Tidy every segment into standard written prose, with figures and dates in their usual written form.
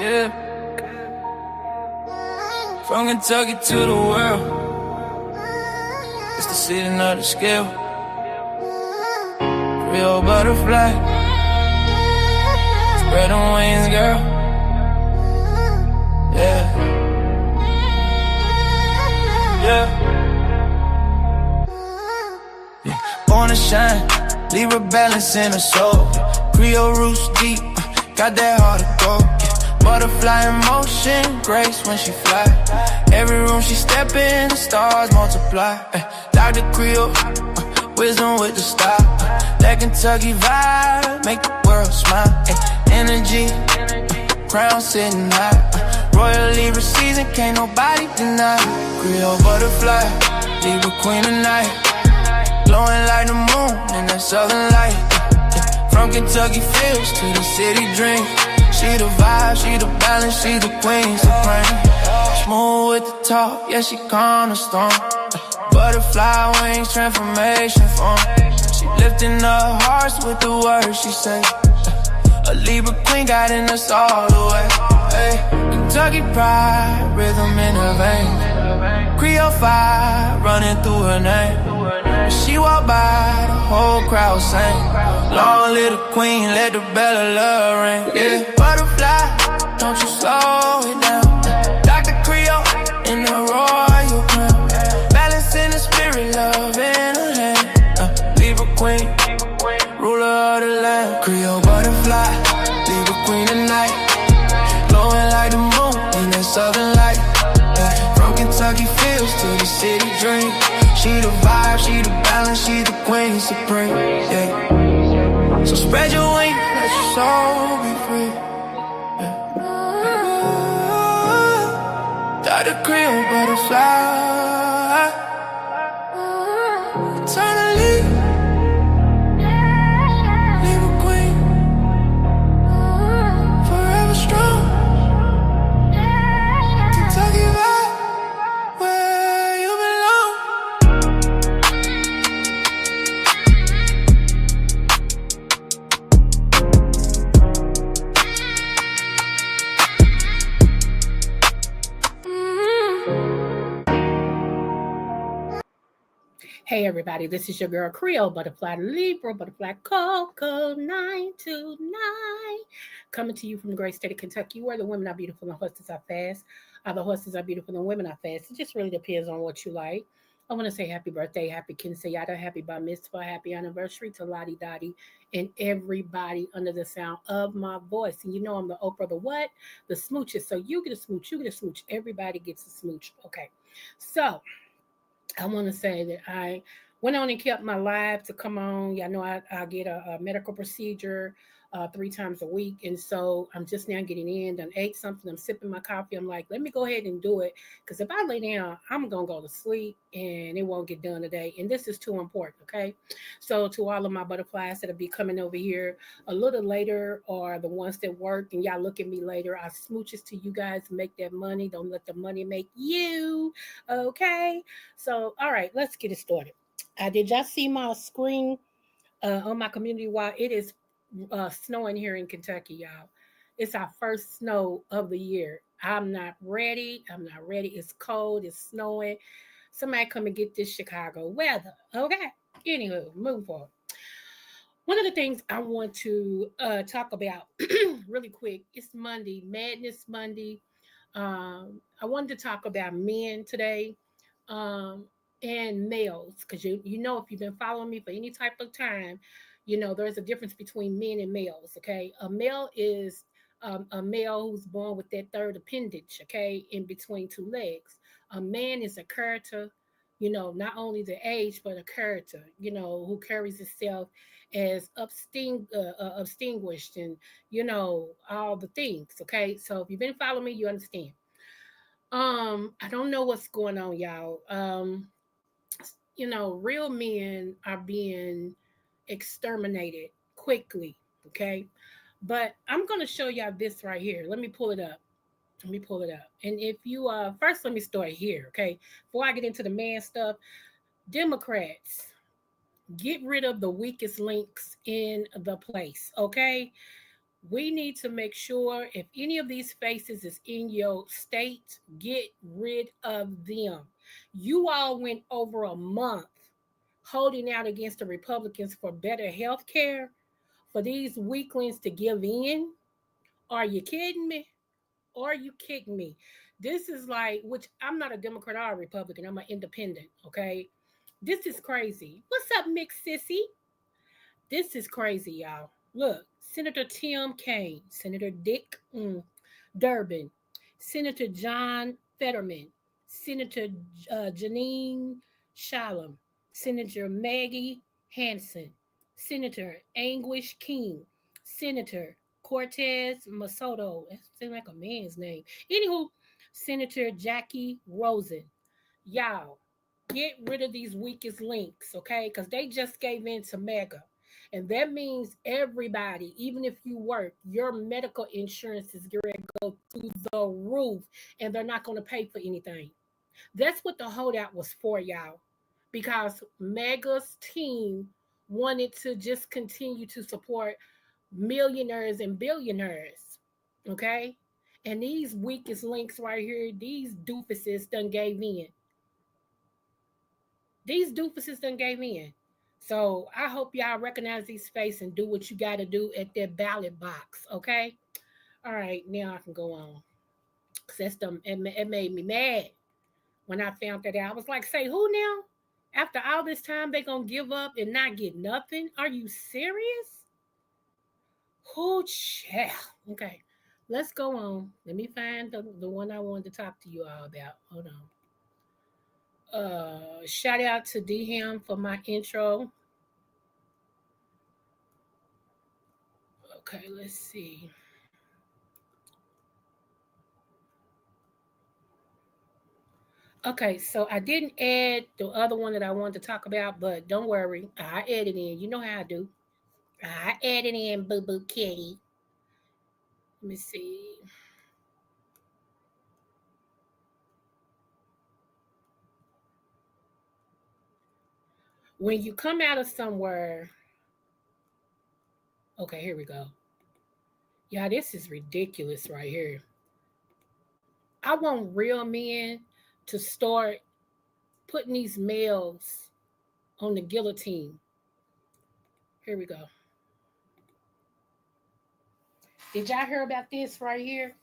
Yeah. From Kentucky to the world, it's the season of the scale. Creole butterfly, spread them wings, girl. Yeah. Born to shine, Libra balance in her soul. Creole roots deep, got that heart of gold. Butterfly in motion, grace when she fly. Every room she step in, the stars multiply. Dr.Creole, wisdom with the style. That Kentucky vibe, make the world smile. Energy, crown sitting high. Royal Libra season, can't nobody deny. Creole butterfly, Libra queen tonight. Glowing like the moon in that southern light. From Kentucky fields to the city dream. She the vibe, she the balance, she the queen supreme. Smooth with the talk, yeah, she calm the storm. Butterfly wings, transformation form. She lifting up hearts with the words she say. A Libra queen guiding us all the way. Hey, Kentucky pride, rhythm in her veins. Creole fire running through her name. She walk by, the whole crowd sing. Long live the queen, let the bell of love ring. Yeah, butterfly, don't you slow it down. Dr.Creole in the royal crown. Balance in the spirit, love in her hand. Libra queen, ruler of the land. Creole butterfly, Libra queen tonight. Glowing like the moon in that southern light. From Kentucky fields to the city dream. She the vibe, she the balance, she the queen supreme, yeah. So spread your wings, let your soul be free, yeah. Dr.Creole butterfly, eternally, Libra queen, forever strong. Kentucky vibe, where you belong. Hey everybody, this is your girl Creole Butterfly Libra Butterfly Coco 929 coming to you from the great state of Kentucky where the women are beautiful and the horses are fast. The horses are beautiful and women are fast. It just really depends on what you like. I want to say happy birthday, happy quinceañera, happy bar mitzvah, happy anniversary to Lottie Dottie and everybody under the sound of my voice. And you know I'm the Oprah, the what? The smooches. So you get a smooch, you get a smooch. Everybody gets a smooch. Okay. So I want to say that I went on and kept my live to come on. Y'all know I get a medical procedure 3 times a week. And so I'm just now getting in, done ate something. I'm sipping my coffee. I'm like, let me go ahead and do it. Because if I lay down, I'm going to go to sleep and it won't get done today. And this is too important. Okay. So to all of my butterflies that'll be coming over here a little later or the ones that work and y'all look at me later, I smooches to you guys, make that money. Don't let the money make you. Okay. So, all right, let's get it started. Did y'all see my screen on my community wall? It is snowing here in Kentucky, y'all. It's our first snow of the year. I'm not ready. I'm not ready. It's cold. It's snowing. Somebody come and get this Chicago weather. Okay. Anywho, move forward. One of the things I want to talk about really quick, it's Monday, Madness Monday. I wanted to talk about men today and males because you know if you've been following me for any type of time, you know there's a difference between men and males. Okay, a male is a male who's born with that third appendage. Okay, in between 2 legs. A man is a character. You know, not only the age but a character. You know, who carries itself as extinguished and you know all the things. Okay, so if you've been following me, you understand. I don't know what's going on, y'all. You know, real men are being exterminated quickly, okay? But I'm gonna show y'all this right here. Let me pull it up. Let me pull it up. And if you first let me start here, okay? Before I get into the man stuff, Democrats, get rid of the weakest links in the place, okay? We need to make sure if any of these faces is in your state, get rid of them. You all went over a month holding out against the Republicans for better health care for these weaklings to give in. Are you kidding me? Are you kidding me? This is like, which I'm not a Democrat or a Republican, I'm an independent, okay? This is crazy. What's up, mixed sissy? This is crazy, y'all. Look, Senator Tim Kaine, Senator Dick Durbin, Senator John Fetterman, Senator Janine Shalom, Senator Maggie Hanson, Senator Anguish King, Senator Cortez Masoto. That seems like a man's name. Anywho, Senator Jackie Rosen. Y'all, get rid of these weakest links, okay? Because they just gave in to MAGA. And that means everybody, even if you work, your medical insurance is going to go through the roof and they're not going to pay for anything. That's what the holdout was for, y'all. Because MAGA's team wanted to just continue to support millionaires and billionaires. Okay? And these weakest links right here, these doofuses done gave in. These doofuses done gave in. So I hope y'all recognize these faces and do what you got to do at that ballot box. Okay? All right, now I can go on. Because it made me mad when I found that out. I was like, say who now? After all this time, they going to give up and not get nothing? Are you serious? Who, child? Okay, let's go on. Let me find the one I wanted to talk to you all about. Hold on. Shout out to D Ham for my intro. Okay, let's see. Okay, so I didn't add the other one that I wanted to talk about, but don't worry, I add it in. You know how I do. I add it in, boo boo kitty. Let me see. When you come out of somewhere, okay, here we go. Yeah, this is ridiculous right here. I want real men to start putting these males on the guillotine. Here we go. Did y'all hear about this right here?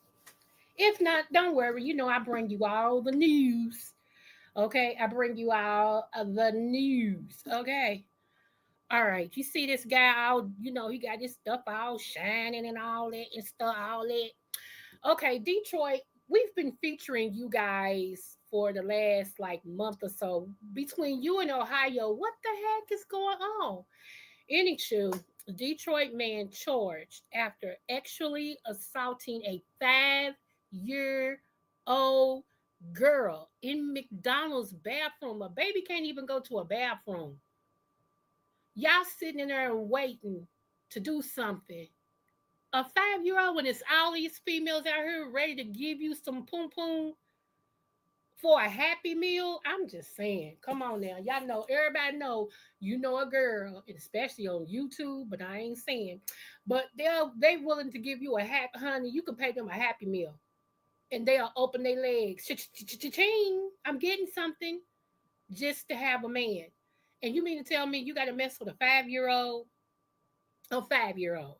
If not, don't worry. You know I bring you all the news. Okay, I bring you all the news. Okay. All right. You see this guy all, he got this stuff all shining and all that and stuff, all that. Okay, Detroit, we've been featuring you guys for the last like month or so. Between you and Ohio, what the heck is going on? Anywho, Detroit man charged after actually assaulting a 5-year-old girl in McDonald's bathroom. A baby can't even go to a bathroom. Y'all sitting in there and waiting to do something. A 5-year-old when it's all these females out here ready to give you some poom poom for a happy meal. I'm just saying, come on now. Y'all know, everybody know you know a girl, especially on YouTube, but I ain't saying. But they willing to give you a happy, honey, you can pay them a happy meal. And they'll open their legs. Ching, I'm getting something just to have a man. And you mean to tell me you got to mess with a 5-year-old? A 5-year-old.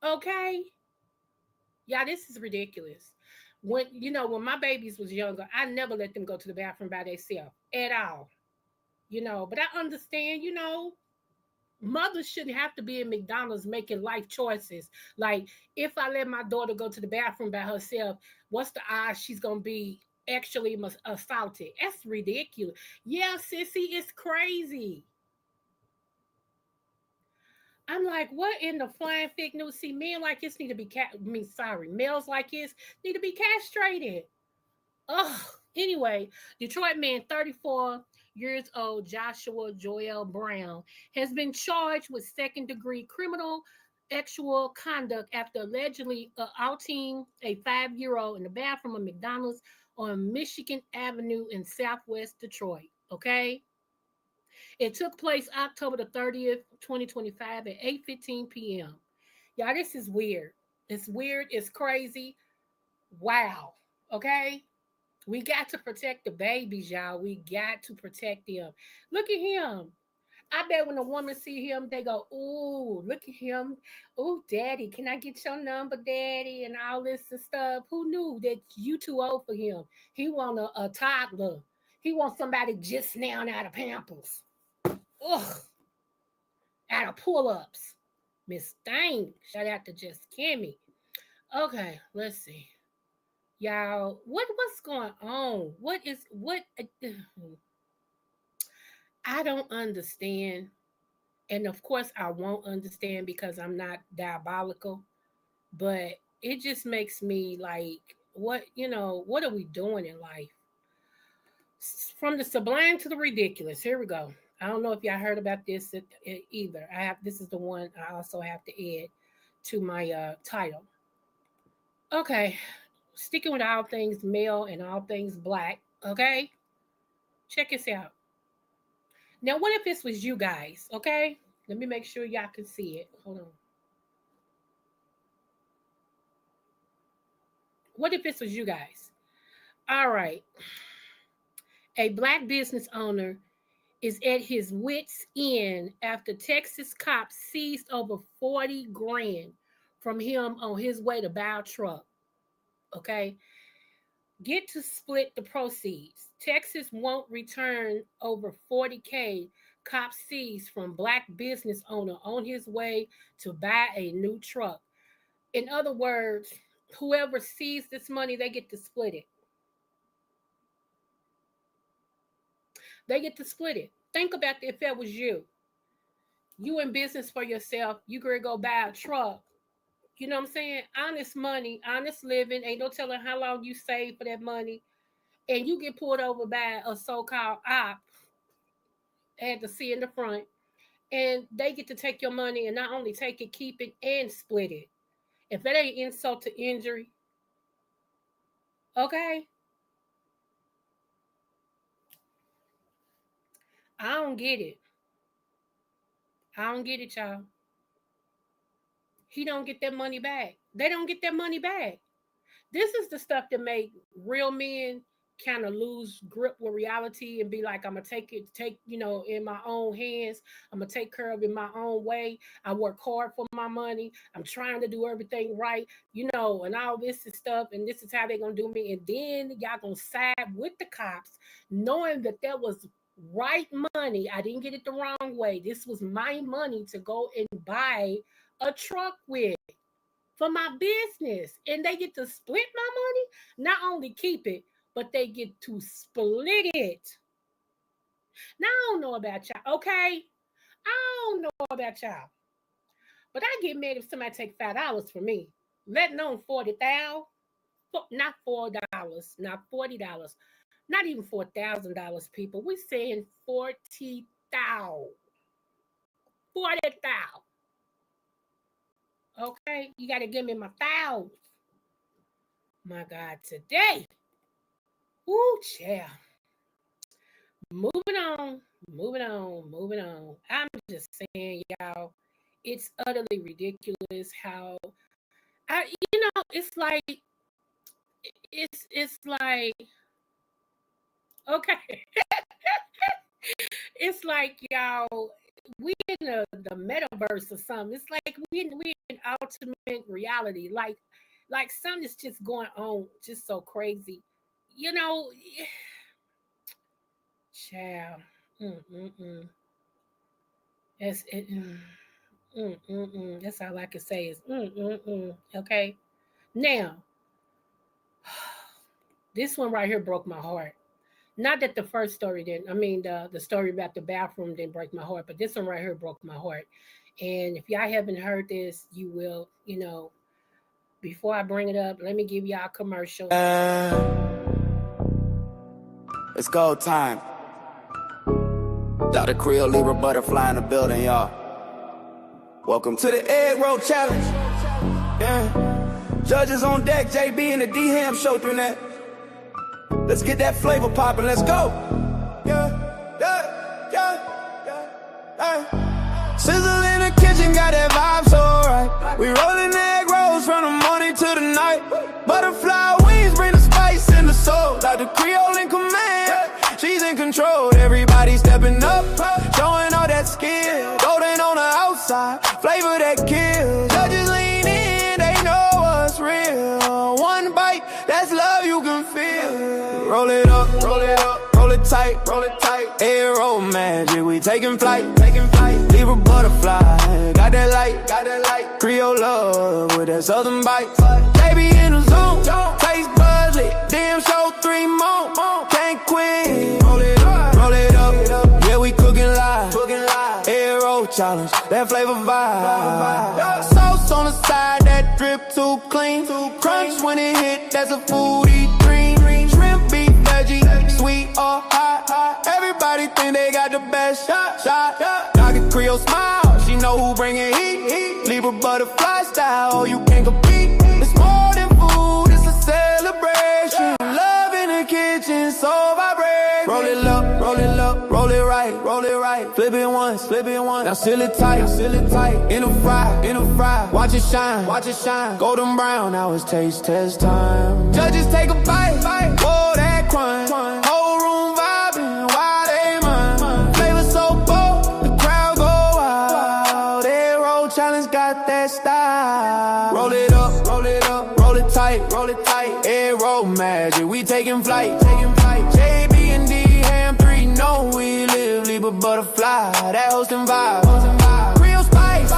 Okay? Yeah, this is ridiculous. When my babies was younger, I never let them go to the bathroom by themselves at all. But I understand, mothers shouldn't have to be in McDonald's making life choices. Like, if I let my daughter go to the bathroom by herself, what's the odds she's gonna be actually assaulted? That's ridiculous. Yeah, sissy, it's crazy. I'm like, what in the flying fig news? See, men like this need to be males like this need to be castrated. Ugh. Anyway, Detroit man, 34 years old, Joshua Joel Brown, has been charged with second-degree criminal sexual conduct after allegedly outing a 5-year-old in the bathroom of McDonald's on Michigan Avenue in Southwest Detroit. Okay. It took place October the 30th, 2025 at 8:15 p.m. Y'all, this is weird. It's weird. It's crazy. Wow. Okay? We got to protect the babies, y'all. We got to protect them. Look at him. I bet when a woman see him, they go, ooh, look at him. Ooh, daddy, can I get your number, daddy? And all this and stuff. Who knew that you too old for him? He want a toddler. He wants somebody just now out of Pampers. Ugh. Out of pull-ups. Miss Thang. Shout out to Just Kimmy. Okay, let's see. Y'all, what's going on? I don't understand. And of course I won't understand because I'm not diabolical. But it just makes me like, what are we doing in life? From the sublime to the ridiculous. Here we go. I don't know if y'all heard about this either. This is the one I also have to add to my title. Okay. Sticking with all things male and all things black. Okay. Check this out. Now, what if this was you guys? Okay. Let me make sure y'all can see it. Hold on. What if this was you guys? All right. A black business owner is at his wit's end after Texas cops seized over 40 grand from him on his way to buy a truck. Okay. Get to split the proceeds. Texas won't return over 40K cops seized from black business owner on his way to buy a new truck. In other words, whoever seized this money, they get to split it. They get to split it. Think about it if that was you. You in business for yourself. You could go buy a truck. You know what I'm saying? Honest money, honest living. Ain't no telling how long you save for that money. And you get pulled over by a so-called op. Had to see in the front. And they get to take your money and not only take it, keep it, and split it. If that ain't insult to injury. Okay? I don't get it. I don't get it, y'all. He don't get that money back. They don't get that money back. This is the stuff that make real men kind of lose grip with reality and be like, I'm going to take, in my own hands. I'm going to take care of it my own way. I work hard for my money. I'm trying to do everything right, and all this is stuff. And this is how they're going to do me. And then y'all going to side with the cops knowing that was right money. I didn't get it the wrong way. This was my money to go and buy a truck with for my business. And they get to split my money, not only keep it, but they get to split it. Now, I don't know about y'all, okay? I don't know about y'all. But I get mad if somebody take $5 from me, let alone $40,000. Not $4, not $40. Not even $4,000, people. We're saying 40,000. 40,000. Okay, you got to give me my 1,000. My God, today. Ooh, child. Moving on. I'm just saying, y'all, it's utterly ridiculous how, it's like, okay. It's like, y'all, we in the metaverse or something. It's like we in ultimate reality. Like something's just going on, just so crazy. Child. That's it. That's all I can say is okay. Now, this one right here broke my heart. Not that the first story didn't. I mean, the story about the bathroom didn't break my heart, but this one right here broke my heart. And if y'all haven't heard this, you will, before I bring it up, let me give y'all a commercial. It's go time. Dr.Creole, Libra butterfly in the building, y'all. Welcome to the Egg Roll Challenge. Yeah. Judges on deck, JB and the D-Ham show through that. Let's get that flavor poppin', let's go. Yeah. Sizzle in the kitchen, got that vibe so right. We rollin' soul, Dr.Creole in command. She's in control, everybody stepping up, showing all that skill. Golden on the outside, flavor that kills. Judges lean in, they know what's real. One bite, that's love you can feel. Roll it up, roll it up, roll it tight, roll it tight. Aero magic, we taking flight, taking flight. Libra butterfly, got that light, got that light. Creole love with that southern bite. Baby in the zone, taste buds lit, damn show 3 more, can't quit. Roll it up, roll it up, yeah we cooking live, Aero challenge, that flavor vibe. Sauce on the side, that drip too clean. Crunch when it hit, that's a foodie dream. Shrimp, beef, veggie, sweet or hot. Everybody think they got the best shot. Dr.Creole smile, she know who bringing heat. Libra butterfly style, oh you can't compete. It's more than food, it's a celebration. Love in the kitchen, so vibrate. Roll it up, roll it up, roll it right, roll it right. Flip it once, now seal it tight, In a fry, watch it shine, golden brown, now it's taste test time. Judges take a bite, whoa that crunch. Whole room vibing, why they mine? Flavor so bold, the crowd go wild. Aero challenge got that style. Roll it up, roll it up, roll it tight. Aero magic, we taking flight. JB and D, ham 3, know we live. Libra butterfly, that hosting vibe. Creole spice,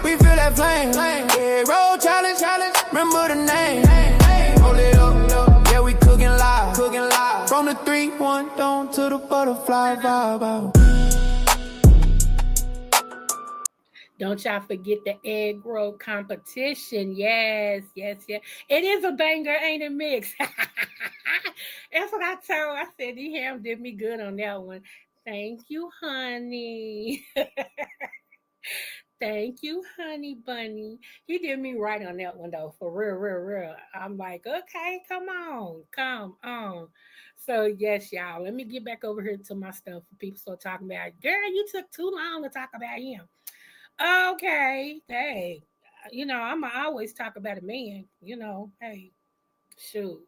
we feel that flame. Aero challenge, remember the name. Roll it up, yeah we cooking live. From the 3-1 down to the butterfly vibe. Don't y'all forget the egg roll competition. Yes. It is a banger, ain't it, Mix? That's what I told. I said, D-Ham did me good on that one. Thank you, honey. Thank you, honey bunny. He did me right on that one, though, for real. I'm like, okay, come on. So, yes, y'all, let me get back over here to my stuff. People start talking about, girl, you took too long to talk about him. Okay, hey, I'm always talk about a man. Hey, shoot.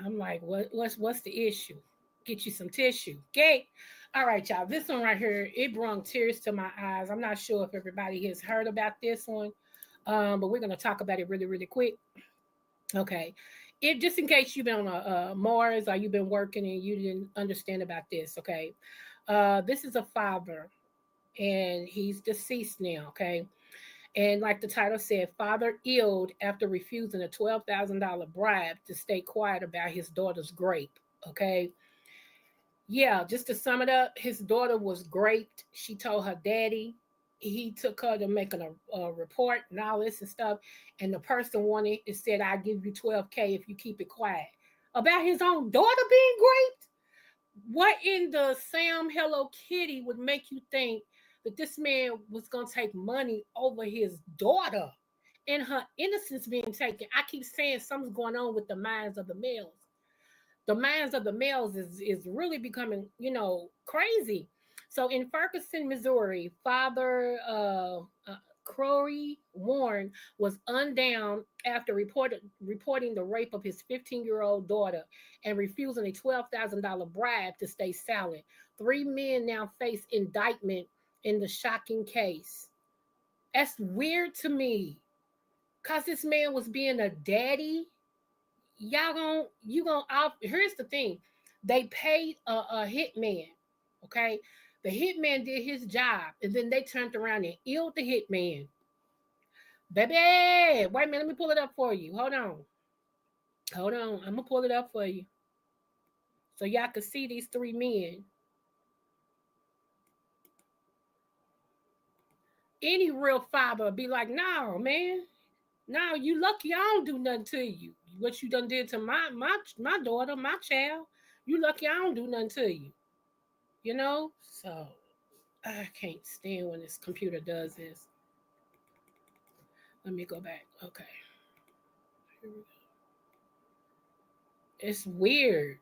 I'm like, what's the issue? Get you some tissue, okay? All right, y'all. This one right here, it brought tears to my eyes. I'm not sure if everybody has heard about this one, but we're gonna talk about it really, really quick. Okay, it just in case you've been on a Mars or you've been working and you didn't understand about this. Okay, this is a father and he's deceased now, okay? And like the title said, father illed after refusing a $12,000 bribe to stay quiet about his daughter's grape, okay? Yeah, just to sum it up, his daughter was raped. She told her daddy. He took her to making a report and all this and stuff. And the person wanted it said, I'll give you 12K if you keep it quiet. About his own daughter being raped? What in the Sam Hello Kitty would make you think that this man was going to take money over his daughter and her innocence being taken? I keep saying something's going on with the minds of the males. The minds of the males is really becoming, crazy. So in Ferguson, Missouri, Father Crowley Warren was undown after reporting the rape of his 15-year-old daughter and refusing a $12,000 bribe to stay silent. 3 men now face indictment in the shocking case. That's weird to me, because this man was being a daddy. Here's the thing. They paid a hitman, okay? The hitman did his job, and then they turned around and illed the hitman. Baby, wait a minute, let me pull it up for you. Hold on. I'm going to pull it up for you so y'all can see these 3 men. Any real father would be like, no, man. No, you lucky I don't do nothing to you. What you done did to my daughter, my child, you lucky I don't do nothing to you. So I can't stand when this computer does this. Let me go back. Okay. Here we go. It's weird.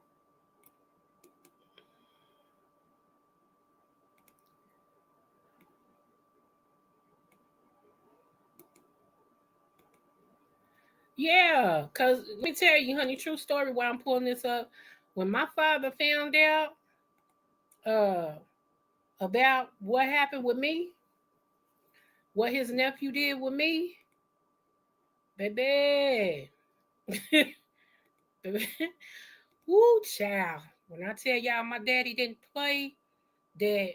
Yeah, because let me tell you, honey, true story, why I'm pulling this up. When my father found out about what happened with me, what his nephew did with me, baby. Baby. Woo, child. When I tell y'all my daddy didn't play, that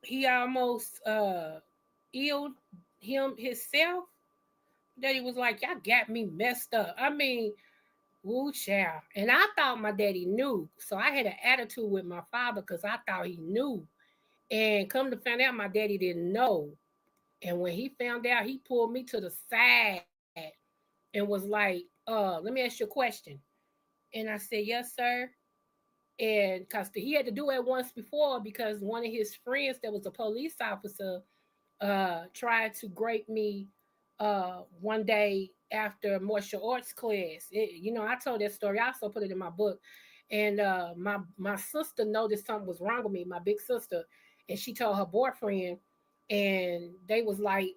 he almost ill him himself. Daddy was like, y'all got me messed up. I mean, woo, child. And I thought my daddy knew. So I had an attitude with my father because I thought he knew. And come to find out, my daddy didn't know. And when he found out, he pulled me to the side and was like, let me ask you a question. And I said, yes, sir. And because he had to do it once before because one of his friends that was a police officer tried to grape me one day after martial arts class. I told that story. I also put it in my book. And my sister noticed something was wrong with me, my big sister, and she told her boyfriend, and they was like,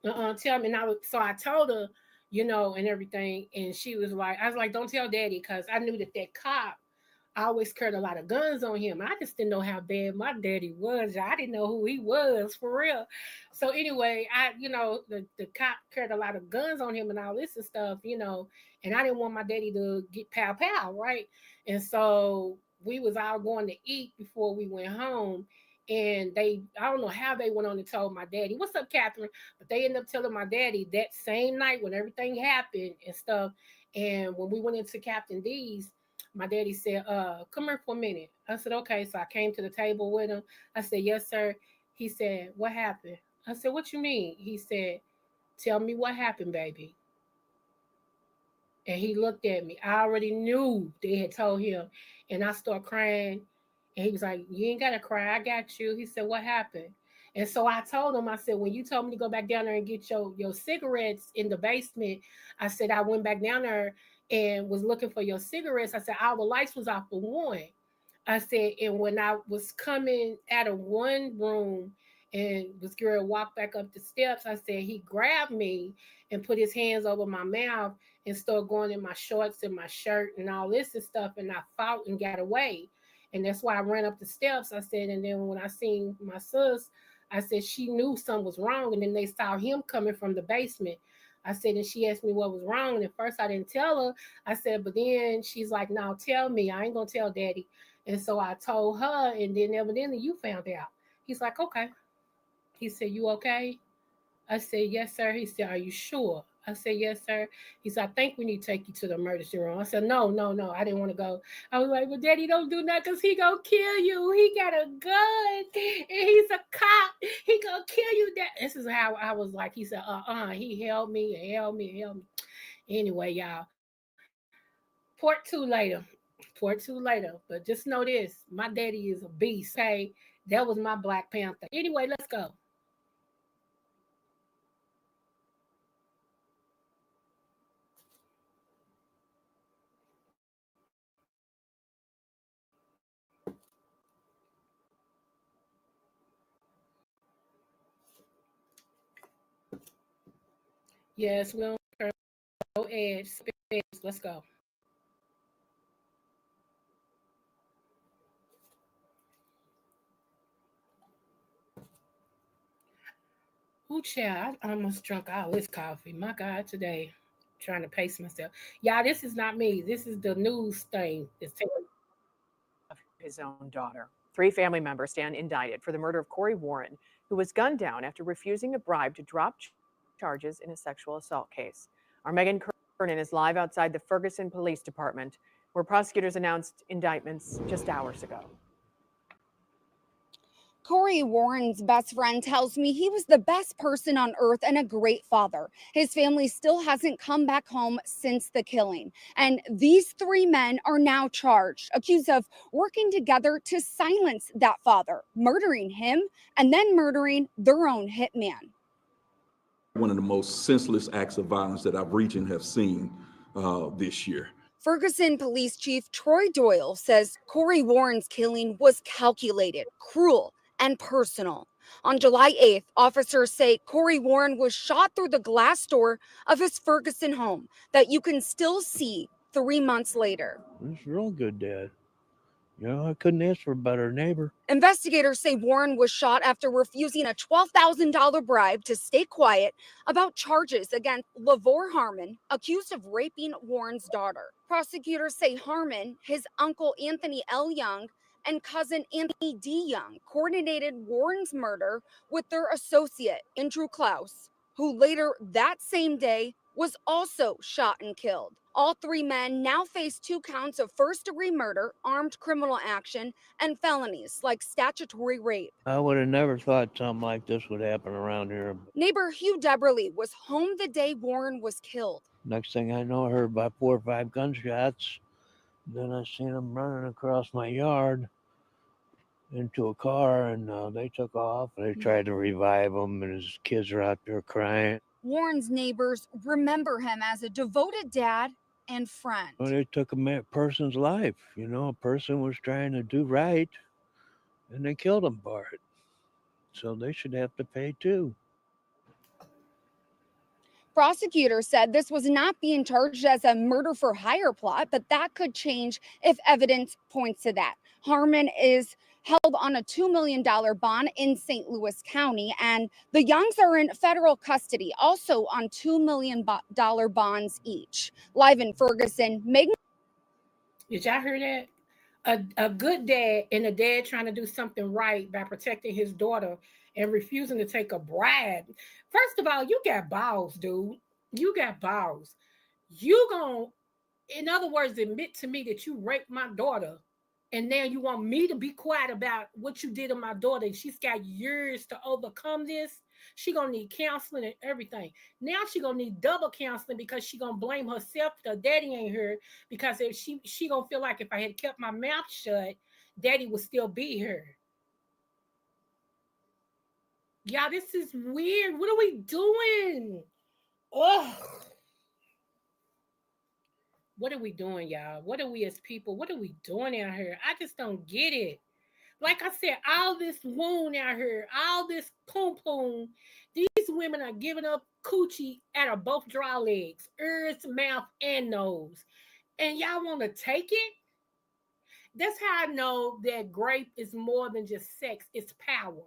tell me. And so I told her, and everything, and she was like, I was like, don't tell daddy, because I knew that cop I always carried a lot of guns on him. I just didn't know how bad my daddy was. I didn't know who he was for real. So anyway, the cop carried a lot of guns on him and all this and stuff, and I didn't want my daddy to get pow pow, right? And so we was all going to eat before we went home. And I don't know how they went on and told my daddy, what's up, Catherine? But they ended up telling my daddy that same night when everything happened and stuff. And when we went into Captain D's, my daddy said, come here for a minute. I said, okay. So I came to the table with him. I said, yes, sir. He said, what happened? I said, what you mean? He said, tell me what happened, baby. And he looked at me. I already knew they had told him. And I started crying. And he was like, you ain't got to cry. I got you. He said, what happened? And so I told him, I said, when you told me to go back down there and get your cigarettes in the basement, I said, I went back down there and was looking for your cigarettes. I said, all the lights was off for one. I said, and when I was coming out of one room and was going to walk back up the steps, I said, he grabbed me and put his hands over my mouth and started going in my shorts and my shirt and all this and stuff. And I fought and got away. And that's why I ran up the steps. I said, and then when I seen my sis, I said, she knew something was wrong. And then they saw him coming from the basement. I said, and she asked me what was wrong. And at first I didn't tell her. I said, but then she's like, no, tell me. I ain't going to tell daddy. And so I told her, and then evidently you found out. He's like, okay. He said, you okay? I said, yes, sir. He said, are you sure? I said, yes, sir. He said, I think we need to take you to the emergency room. I said, no. I didn't want to go. I was like, well, daddy, don't do nothing because he going to kill you. He got a gun and he's a cop. He going to kill you. This is how I was like. He said, he held me. Anyway, y'all, part two later. But just know this, my daddy is a beast. Okay, that was my Black Panther. Anyway, let's go. Yes, we don't no edge space. Let's go. Ooh, child, I almost drunk all this coffee. My God, today, trying to pace myself. Y'all, this is not me. This is the news thing. It's taking. His own daughter. 3 family members stand indicted for the murder of Corey Warren, who was gunned down after refusing a bribe to drop charges in a sexual assault case. Our Megan Kernan is live outside the Ferguson Police Department, where prosecutors announced indictments just hours ago. Corey Warren's best friend tells me he was the best person on earth and a great father. His family still hasn't come back home since the killing. And these 3 men are now charged, accused of working together to silence that father, murdering him, and then murdering their own hitman. One of the most senseless acts of violence that I've reached and have seen this year. Ferguson Police Chief Troy Doyle says Corey Warren's killing was calculated, cruel, and personal. On July 8th, officers say Corey Warren was shot through the glass door of his Ferguson home that you can still see 3 months later. It's real good, Dad. You know, I couldn't ask for a better neighbor. Investigators say Warren was shot after refusing a $12,000 bribe to stay quiet about charges against Lavore Harmon, accused of raping Warren's daughter. Prosecutors say Harmon, his uncle Anthony L. Young, and cousin Anthony D. Young coordinated Warren's murder with their associate, Andrew Klaus, who later that same day was also shot and killed. All three men now face 2 counts of first-degree murder, armed criminal action, and felonies like statutory rape. I would have never thought something like this would happen around here. Neighbor Hugh Deberly was home the day Warren was killed. Next thing I know, I heard about 4 or 5 gunshots. Then I seen them running across my yard into a car, and they took off. They tried to revive him, and his kids are out there crying. Warren's neighbors remember him as a devoted dad and friend. Well, they took a person's life. You know, a person was trying to do right, and they killed him for it. So they should have to pay too. Prosecutors said this was not being charged as a murder for hire plot, but that could change if evidence points to that. Harmon is held on a $2 million bond in St. Louis County, and the Youngs are in federal custody, also on $2 million bonds each. Live in Ferguson, Megan. Did y'all hear that? A good dad and a dad trying to do something right by protecting his daughter and refusing to take a bribe. First of all, you got balls, dude. You got balls. You gonna, in other words, admit to me that you raped my daughter, and now you want me to be quiet about what you did to my daughter. She's got years to overcome this. She gonna need counseling and everything. Now she gonna need double counseling because she gonna blame herself that daddy ain't here. Because if she gonna feel like if I had kept my mouth shut, daddy would still be here. Y'all, this is weird. What are we doing? Ugh. What are we doing, y'all? What are we as people? What are we doing out here? I just don't get it. Like I said, all this wound out here, all this poom, these women are giving up coochie out of both dry legs, ears, mouth, and nose. And y'all want to take it? That's how I know that grape is more than just sex, it's power.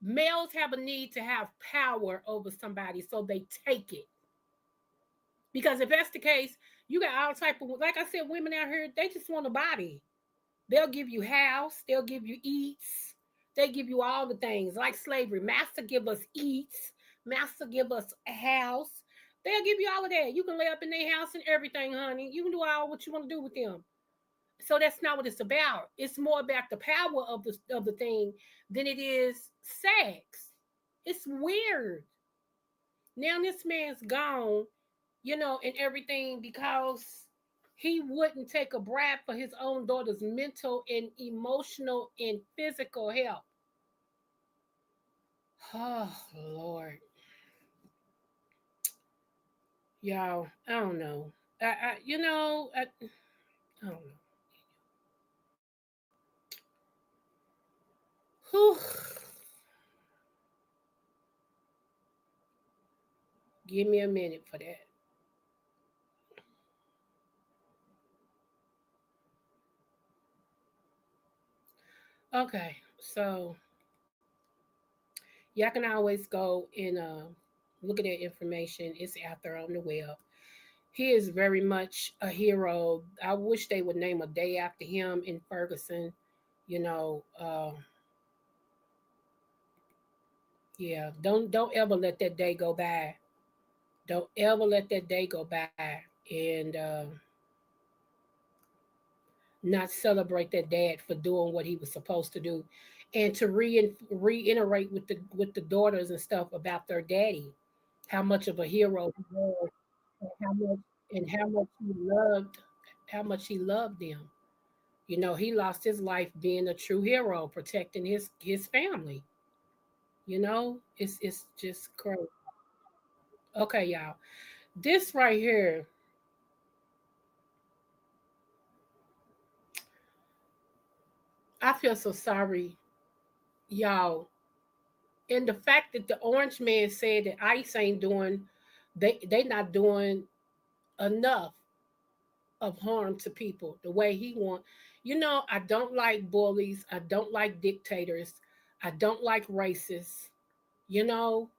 Males have a need to have power over somebody, so they take it. Because if that's the case, you got all type of, like I said, women out here, they just want a body. They'll give you house. They'll give you eats. They give you all the things like slavery. Master give us eats. Master give us a house. They'll give you all of that. You can lay up in their house and everything, honey. You can do all what you want to do with them. So that's not what it's about. It's more about the power of the thing than it is sex. It's weird. Now this man's gone, and everything because he wouldn't take a bribe for his own daughter's mental and emotional and physical health. Oh, Lord. Y'all, I don't know. I don't know. Whew. Give me a minute for that. Okay, so y'all can always go and look at that information. It's out there on the web. He is very much a hero. I wish they would name a day after him in Ferguson. You know, yeah. Don't ever let that day go by. Don't ever let that day go by and not celebrate that dad for doing what he was supposed to do, and to reiterate with the daughters and stuff about their daddy, how much of a hero he was, and how much he loved them. He lost his life being a true hero, protecting his family. It's just crazy. Okay, y'all. This right here, I feel so sorry y'all. And the fact that the orange man said that ICE ain't doing, they not doing enough of harm to people the way he want. You know, I don't like bullies. I don't like dictators. I don't like racists. You know,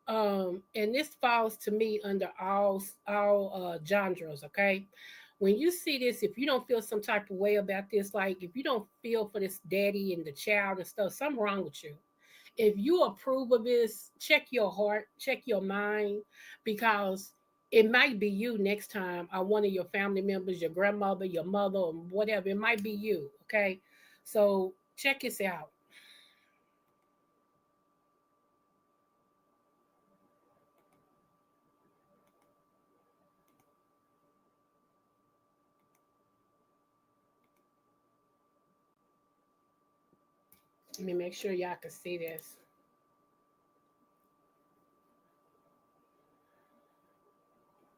and this falls to me under all genres. Okay, when you see this, if you don't feel some type of way about this, like if you don't feel for this daddy and the child and stuff, something wrong with you. If you approve of this, check your heart, check your mind, because it might be you next time, or one of your family members, your grandmother, your mother, or whatever. It might be you. Okay, so check this out. Let me make sure y'all can see this.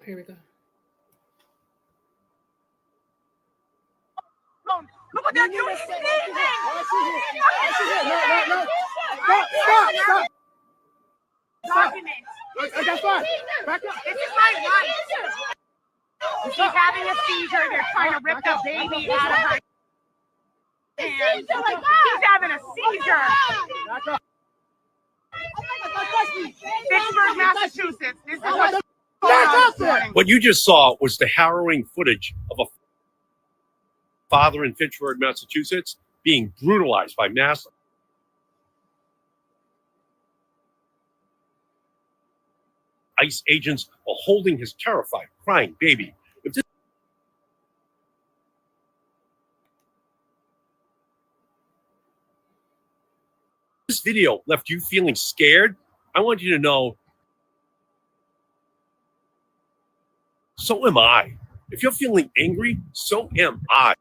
Here we go. Look what they're doing. Stop. Documents. That's fine. Back up. This is my wife. She's having a seizure. They're trying to rip the baby out of her hand. She's having a seizure. Back up. Pittsburgh, Massachusetts. This is what you just saw was the harrowing footage of a father in Fitchburg, Massachusetts, being brutalized by mass ICE agents while holding his terrified, crying baby. If this video left you feeling scared, I want you to know, so am I. If you're feeling angry, so am I.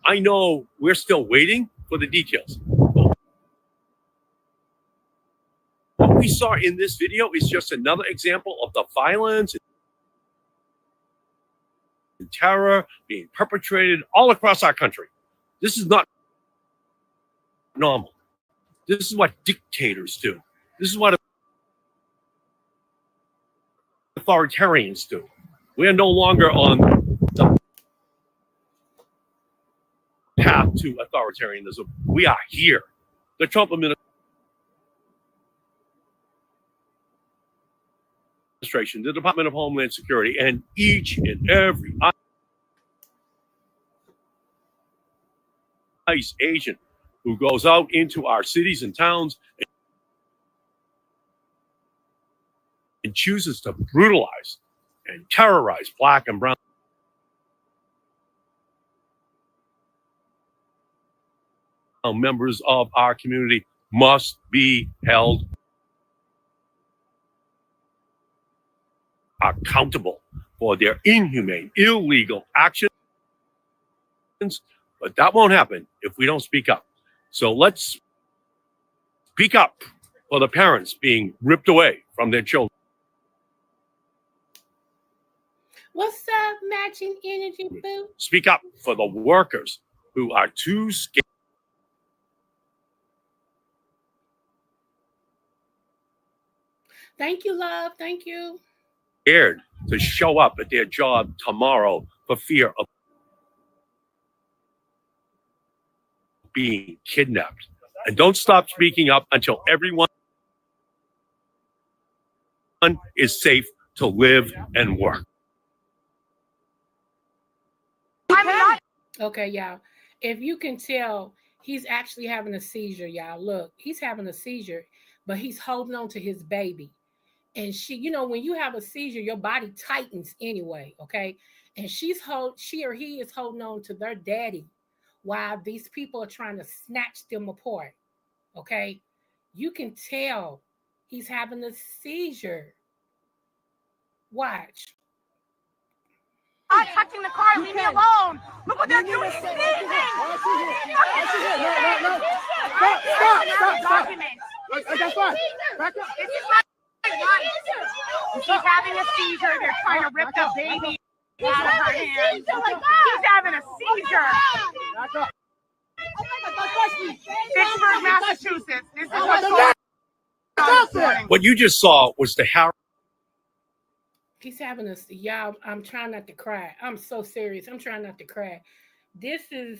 I know we're still waiting for the details. What we saw in this video is just another example of the violence and terror being perpetrated all across our country. This is not normal. This is what dictators do. This is what authoritarians do. We are no longer on the path to authoritarianism. We are here. The Trump administration, the Department of Homeland Security, and each and every ICE agent who goes out into our cities and towns and chooses to brutalize and terrorize Black and brown members of our community must be held accountable for their inhumane, illegal actions. But that won't happen if we don't speak up. So let's speak up for the parents being ripped away from their children. What's up, matching energy boo? Speak up for the workers who are too scared Thank you, love. Thank you. to show up at their job tomorrow for fear of being kidnapped. And don't stop speaking up until everyone is safe to live and work. Okay, y'all. If you can tell, he's actually having a seizure, y'all. Look, he's having a seizure, but he's holding on to his baby. And she, you know, when you have a seizure, your body tightens anyway, okay? And she or he is holding on to their daddy while these people are trying to snatch them apart, okay? You can tell he's having a seizure. Watch. I'm touching the car. Leave me alone. Look what they're doing. Stop. Documents. That's fine. Back up. This is my wife. She's having a seizure. They're trying to rip the baby out of her hand. She's having a seizure. Back up. Pittsburgh, Massachusetts. This is what's going on this morning. What you just saw was the Harry. He's having us, y'all. I'm trying not to cry. I'm so serious. I'm trying not to cry. This is.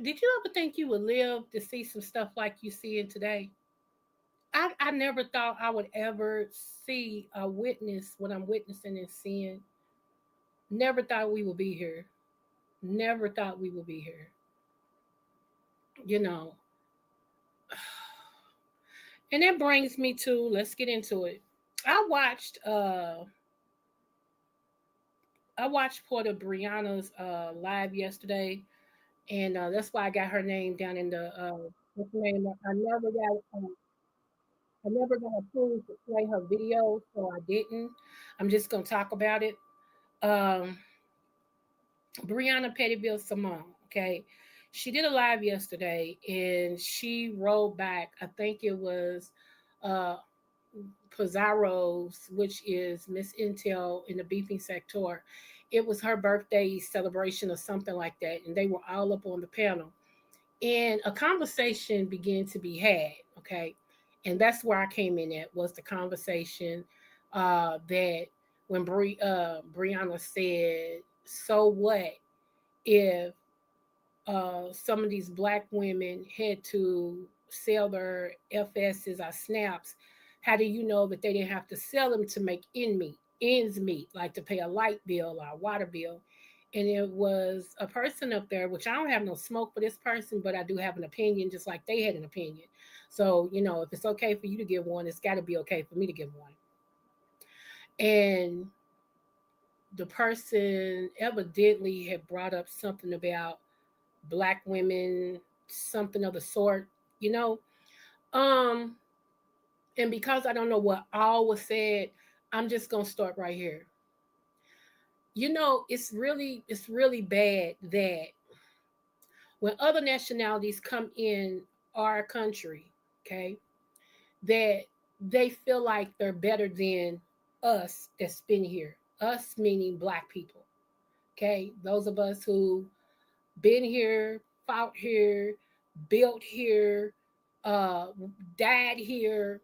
Did you ever think you would live to see some stuff like you seeing today? I never thought I would ever see a witness what I'm witnessing and seeing. Never thought we would be here. Never thought we would be here. You know. And that brings me to, let's get into it. I watched Porter Brianna's live yesterday, and that's why I got her name down in the what's her name? I never got approved to play her video, so I didn't. I'm just gonna talk about it. Um, Brianna Pettyville Simone, okay. She did a live yesterday and she rolled back, I think it was uh Pizarro's, which is Miss Intel in the beeping sector. It was her birthday celebration or something like that, and they were all up on the panel. And a conversation began to be had, okay? And that's where I came in at, was the conversation that when Brianna said, so what if some of these black women had to sell their FSs or snaps? How do you know that they didn't have to sell them to make ends meet, like to pay a light bill or a water bill? And it was a person up there, which I don't have no smoke for this person, but I do have an opinion, just like they had an opinion. So, if it's okay for you to give one, it's got to be okay for me to give one. And the person evidently had brought up something about black women, something of the sort, you know. Um, and because I don't know what all was said, I'm just gonna start right here. It's really bad that when other nationalities come in our country, okay, that they feel like they're better than us that's been here. Us meaning black people. Okay. Those of us who been here, fought here, built here, uh, died here,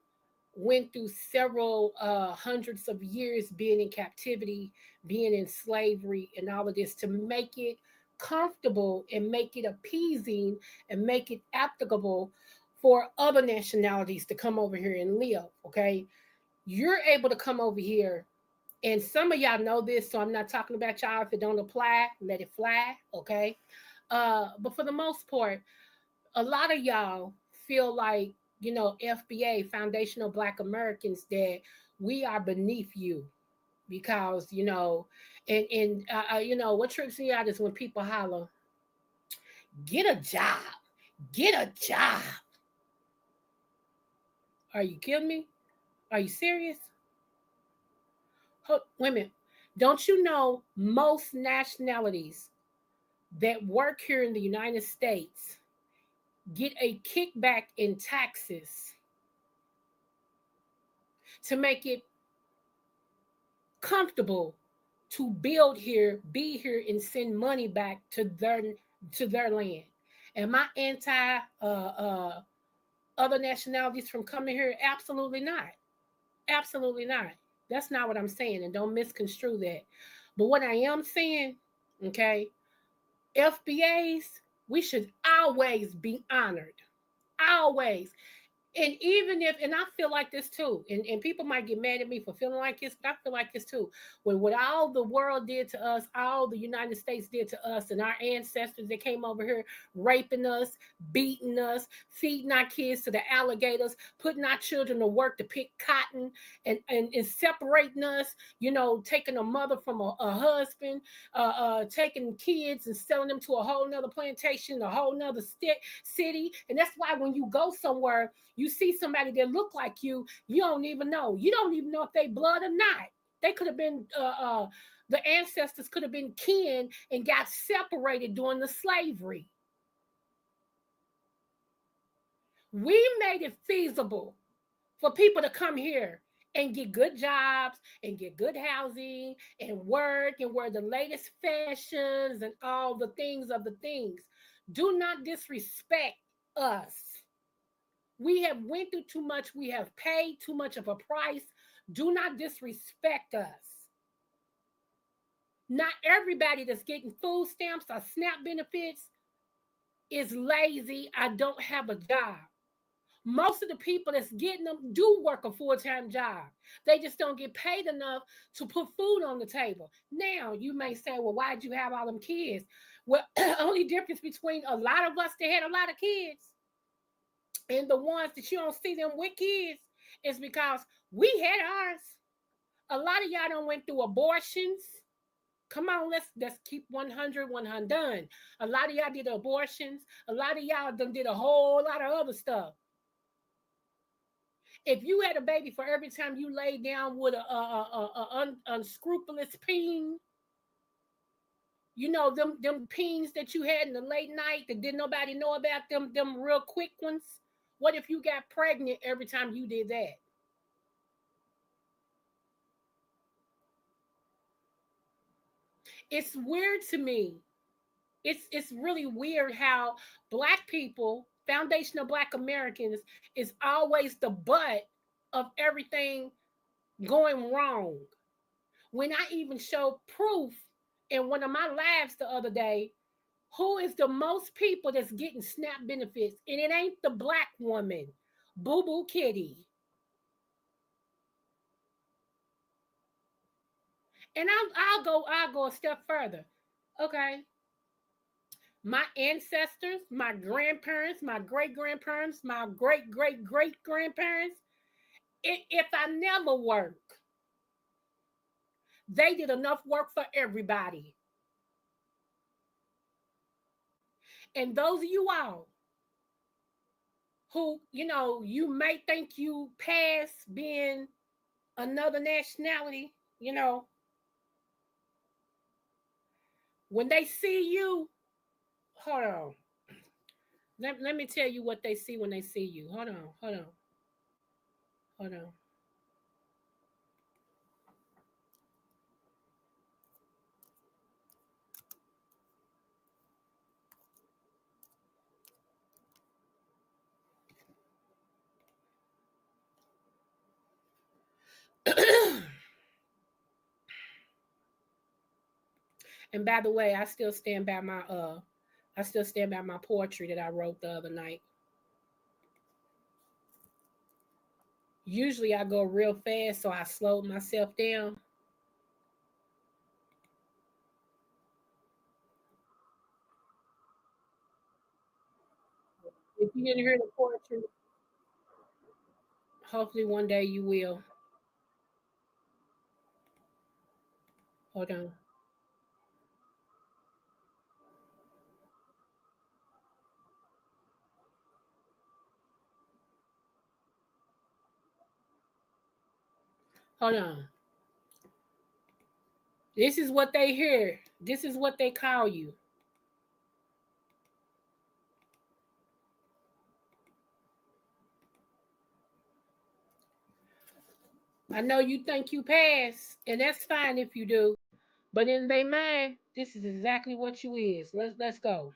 went through several hundreds of years being in captivity, being in slavery, and all of this to make it comfortable and make it appeasing and make it applicable for other nationalities to come over here and live. Okay. You're able to come over here, and some of y'all know this, so I'm not talking about y'all. If it don't apply, let it fly. Okay. But for the most part, a lot of y'all feel like, FBA, Foundational Black Americans, that we are beneath you because, what trips me out is when people holler, get a job, get a job. Are you kidding me? Are you serious? Women, don't you know most nationalities that work here in the United States get a kickback in taxes to make it comfortable to build here, be here, and send money back to their land? Am I anti other nationalities from coming here? Absolutely not. Absolutely not. That's not what I'm saying, and don't misconstrue that. But what I am saying, okay, FBAs, we should always be honored. Always. And even if, and I feel like this too, and people might get mad at me for feeling like this, but I feel like this too. When what all the world did to us, all the United States did to us, and our ancestors that came over here raping us, beating us, feeding our kids to the alligators, putting our children to work to pick cotton, and separating us, taking a mother from a husband, taking kids and selling them to a whole nother plantation, a whole nother city. And that's why when you go somewhere, you see somebody that look like you don't even know. You don't even know if they blood or not. They could have been, the ancestors could have been kin and got separated during the slavery. We made it feasible for people to come here and get good jobs and get good housing and work and wear the latest fashions and all the things of the things. Do not disrespect us. We have went through too much. We have paid too much of a price. Do not disrespect us. Not everybody that's getting food stamps or SNAP benefits is lazy. I don't have a job. Most of the people that's getting them do work a full-time job. They just don't get paid enough to put food on the table. Now, you may say, well, why'd you have all them kids? Well, only difference between a lot of us that had a lot of kids and the ones that you don't see them with kids is because we had ours. A lot of y'all done went through abortions. Come on, let's keep 100 done. A lot of y'all did abortions. A lot of y'all done did a whole lot of other stuff. If you had a baby for every time you laid down with a unscrupulous peen, you know, them peens that you had in the late night that didn't nobody know about, them real quick ones. What if you got pregnant every time you did that? It's weird to me. It's really weird how Black people, foundational Black Americans, is always the butt of everything going wrong. When I even showed proof in one of my lives the other day, who is the most people that's getting SNAP benefits? And it ain't the Black woman, Boo Boo Kitty. And I'll go a step further. Okay. My ancestors, my grandparents, my great-grandparents, my great-great-great-grandparents, if I never work, they did enough work for everybody. And those of you all who, you know, you may think you pass being another nationality, you know, when they see you, hold on. Let me tell you what they see when they see you. Hold on. And by the way, I still stand by my poetry that I wrote the other night. Usually I go real fast, so I slowed myself down. If you didn't hear the poetry, hopefully one day you will. Hold on. Hold on. This is what they hear. This is what they call you. I know you think you pass, and that's fine if you do. But in their mind, this is exactly what you is. Let's go.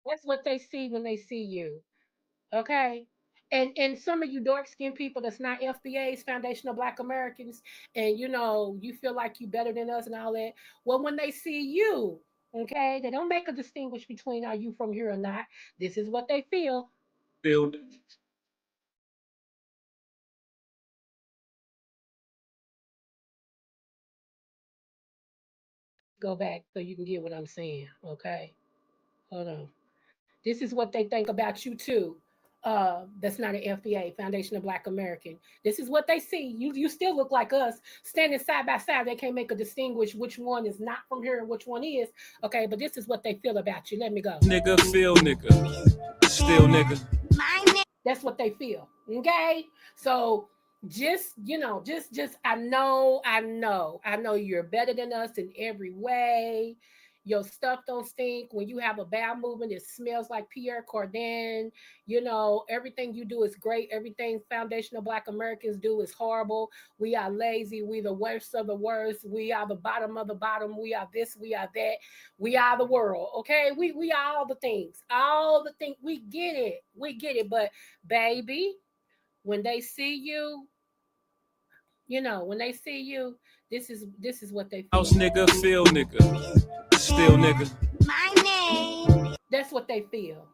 That's what they see when they see you. Okay. And some of you dark skinned people that's not FBA's foundational Black Americans, and you know, you feel like you better than us and all that. Well, when they see you, okay, they don't make a distinguish between are you from here or not. This is what they feel. Field. Go back so you can get what I'm saying. Okay. Hold on. This is what they think about you too. That's not an FBA, Foundation of Black American. This is what they see. You still look like us, standing side by side. They can't make a distinguish which one is not from here and which one is. Okay, but this is what they feel about you. Let me go. Nigga, feel nigga. Still nigga. That's what they feel. Okay? So just I know you're better than us in every way. Your stuff don't stink. When you have a bowel movement, it smells like Pierre Cardin. Everything you do is great. Everything foundational Black Americans do is horrible. We are lazy. We the worst of the worst. We are the bottom of the bottom. We are this. We are that. We are the world. Okay, we are all the things. All the things. We get it. We get it. But baby, when they see you, when they see you, this is what they feel. House nigga, feel nigga, still nigga. My name. That's what they feel.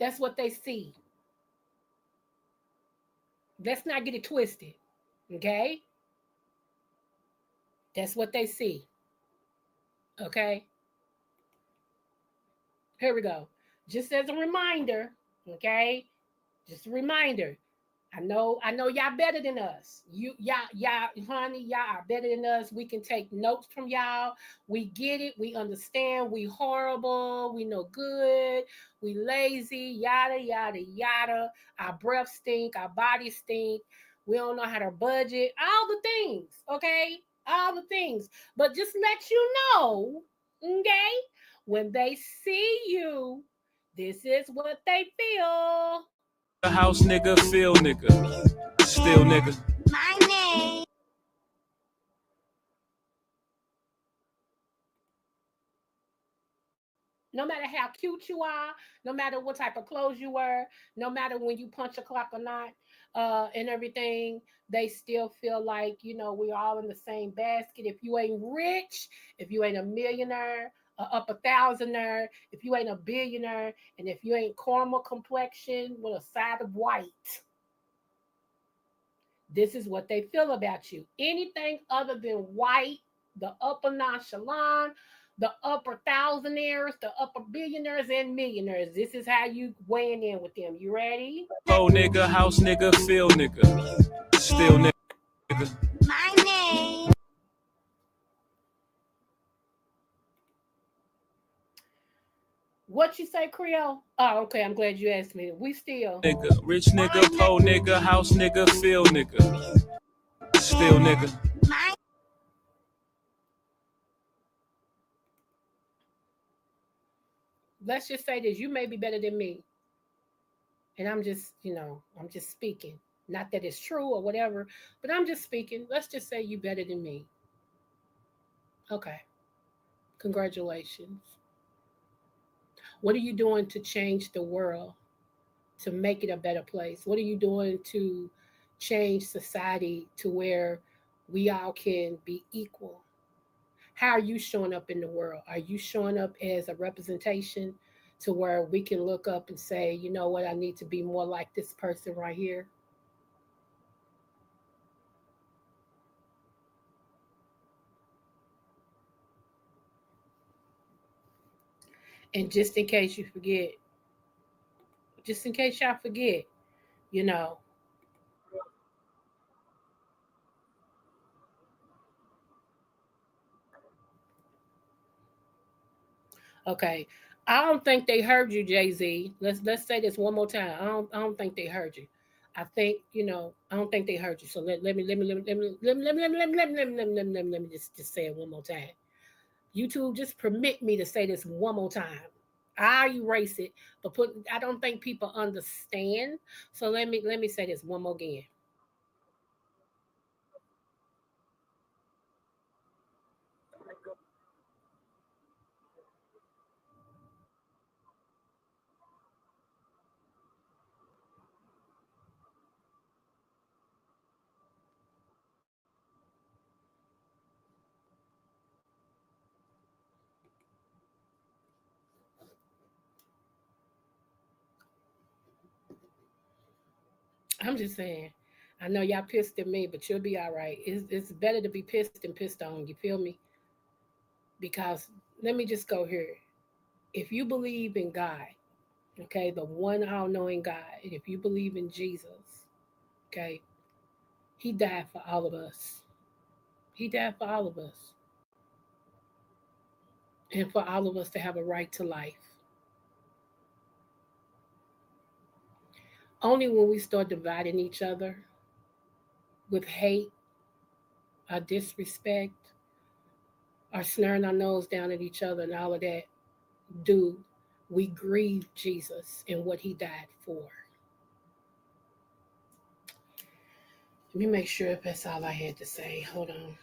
That's what they see. Let's not get it twisted. Okay? That's what they see. Okay? Here we go. Just as a reminder, okay? Just a reminder. I know y'all better than us. Y'all, honey, y'all are better than us. We can take notes from y'all. We get it. We understand. We horrible. We no good. We lazy. Yada yada yada. Our breath stink. Our body stink. We don't know how to budget. All the things. Okay, all the things. But just let you know, okay, when they see you, this is what they feel. The house nigga, feel nigga, still nigga. My name. No matter how cute you are, no matter what type of clothes you wear, no matter when you punch a clock or not, and everything, they still feel like, we're all in the same basket. If you ain't rich, if you ain't a millionaire, up a thousandaire, if you ain't a billionaire, and if you ain't caramel complexion with a side of white, this is what they feel about you. Anything other than white, the upper nonchalant, the upper thousandaires, the upper billionaires and millionaires. This is how you weighing in with them. You ready? Oh nigga, house nigga, feel nigga, still nigga. My name. What you say, Creole? Oh, okay. I'm glad you asked me. We still Nigga, rich nigga, po nigga, house nigga, feel nigga, still nigga. My. Let's just say this. You may be better than me. And I'm just, I'm just speaking. Not that it's true or whatever, but I'm just speaking. Let's just say you better than me. Okay. Congratulations. What are you doing to change the world, to make it a better place? What are you doing to change society to where we all can be equal? How are you showing up in the world? Are you showing up as a representation to where we can look up and say, you know what, I need to be more like this person right here? And just in case you forget, just in case y'all forget, you know, okay. I don't think they heard you, Jay-Z. Let's say this one more time. I don't think they heard you. I think, I don't think they heard you. So let me just say it one more time. YouTube, just permit me to say this one more time. I erase it, but I don't think people understand. So let me say this one more again. I'm just saying. I know y'all pissed at me, but you'll be all right. It's better to be pissed than pissed on. You feel me? Because let me just go here. If you believe in God, okay, the one all knowing God, and if you believe in Jesus, okay, He died for all of us. He died for all of us. And for all of us to have a right to life. Only when we start dividing each other, with hate, our disrespect, our snaring our nose down at each other and all of that, do we grieve Jesus and what he died for? Let me make sure if that's all I had to say. Hold on.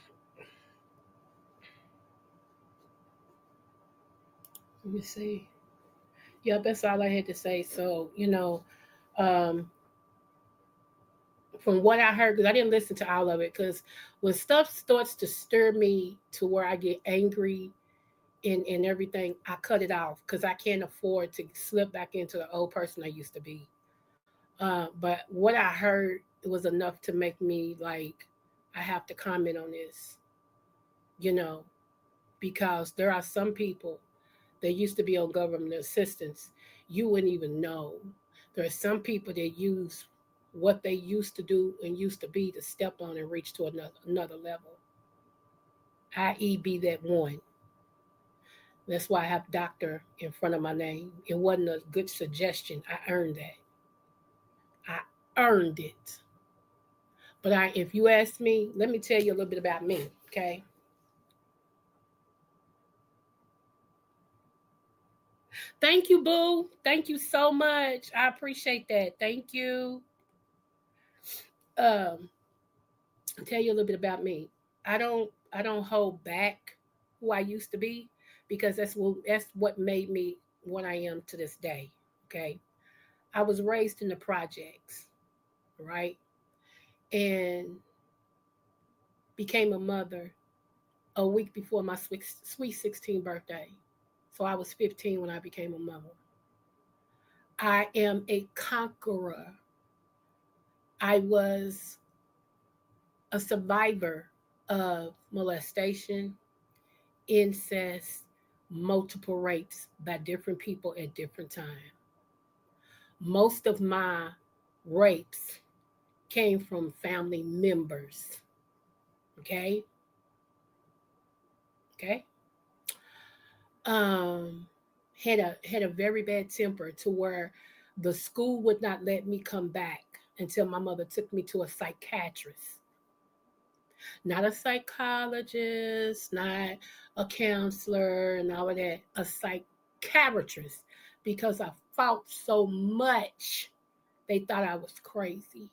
Let me see. Yeah, that's all I had to say. So, from what I heard, because I didn't listen to all of it, because when stuff starts to stir me to where I get angry and everything, I cut it off because I can't afford to slip back into the old person I used to be. But what I heard was enough to make me like, I have to comment on this, because there are some people that used to be on government assistance. You wouldn't even know. There are some people that use what they used to do and used to be to step on and reach to another level, i.e. be that one. That's why I have doctor in front of my name. It wasn't a good suggestion. I earned that. I earned it. But if you ask me, let me tell you a little bit about me, okay? Thank you, boo. Thank you so much. I appreciate that. Thank you. Um, I'll tell you a little bit about me. I don't hold back who I used to be, because that's what made me what I am to this day. Okay. I was raised in the projects, right? And became a mother a week before my sweet 16 birthday. So I was 15 when I became a mother. I am a conqueror. I was a survivor of molestation, incest, multiple rapes by different people at different times. Most of my rapes came from family members. Okay? Okay? Um had a very bad temper to where the school would not let me come back until my mother took me to a psychiatrist. Not a psychologist, not a counselor and all of that, a psychiatrist, because I fought so much they thought I was crazy.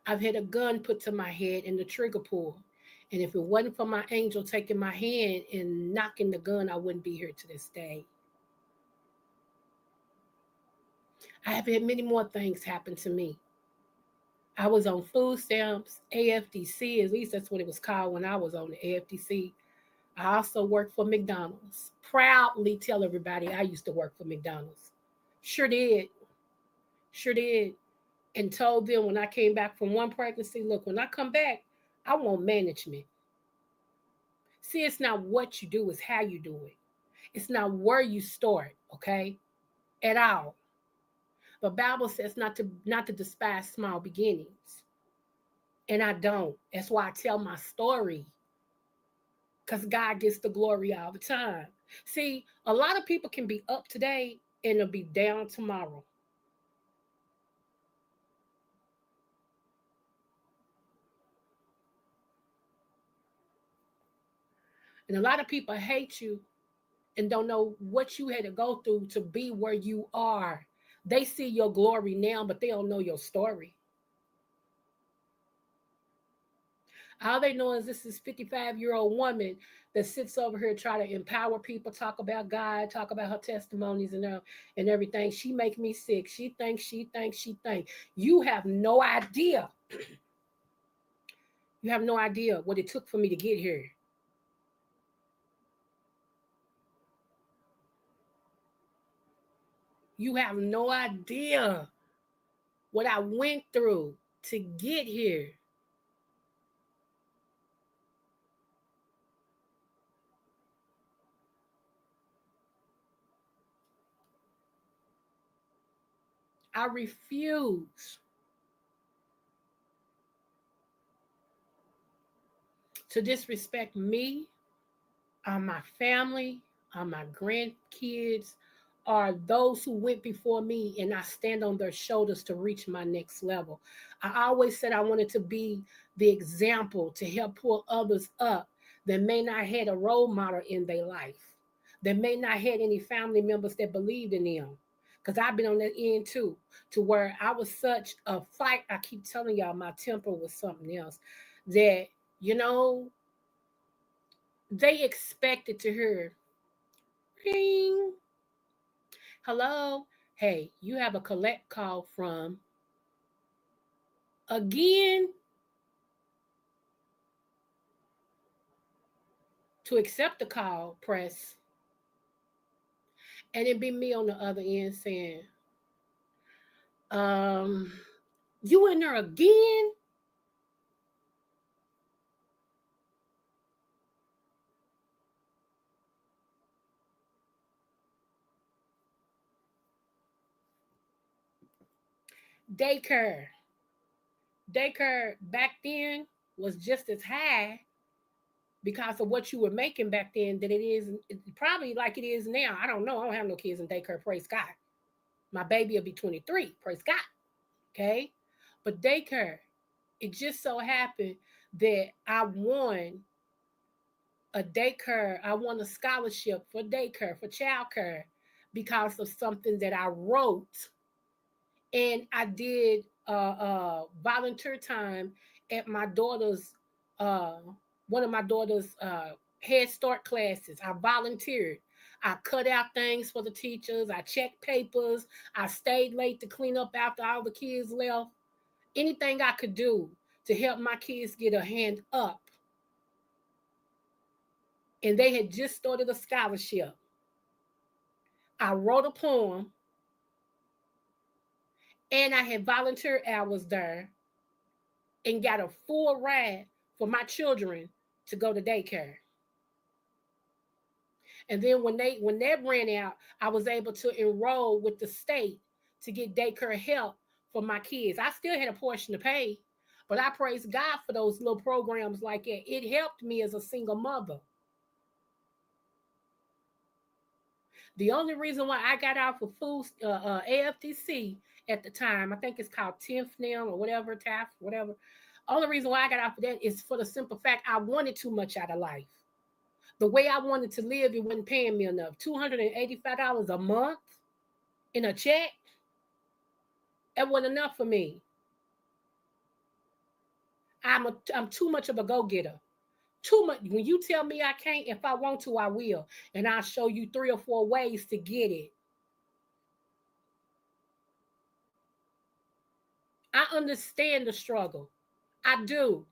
I've had a gun put to my head and the trigger pull. And if it wasn't for my angel taking my hand and knocking the gun, I wouldn't be here to this day. I have had many more things happen to me. I was on food stamps, AFDC, at least that's what it was called when I was on the AFDC. I also worked for McDonald's. Proudly tell everybody I used to work for McDonald's. Sure did. Sure did. And told them when I came back from one pregnancy, look, when I come back, I want management. See, it's not what you do, it's how you do it. It's not where you start, okay? At all. The Bible says not to despise small beginnings. And I don't. That's why I tell my story. Because God gets the glory all the time. See, a lot of people can be up today and they'll be down tomorrow. And a lot of people hate you and don't know what you had to go through to be where you are. They see your glory now, but they don't know your story. All they know is this is 55-year-old woman that sits over here trying to empower people, talk about God, talk about her testimonies and everything. She make me sick. She thinks. You have no idea. You have no idea what it took for me to get here. You have no idea what I went through to get here. I refuse to disrespect me, or my family, or my grandkids, are those who went before me, and I stand on their shoulders to reach my next level. I always said I wanted to be the example to help pull others up that may not have a role model in their life, that may not have any family members that believed in them. Because I've been on that end too, to where I was such a fight. I keep telling y'all my temper was something else, that, you know, they expected to hear, ring, hello, hey, you have a collect call from, again, to accept the call, press, and it be me on the other end saying, you in there again? Daycare back then was just as high because of what you were making back then that it is probably like it is now. I don't know. I don't have no kids in daycare, praise God. My baby will be 23, praise God. Okay. But daycare, it just so happened that I won a scholarship for daycare, for childcare, because of something that I wrote. And I did volunteer time at my daughter's one of my daughter's Head Start classes. I volunteered. I cut out things for the teachers. I checked papers. I stayed late to clean up after all the kids left. Anything I could do to help my kids get a hand up. And they had just started a scholarship. I wrote a poem, and I had volunteer hours there, and got a full ride for my children to go to daycare. And then when that ran out, I was able to enroll with the state to get daycare help for my kids. I still had a portion to pay, but I praise God for those little programs like that. It helped me as a single mother. The only reason why I got out for food AFTC at the time, I think it's called 10th now or whatever, TAF, whatever. Only reason why I got out for that is for the simple fact I wanted too much out of life. The way I wanted to live, it wasn't paying me enough. $285 a month in a check, that wasn't enough for me. I'm too much of a go-getter. Too much. When you tell me I can't, if I want to, I will. And I'll show you 3 or 4 ways to get it. I understand the struggle. I do.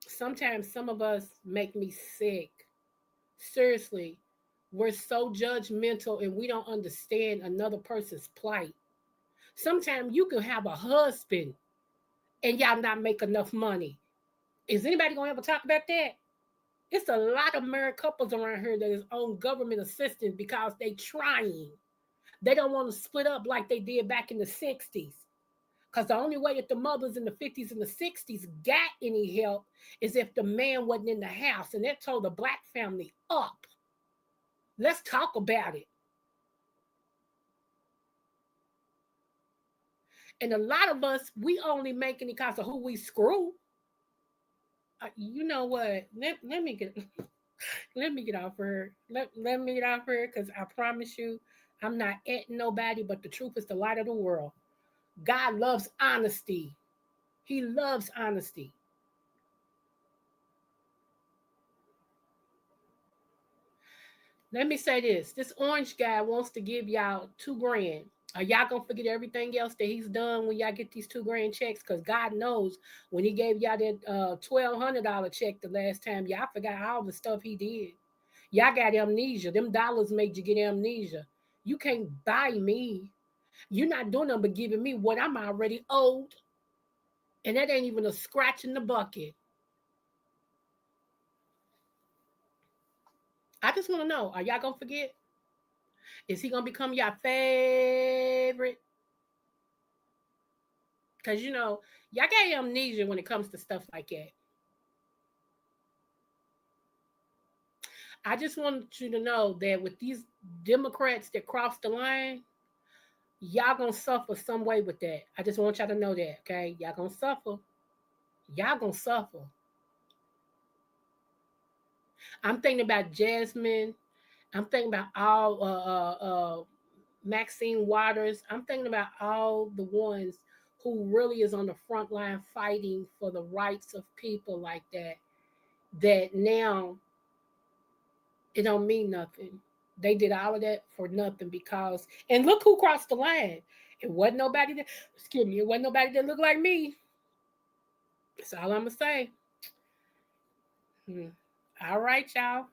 Sometimes some of us make me sick. Seriously, we're so judgmental and we don't understand another person's plight. Sometimes you can have a husband and y'all not make enough money. Is anybody gonna ever talk about that? It's a lot of married couples around here that is on government assistance because they trying. They don't want to split up like they did back in the 60s. Because the only way that the mothers in the 50s and the 60s got any help is if the man wasn't in the house. And that tore the black family up. Let's talk about it. And a lot of us, we only making it because of who we screw. You know what? Let me get off her. Let me get off her, because I promise you, I'm not at nobody, but the truth is the light of the world. God loves honesty. He loves honesty. Let me say this. This orange guy wants to give y'all $2,000. Are y'all gonna forget everything else that he's done when y'all get these $2,000 checks? Because God knows when he gave y'all that $1,200 check the last time, y'all forgot all the stuff he did. Y'all got amnesia. Them dollars made you get amnesia. You can't buy me. You're not doing nothing but giving me what I'm already owed. And that ain't even a scratch in the bucket. I just want to know, are y'all gonna forget? Is he gonna become your favorite? Because you know, y'all got amnesia when it comes to stuff like that. I just want you to know that with these Democrats that cross the line, y'all gonna suffer some way with that. I just want y'all to know that, okay? Y'all gonna suffer. Y'all gonna suffer. I'm thinking about Jasmine. I'm thinking about all Maxine Waters. I'm thinking about all the ones who really is on the front line fighting for the rights of people like that. That now it don't mean nothing. They did all of that for nothing because, and look who crossed the line. It wasn't nobody that, excuse me, it wasn't nobody that looked like me. That's all I'm gonna say. All right, y'all.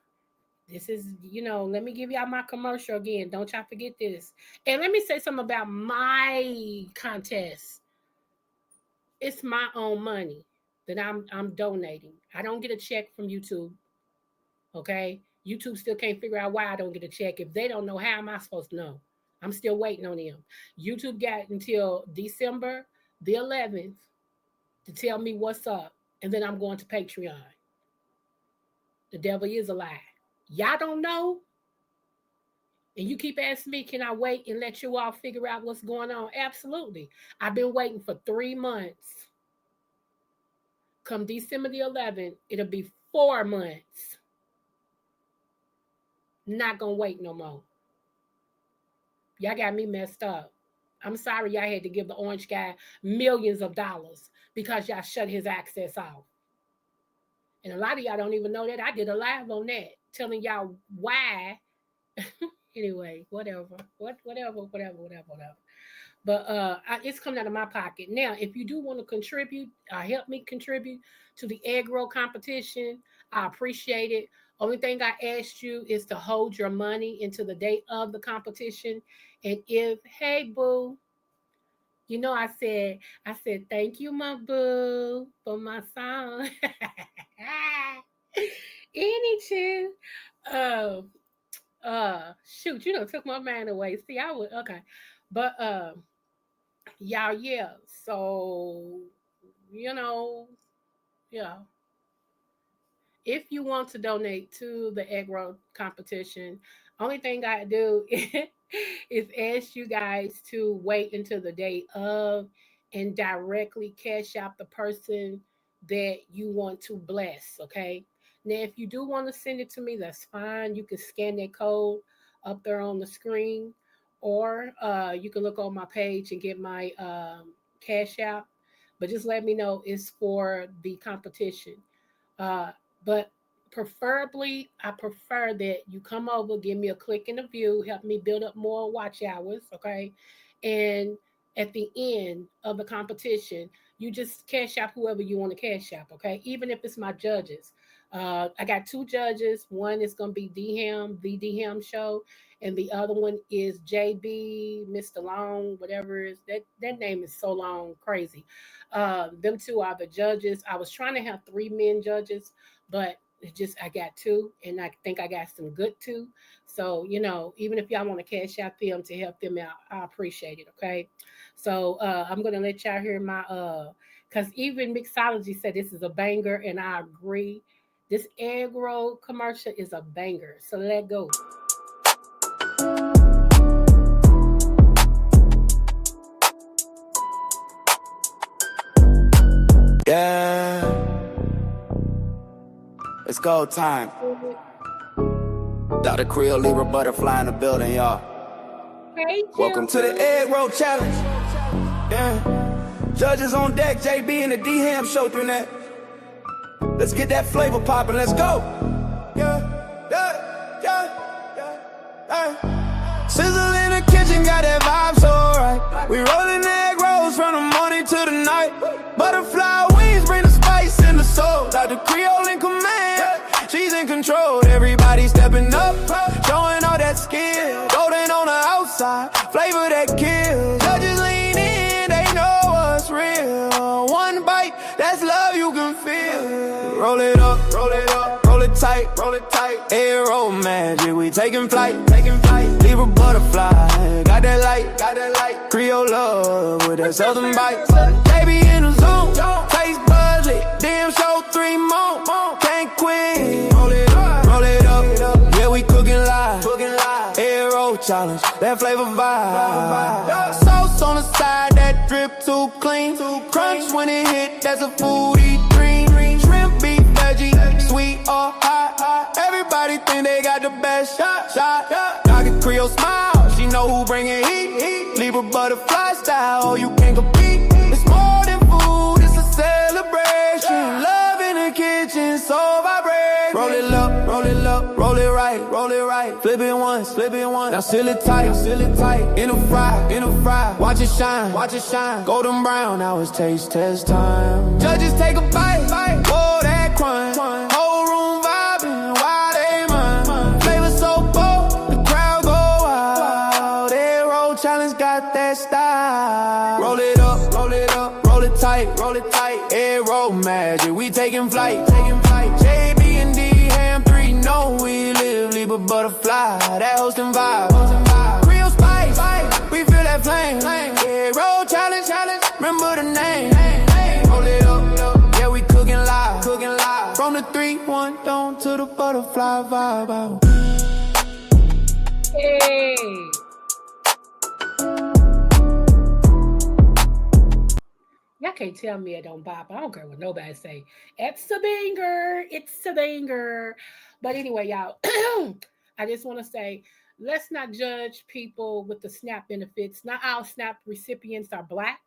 This is, you know, let me give y'all my commercial again. Don't y'all forget this. And let me say something about my contest. It's my own money that I'm donating. I don't get a check from YouTube. Okay? YouTube still can't figure out why I don't get a check. If they don't know, how am I supposed to know? I'm still waiting on them. YouTube got until December the 11th to tell me what's up. And then I'm going to Patreon. The devil is a lie. Y'all don't know? And you keep asking me, can I wait and let you all figure out what's going on? Absolutely. I've been waiting for 3 months. Come December the 11th, it'll be 4 months. Not gonna wait no more. Y'all got me messed up. I'm sorry y'all had to give the orange guy millions of dollars because y'all shut his access off. And a lot of y'all don't even know that. I did a live on that, telling y'all why. Anyway, whatever. Whatever. But it's coming out of my pocket. Now, if you do want to contribute, help me contribute to the egg roll competition, I appreciate it. Only thing I asked you is to hold your money until the day of the competition. And if, hey, boo, you know, I said, thank you, my boo, for my song. Anywho, shoot, you know, took my mind away. See, I would, okay. But, y'all, yeah. So, you know, yeah. If you want to donate to the egg roll competition, only thing I do is ask you guys to wait until the day of and directly cash out the person that you want to bless, okay? Now, if you do want to send it to me, that's fine. You can scan that code up there on the screen, or you can look on my page and get my cash out. But just let me know it's for the competition. But preferably, I prefer that you come over, give me a click and a view, help me build up more watch hours, okay? And at the end of the competition, you just cash out whoever you want to cash out, okay? Even if it's my judges. I got 2 judges. One is going to be D-Ham, the D-Ham show, and the other one is JB, Mr. Long, whatever it is. That name is so long, crazy. Them 2 are the judges. I was trying to have 3 men judges, but it just, I got 2, and I think I got some good 2. So, you know, even if y'all want to cash out them to help them out, I appreciate it, okay? So I'm going to let y'all hear my, because even Mixology said this is a banger, and I agree. This egg roll commercial is a banger. So let go. Yeah. It's go time. Dr.Creole, Libra butterfly in the building, y'all. Hey, welcome to the egg roll challenge. Yeah. Judges on deck, JB and the D-Ham show through that. Let's get that flavor poppin', let's go. Sizzle in the kitchen, got that vibe so right. We rollin' egg rolls from the morning to the night. Butterfly wings bring the spice and the soul. Dr.Creole in command, she's in control. Everybody stepping up, showing all that skill. Golden on the outside, flavor that kills. Judges lean in, they know what's real. One bite, that's love you can feel. Roll it up, roll it up, roll it tight, roll it tight. Air roll magic, we taking flight, taking flight. Libra Libra butterfly, got that light, Creole love with that southern bite. Baby in the zone, taste buzzly, damn show 3 more, can't quit. Roll it up, yeah we cooking live. Aero challenge, that flavor vibe. Sauce on the side, that drip too clean. Crunch when it hit, that's a foodie dream. Shrimp, beef, veggie, sweet or hot. Everybody think they got the best shot. Dr.Creole smile, she know who bringing heat. Libra butterfly style, oh you can't compete. It's more than food, it's a celebration. Love in the kitchen, so vibrate. Roll it up, roll it right. Flip it once, now seal it tight. In a fry, watch it shine. Golden brown, now it's taste test time. Judges take a bite, oh that crunch. Whole room vibing, why they mind? Flavor so bold, the crowd go wild. Aero challenge got that style. Roll it up, roll it tight. Aero magic, we taking flight. JB and D, ham 3, know we live. Libra butterfly, that hosting vibe. Real spice, we feel that flame. Aero challenge, remember the name. Roll it up, yeah we cooking live. From the 3-1 down to the butterfly vibe. Hey. Y'all can't tell me it don't bop. I don't care what nobody say. It's a banger. But anyway, y'all, I just want to say, let's not judge people with the SNAP benefits. Not all SNAP recipients are Black.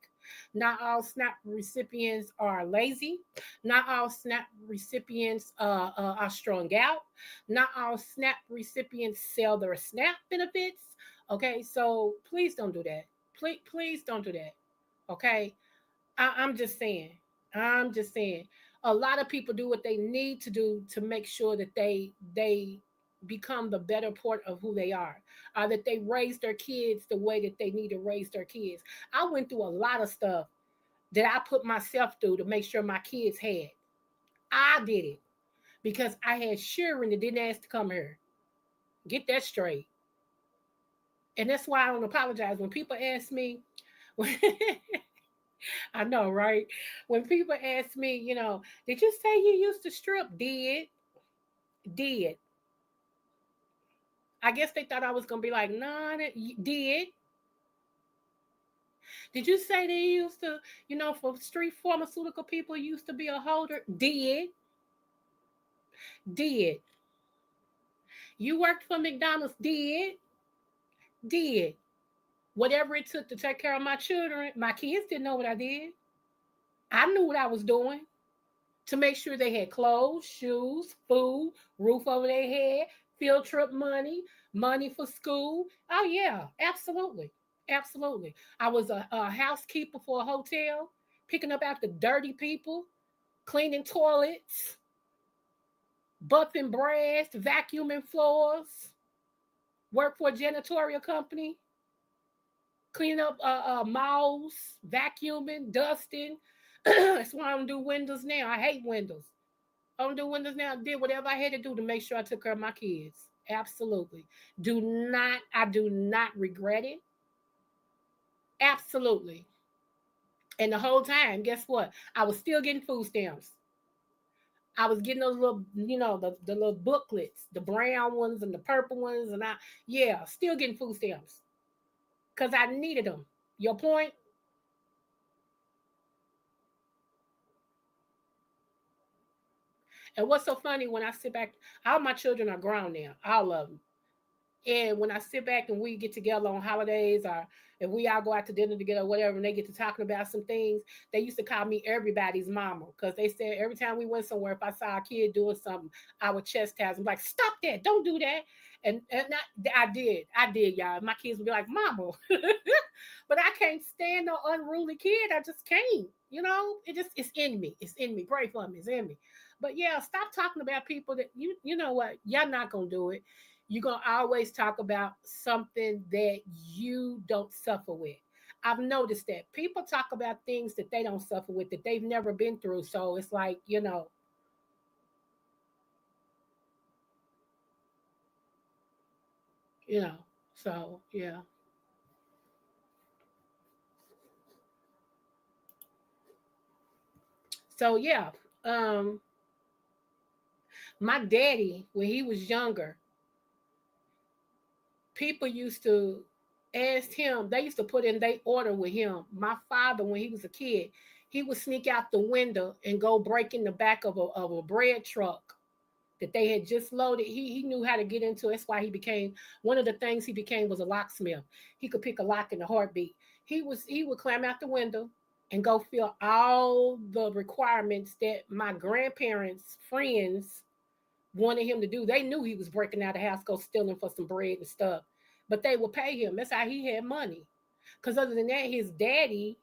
Not all SNAP recipients are lazy. Not all SNAP recipients are strung out. Not all SNAP recipients sell their SNAP benefits. Okay, so please don't do that. Please don't do that. Okay, I'm just saying. A lot of people do what they need to do to make sure that they become the better part of who they are, or that they raise their kids the way that they need to raise their kids. I went through a lot of stuff that I put myself through to make sure my kids had. I did it because I had Sharon that didn't ask to come here. Get that straight. And that's why I don't apologize when people ask me. I know, right? When people ask me, did you say you used to strip? Did. I guess they thought I was going to be like, nah, did. Did you say they used to, for street pharmaceutical people used to be a holder? Did. You worked for McDonald's? Did. Whatever it took to take care of my children, my kids didn't know what I did. I knew what I was doing to make sure they had clothes, shoes, food, roof over their head, field trip money for school. Oh, yeah, absolutely. I was a housekeeper for a hotel, picking up after dirty people, cleaning toilets, buffing brass, vacuuming floors, worked for a janitorial company, cleaning up malls, vacuuming, dusting. That's why I don't do windows now. I hate windows. I don't do windows now. I did whatever I had to do to make sure I took care of my kids. Absolutely. I do not regret it. Absolutely. And the whole time, guess what? I was still getting food stamps. I was getting those little, the little booklets, the brown ones and the purple ones. And still getting food stamps. Because I needed them. Your point? And what's so funny, when I sit back, all my children are grown now, all of them. And when I sit back and we get together on holidays, or if we all go out to dinner together or whatever, and they get to talking about some things, they used to call me everybody's mama. Because they said every time we went somewhere, if I saw a kid doing something, I would chastise them, like, stop that, don't do that. And I did, y'all. My kids would be like, mama. But I can't stand no unruly kid. I just can't. It's in me. It's in me. Pray for me. It's in me. But yeah, stop talking about people that you know what, y'all not gonna do it. You're gonna always talk about something that you don't suffer with. I've noticed that people talk about things that they don't suffer with, that they've never been through. So it's like, So yeah. So yeah. Um, my daddy, when he was younger, people used to ask him, they used to put in their order with him. My father, when he was a kid, he would sneak out the window and go break in the back of a bread truck that they had just loaded. He knew how to get into it. That's why he became, one of the things he became was a locksmith. He could pick a lock in a heartbeat. He would climb out the window and go fill all the requirements that my grandparents' friends wanted him to do. They knew he was breaking out of the house, go stealing for some bread and stuff, but they would pay him. That's how he had money. Because other than that, his daddy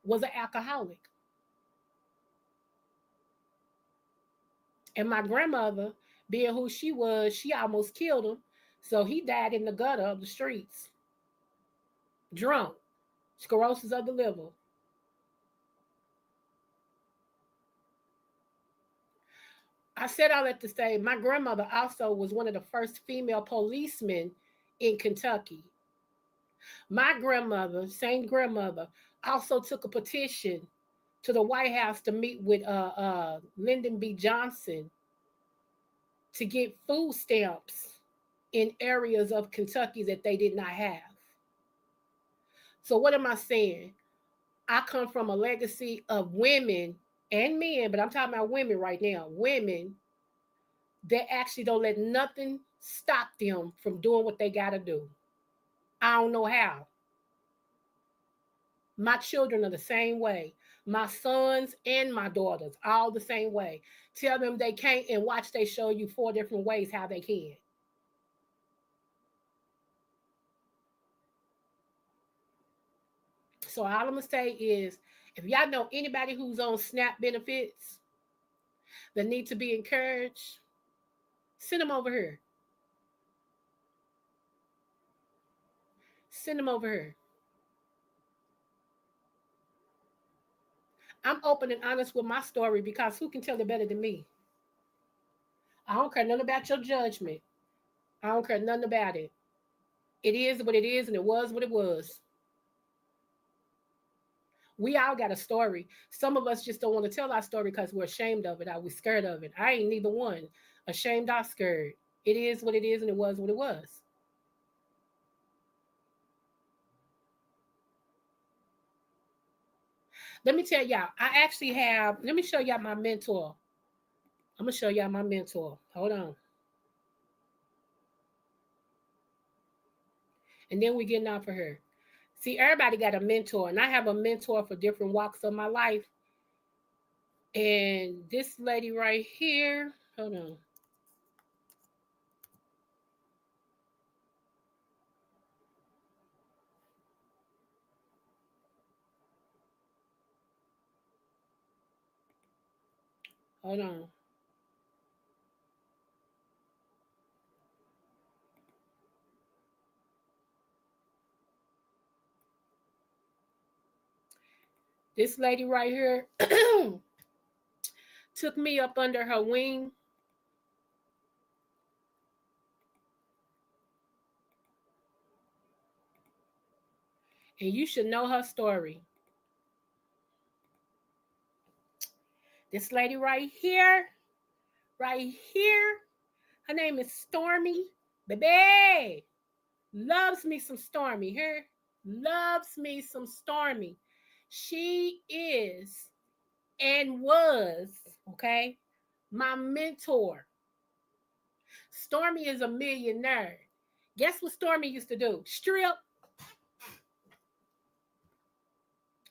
was an alcoholic. And my grandmother, being who she was, she almost killed him. So he died in the gutter of the streets, drunk, sclerosis of the liver. I said all that to say my grandmother also was one of the first female policemen in Kentucky. My grandmother, same grandmother, also took a petition to the White House to meet with Lyndon B. Johnson to get food stamps in areas of Kentucky that they did not have. So what am I saying? I come from a legacy of women and men, but I'm talking about women right now. Women that actually don't let nothing stop them from doing what they got to do. I don't know how. My children are the same way. My sons and my daughters, all the same way. Tell them they can't and watch they show you 4 different ways how they can. So all I'm going to say is, if y'all know anybody who's on SNAP benefits that need to be encouraged, send them over here. Send them over here. I'm open and honest with my story because who can tell it better than me? I don't care nothing about your judgment. I don't care nothing about it. It is what it is, and it was what it was. We all got a story. Some of us just don't want to tell our story because we're ashamed of it or we're scared of it. I ain't neither one. Ashamed or scared. It is what it is, and it was what it was. Let me tell y'all, I actually have, let me show y'all my mentor. I'm going to show y'all my mentor. Hold on. And then we getting off of her. See, everybody got a mentor, and I have a mentor for different walks of my life. And this lady right here, hold on. Hold on. This lady right here took me up under her wing. And you should know her story. This lady right here, her name is Stormy. Baby, loves me some Stormy here. Loves me some Stormy. She is and was, okay, my mentor. Stormy is a millionaire. Guess what Stormy used to do? Strip.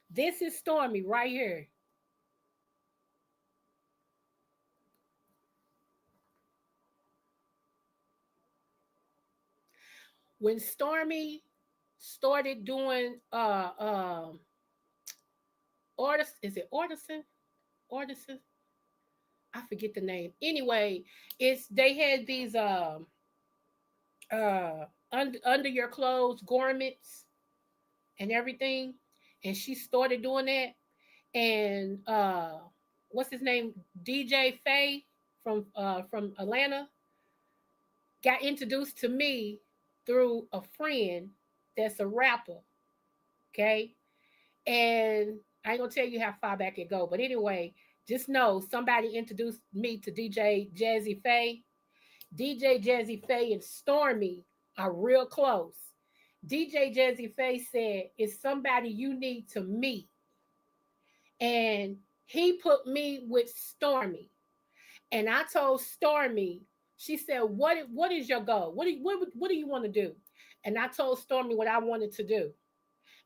This is Stormy right here. When Stormy started doing is it Orderson? Orderson? I forget the name. Anyway, it's they had these under your clothes garments and everything, and she started doing that. And what's his name? DJ Faye from Atlanta got introduced to me through a friend that's a rapper. Okay. And I ain't gonna tell you how far back it go, but anyway, just know somebody introduced me to DJ Jazzy Faye. DJ Jazzy Faye and Stormy are real close. DJ Jazzy Faye said, it's somebody you need to meet. And he put me with Stormy. And I told Stormy, she said, what is your goal? What do you want to do? And I told Stormy what I wanted to do.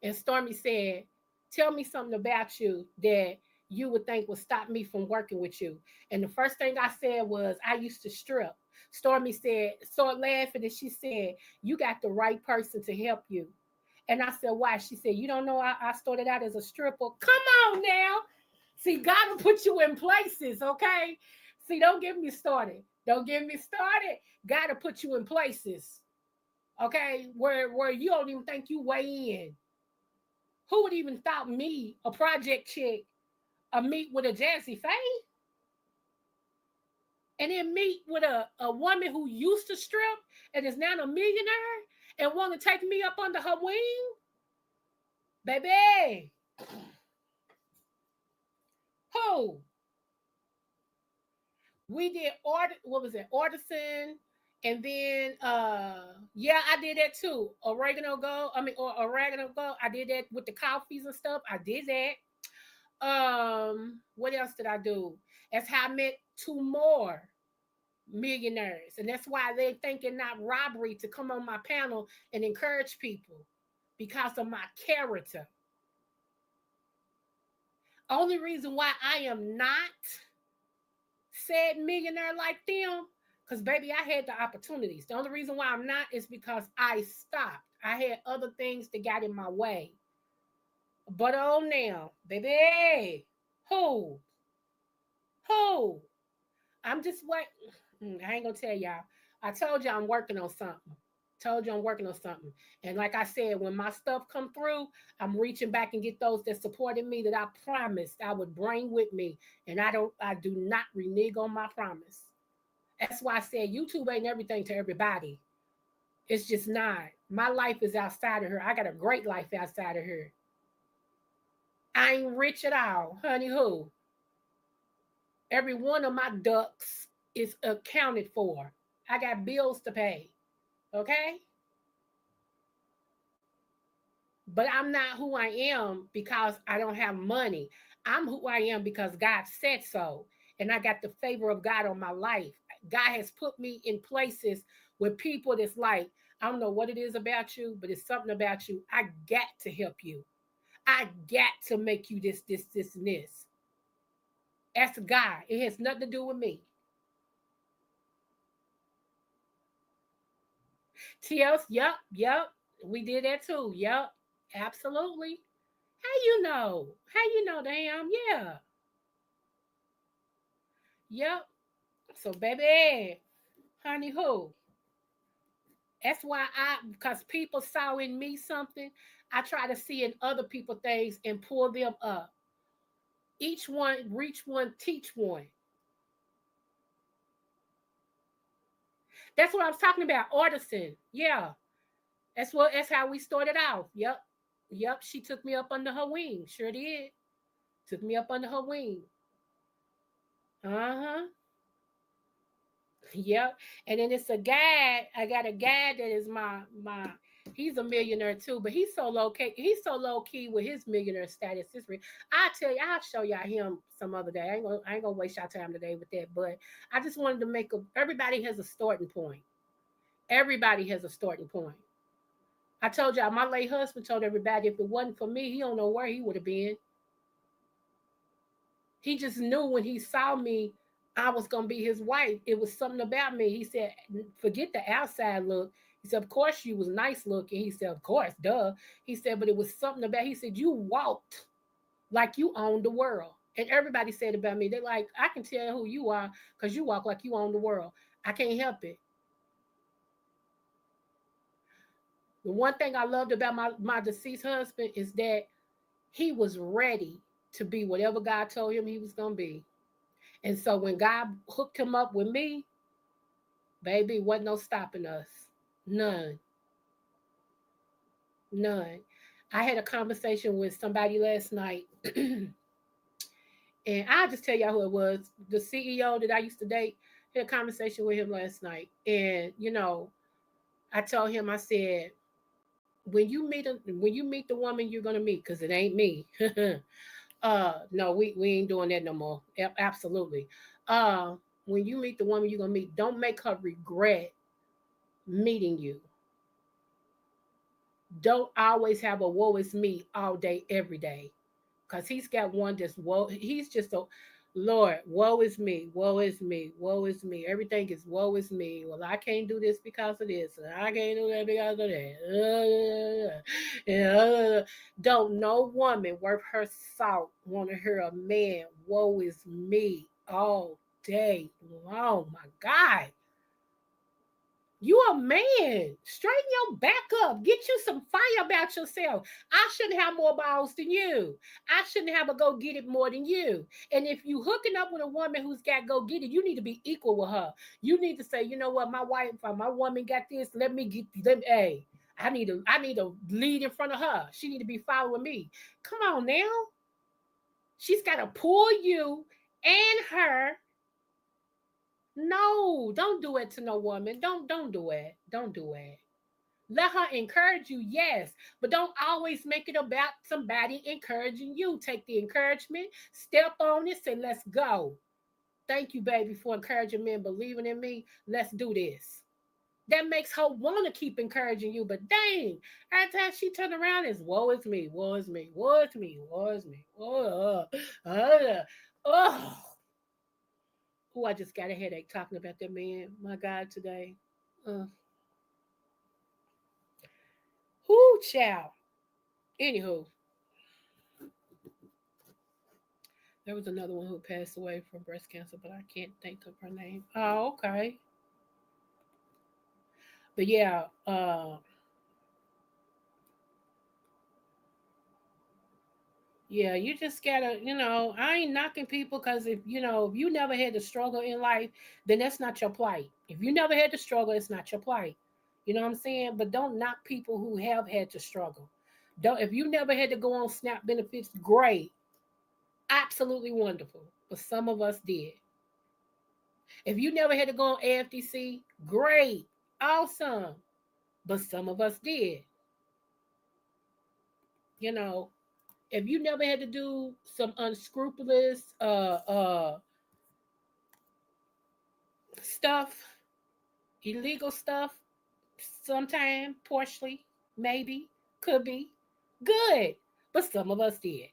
And Stormy said, tell me something about you that you would think would stop me from working with you. And the first thing I said was, I used to strip. Stormy said, started laughing, and she said, you got the right person to help you. And I said, why? She said, you don't know I started out as a stripper. Come on now. See, God will put you in places, okay? See, don't get me started. Don't get me started. God will put you in places, okay, where you don't even think you weigh in. Who would even thought me, a project chick, a meet with a Jazzy Faye? And then meet with a woman who used to strip and is now a millionaire and want to take me up under her wing? Baby. Who? We did Artisan, and then yeah, I did that too. Oregano Gold. I did that with the coffees and stuff. I did that. What else did I do? That's how I met 2 more millionaires. And that's why they're thinking not robbery to come on my panel and encourage people because of my character. Only reason why I am not said millionaire like them, because baby, I had the opportunities. The only reason why I'm not is because I stopped. I had other things that got in my way. But oh now, baby, who? I'm just waiting. I ain't gonna tell y'all. I told you I'm working on something. And like I said, when my stuff come through, I'm reaching back and get those that supported me that I promised I would bring with me. And I do not renege on my promise. That's why I said YouTube ain't everything to everybody. It's just not. My life is outside of here. I got a great life outside of here. I ain't rich at all, honey. Who? Every one of my ducks is accounted for. I got bills to pay. Okay? But I'm not who I am because I don't have money. I'm who I am because God said so. And I got the favor of God on my life. God has put me in places with people that's like, I don't know what it is about you, but it's something about you. I got to help you. I got to make you this, and this. That's God. It has nothing to do with me. TLC, yep. We did that too. Yep, absolutely. How you know? Damn, yeah. Yep. So, baby, honey, who? That's why because people saw in me something, I try to see in other people things and pull them up. Each one, reach one, teach one. That's what I was talking about. Artisan. Yeah. That's how we started out. Yep. She took me up under her wing. Sure did. Took me up under her wing. Uh-huh. Yep. And then it's a guy. I got a guy that is my he's a millionaire too, but he's so low key. He's so low key with his millionaire status. I tell you, I'll show y'all him some other day. I ain't gonna waste y'all time today with that. But I just wanted to make everybody has a starting point. Everybody has a starting point. I told y'all, my late husband told everybody if it wasn't for me, he don't know where he would have been. He just knew when he saw me, I was going to be his wife. It was something about me. He said, forget the outside look. He said, of course you was nice looking. He said, of course, duh. He said, but it was something about, he said, you walked like you owned the world. And everybody said about me, they're like, I can tell who you are because you walk like you own the world. I can't help it. The one thing I loved about my deceased husband is that he was ready to be whatever God told him he was going to be. And so when God hooked him up with me, baby, wasn't no stopping us. None. None. I had a conversation with somebody last night, and I'll just tell y'all who it was. The CEO that I used to date had a conversation with him last night. And, I told him, I said, when you meet the woman you're gonna meet, because it ain't me. No, we ain't doing that no more. Absolutely. Uh, when you meet the woman you're gonna meet, don't make her regret meeting you. Don't always have a woe is me all day, every day. Because he's got one just woe. He's just a Lord, woe is me, woe is me, woe is me. Everything is woe is me. Well, I can't do this because of this, and I can't do that because of that. Don't no woman worth her salt want to hear a man, woe is me, all day long. My God. You a man. Straighten your back up. Get you some fire about yourself. I shouldn't have more balls than you. I shouldn't have a go get it more than you. And if you hooking up with a woman who's got go get it, you need to be equal with her. You need to say, you know what, my wife, my woman got this. Let me get them. Hey, I need to lead in front of her. She need to be following me. Come on now. She's got to pull you and her. No, don't do it to no woman. Don't do it. Don't do it. Let her encourage you, yes, but don't always make it about somebody encouraging you. Take the encouragement, step on it, say, let's go. Thank you, baby, for encouraging me and believing in me. Let's do this. That makes her want to keep encouraging you, but dang, every time she turn around, it's woe is me, woe is me, woe is me, woe is me. Oh. Oh, I just got a headache talking about that man. My God, today. Whoo, child. Anywho, there was another one who passed away from breast cancer, but I can't think of her name. Oh, okay. But yeah, yeah, you just gotta, I ain't knocking people because if you never had to struggle in life, then that's not your plight. If you never had to struggle, it's not your plight. You know what I'm saying? But don't knock people who have had to struggle. Don't if you never had to go on SNAP benefits, great. Absolutely wonderful. But some of us did. If you never had to go on AFDC, great. Awesome. But some of us did. You know, if you never had to do some unscrupulous stuff, illegal stuff, sometime, partially, maybe, could be, good. But some of us did.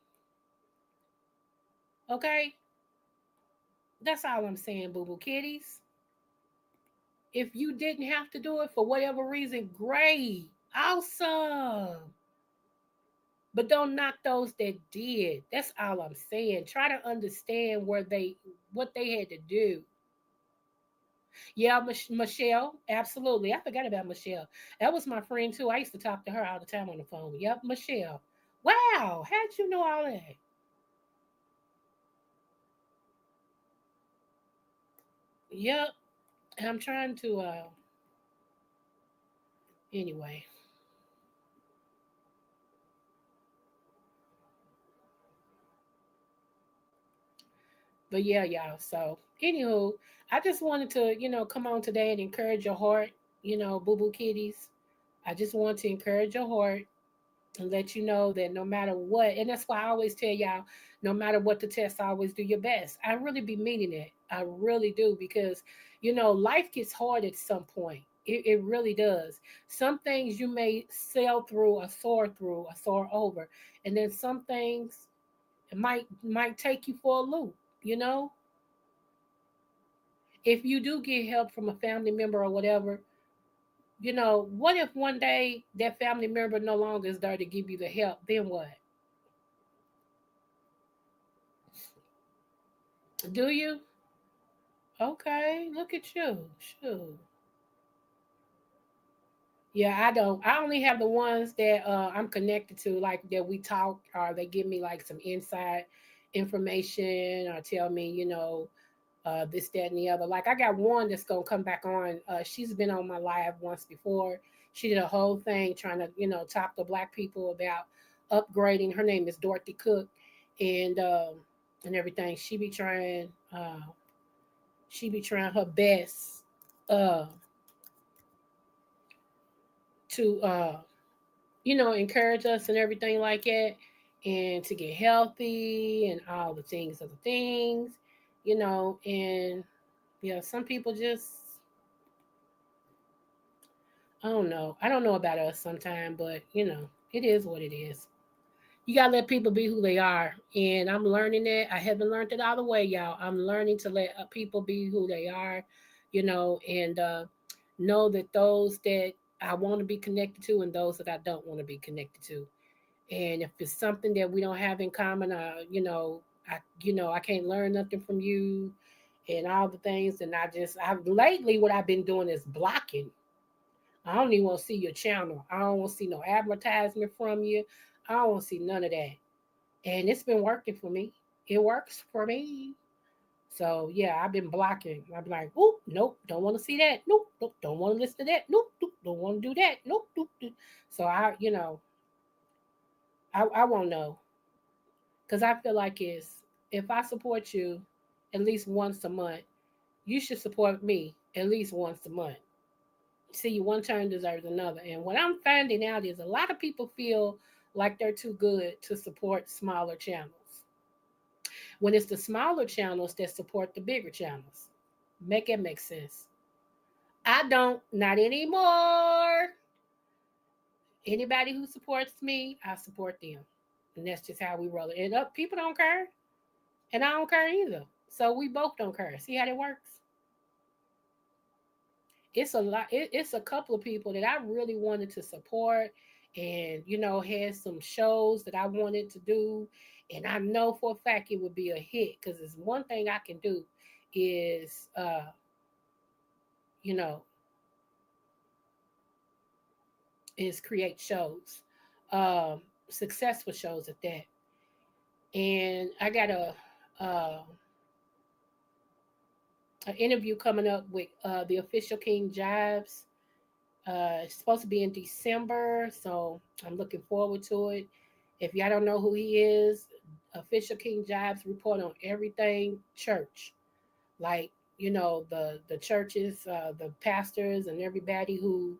Okay? That's all I'm saying, boo boo kitties. If you didn't have to do it for whatever reason, great. Awesome. But don't knock those that did. That's all I'm saying. Try to understand what they had to do. Yeah, Michelle, absolutely. I forgot about Michelle. That was my friend too. I used to talk to her all the time on the phone. Yep, Michelle. Wow, how'd you know all that? Yep. I'm trying to anyway. But yeah, y'all. So anywho, I just wanted to, come on today and encourage your heart, boo boo kitties. I just want to encourage your heart and let you know that no matter what, and that's why I always tell y'all, no matter what the test, always do your best. I really be meaning it. I really do because, life gets hard at some point. It really does. Some things you may sail through or soar over, and then some things it might take you for a loop. You know, if you do get help from a family member or whatever, what if one day that family member no longer is there to give you the help? Then what? Do you? Okay, look at you. Shoot. Yeah, I don't. I only have the ones that I'm connected to, like that we talk, or they give me like some inside information, or tell me, this, that, and the other. Like I got one that's gonna come back on. She's been on my live once before. She did a whole thing trying to, talk to Black people about upgrading. Her name is Dorothy Cook, and everything. She be trying her best to encourage us and everything like that, and to get healthy and all the things, and some people just, I don't know. I don't know about us sometimes, but it is what it is. You gotta let people be who they are, and I'm learning that. I haven't learned it all the way, y'all. I'm learning to let people be who they are, and know that those that I want to be connected to and those that I don't want to be connected to. And if it's something that we don't have in common, I can't learn nothing from you, and all the things. And lately what I've been doing is blocking. I don't even want to see your channel. I don't want to see no advertisement from you. I don't want to see none of that. And it's been working for me. It works for me. So yeah, I've been blocking. I've been like, oh, nope, don't want to see that. Nope, don't want to listen to that. Nope, don't want to do that. Nope. So I won't know. Because I feel like if I support you at least once a month, you should support me at least once a month. See, one turn deserves another. And what I'm finding out is a lot of people feel like they're too good to support smaller channels, when it's the smaller channels that support the bigger channels. Make it make sense. I don't, not anymore. Anybody who supports me, I support them. And that's just how we roll it. And people don't care. And I don't care either. So we both don't care. See how that works? It's a lot. It's a couple of people that I really wanted to support, and had some shows that I wanted to do, and I know for a fact it would be a hit, because it's one thing I can do is is create shows, successful shows at that. And I got an interview coming up with the official King Jives. It's supposed to be in December, so I'm looking forward to it. If y'all don't know who he is, official King Jives report on everything church, like the churches, the pastors, and everybody who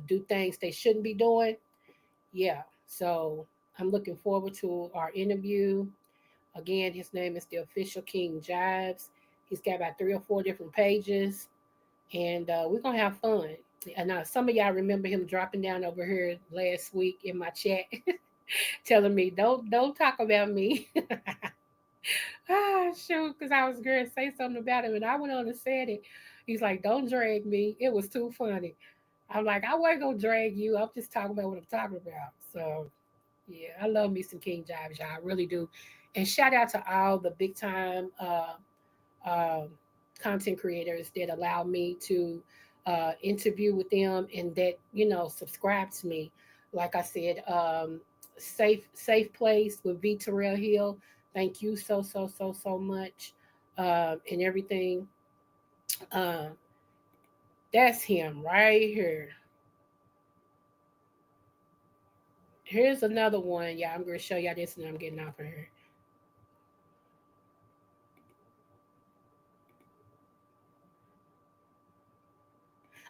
do things they shouldn't be doing. Yeah, so I'm looking forward to our interview. Again, his name is the official King Jives. He's got about 3 or 4 different pages, and we're gonna have fun. And some of y'all remember him dropping down over here last week in my chat, telling me don't talk about me. Shoot, because I was going to say something about him, and I went on and said it. He's like, don't drag me. It was too funny. I'm like, I wasn't gonna drag you. I'm just talking about what I'm talking about. So yeah, I love me some King Jives, y'all. I really do. And shout out to all the big time content creators that allow me to interview with them, and that subscribe to me. Like I said, safe place with V. Terrell Hill. Thank you so much, and everything. That's him right here. Here's another one. Yeah, I'm going to show y'all this, and I'm getting off of here.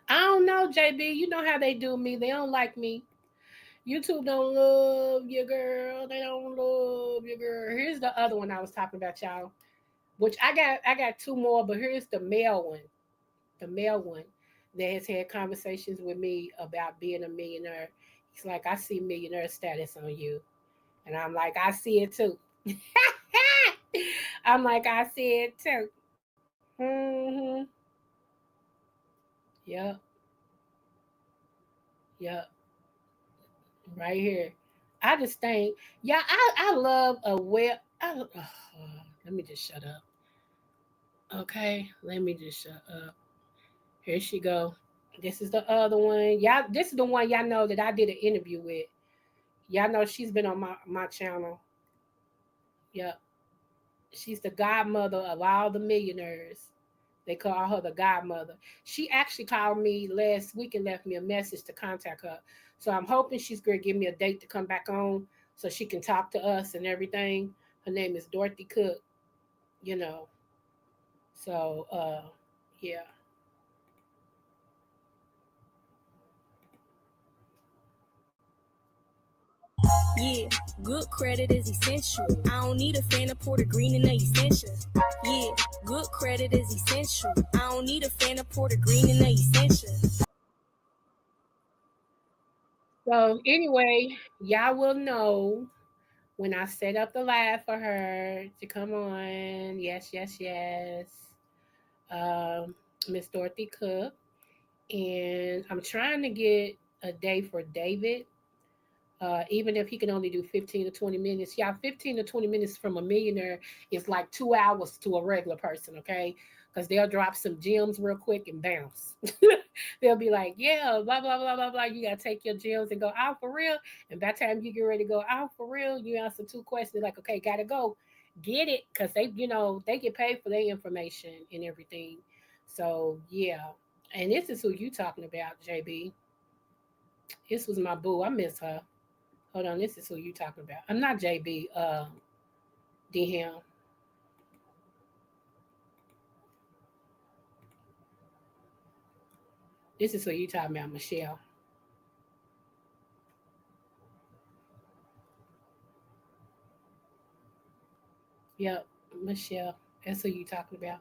I don't know, JB. You know how they do me. They don't like me. YouTube don't love you, girl. They don't love you, girl. Here's the other one I was talking about, y'all. Which I got 2 more, but here's the male one. The male one that has had conversations with me about being a millionaire. He's like, I see millionaire status on you. And I'm like, I see it too. I'm like, I see it too. Mm-hmm. Yep. Yep. Right here. I just think, yeah, I love a let me just shut up. Okay, let me just shut up. Here she go. This is the other one. Y'all, this is the one y'all know that I did an interview with. Y'all know she's been on my channel. Yep. She's the godmother of all the millionaires. They call her the godmother. She actually called me last week and left me a message to contact her. So I'm hoping she's going to give me a date to come back on so she can talk to us and everything. Her name is Dorothy Cook, you know. So, yeah. Yeah, good credit is essential. I don't need a fan of Porter Green in the essentials. Yeah, good credit is essential. I don't need a fan of Porter Green in the essentials. So anyway, y'all will know when I set up the live for her to come on. Yes, yes, yes. Miss Dorothy Cook. And I'm trying to get a day for David. Even if he can only do 15 to 20 minutes. Yeah, 15 to 20 minutes from a millionaire is like 2 hours to a regular person, okay? Because they'll drop some gems real quick and bounce. They'll be like, yeah, blah, blah, blah, blah, blah. You got to take your gems and go out for real. And by the time you get ready to go out for real, you answer 2 questions like, okay, got to go. Get it. Because they, they get paid for their information and everything. So, yeah. And this is who you talking about, JB. This was my boo. I miss her. Hold on, this is who you talking about. I'm not JB, DM. This is who you talking about, Michelle. Yep, Michelle. That's who you talking about.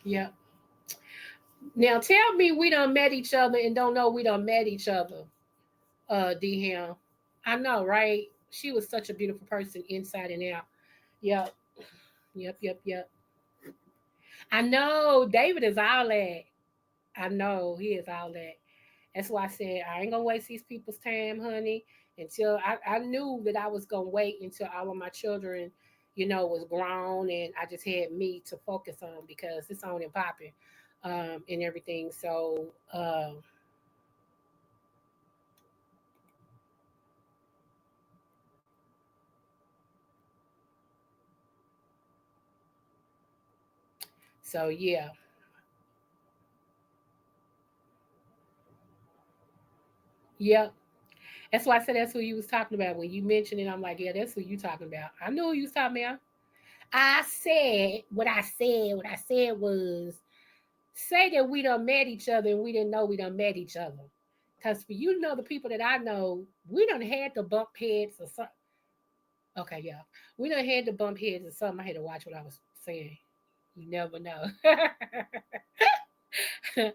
Yep. Now tell me we done met each other and don't know we done met each other, DM. I know, right? She was such a beautiful person inside and out. Yep. Yep, yep, yep. I know David is all that. I know he is all that. That's why I said I ain't gonna waste these people's time, honey. Until I knew that I was gonna wait until all of my children, was grown and I just had me to focus on because it's on and popping, and everything. So yeah. Yep. That's why I said that's who you was talking about. When you mentioned it, I'm like, yeah, that's who you talking about. I knew who you was talking about. I said what I said. What I said was say that we done met each other and we didn't know we done met each other. Because for you to know the people that I know, we done had to bump heads or something. Okay, yeah. We done had to bump heads or something. I had to watch what I was saying. You never know. Huh.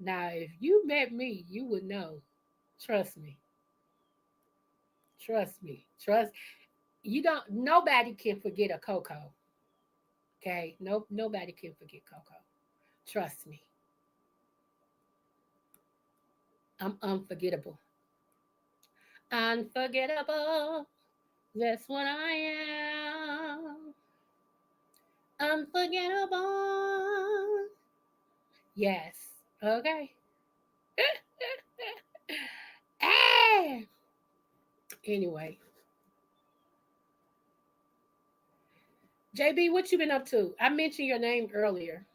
Now, if you met me, you would know. Trust me. Trust me. Trust. You don't. Nobody can forget a Coco. Okay. No. Nobody can forget Coco. Trust me. I'm unforgettable. Unforgettable. That's what I am. Unforgettable. Yes. Okay. Ah! Anyway, JB, what you been up to? I mentioned your name earlier.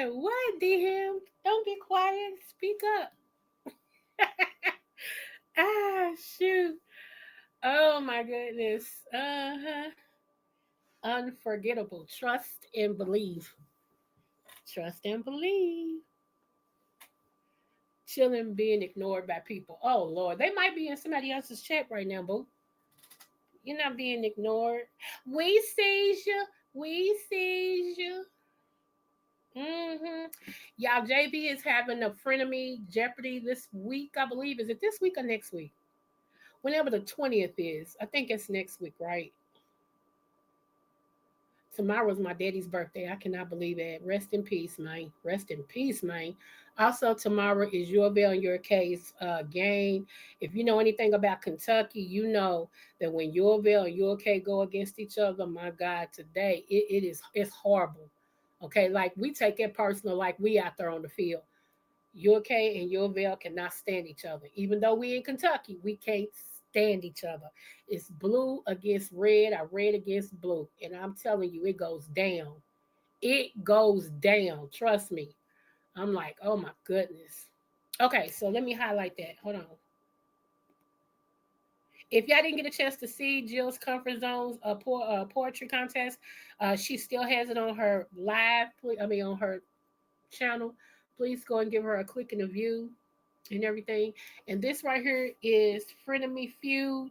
What, DM? Don't be quiet. Speak up. Shoot. Oh my goodness. Uh-huh. Unforgettable. Trust and believe. Trust and believe. Chilling, being ignored by people. Oh Lord, they might be in somebody else's chat right now, boo. You're not being ignored. We sees you. We sees you. Y'all, JB is having a frenemy Jeopardy this week, I believe. Is it this week or next week? Whenever the 20th is. I think it's next week, right? Tomorrow's my daddy's birthday. I cannot believe that. Rest in peace, man. Rest in peace, man. Also, tomorrow is your bill and your case game. If you know anything about Kentucky, you know that when your bill and your case go against each other, my God, today it's horrible. Okay, like we take it personal, like we out there on the field. UK and Yorville cannot stand each other. Even though we in Kentucky, we can't stand each other. It's blue against red or red against blue. And I'm telling you, it goes down. It goes down. Trust me. I'm like, oh my goodness. Okay, so let me highlight that. Hold on. If y'all didn't get a chance to see Jill's Comfort Zones poetry contest, she still has it on her live, on her channel. Please go and give her a click and a view and everything. And this right here is Frenemy Feud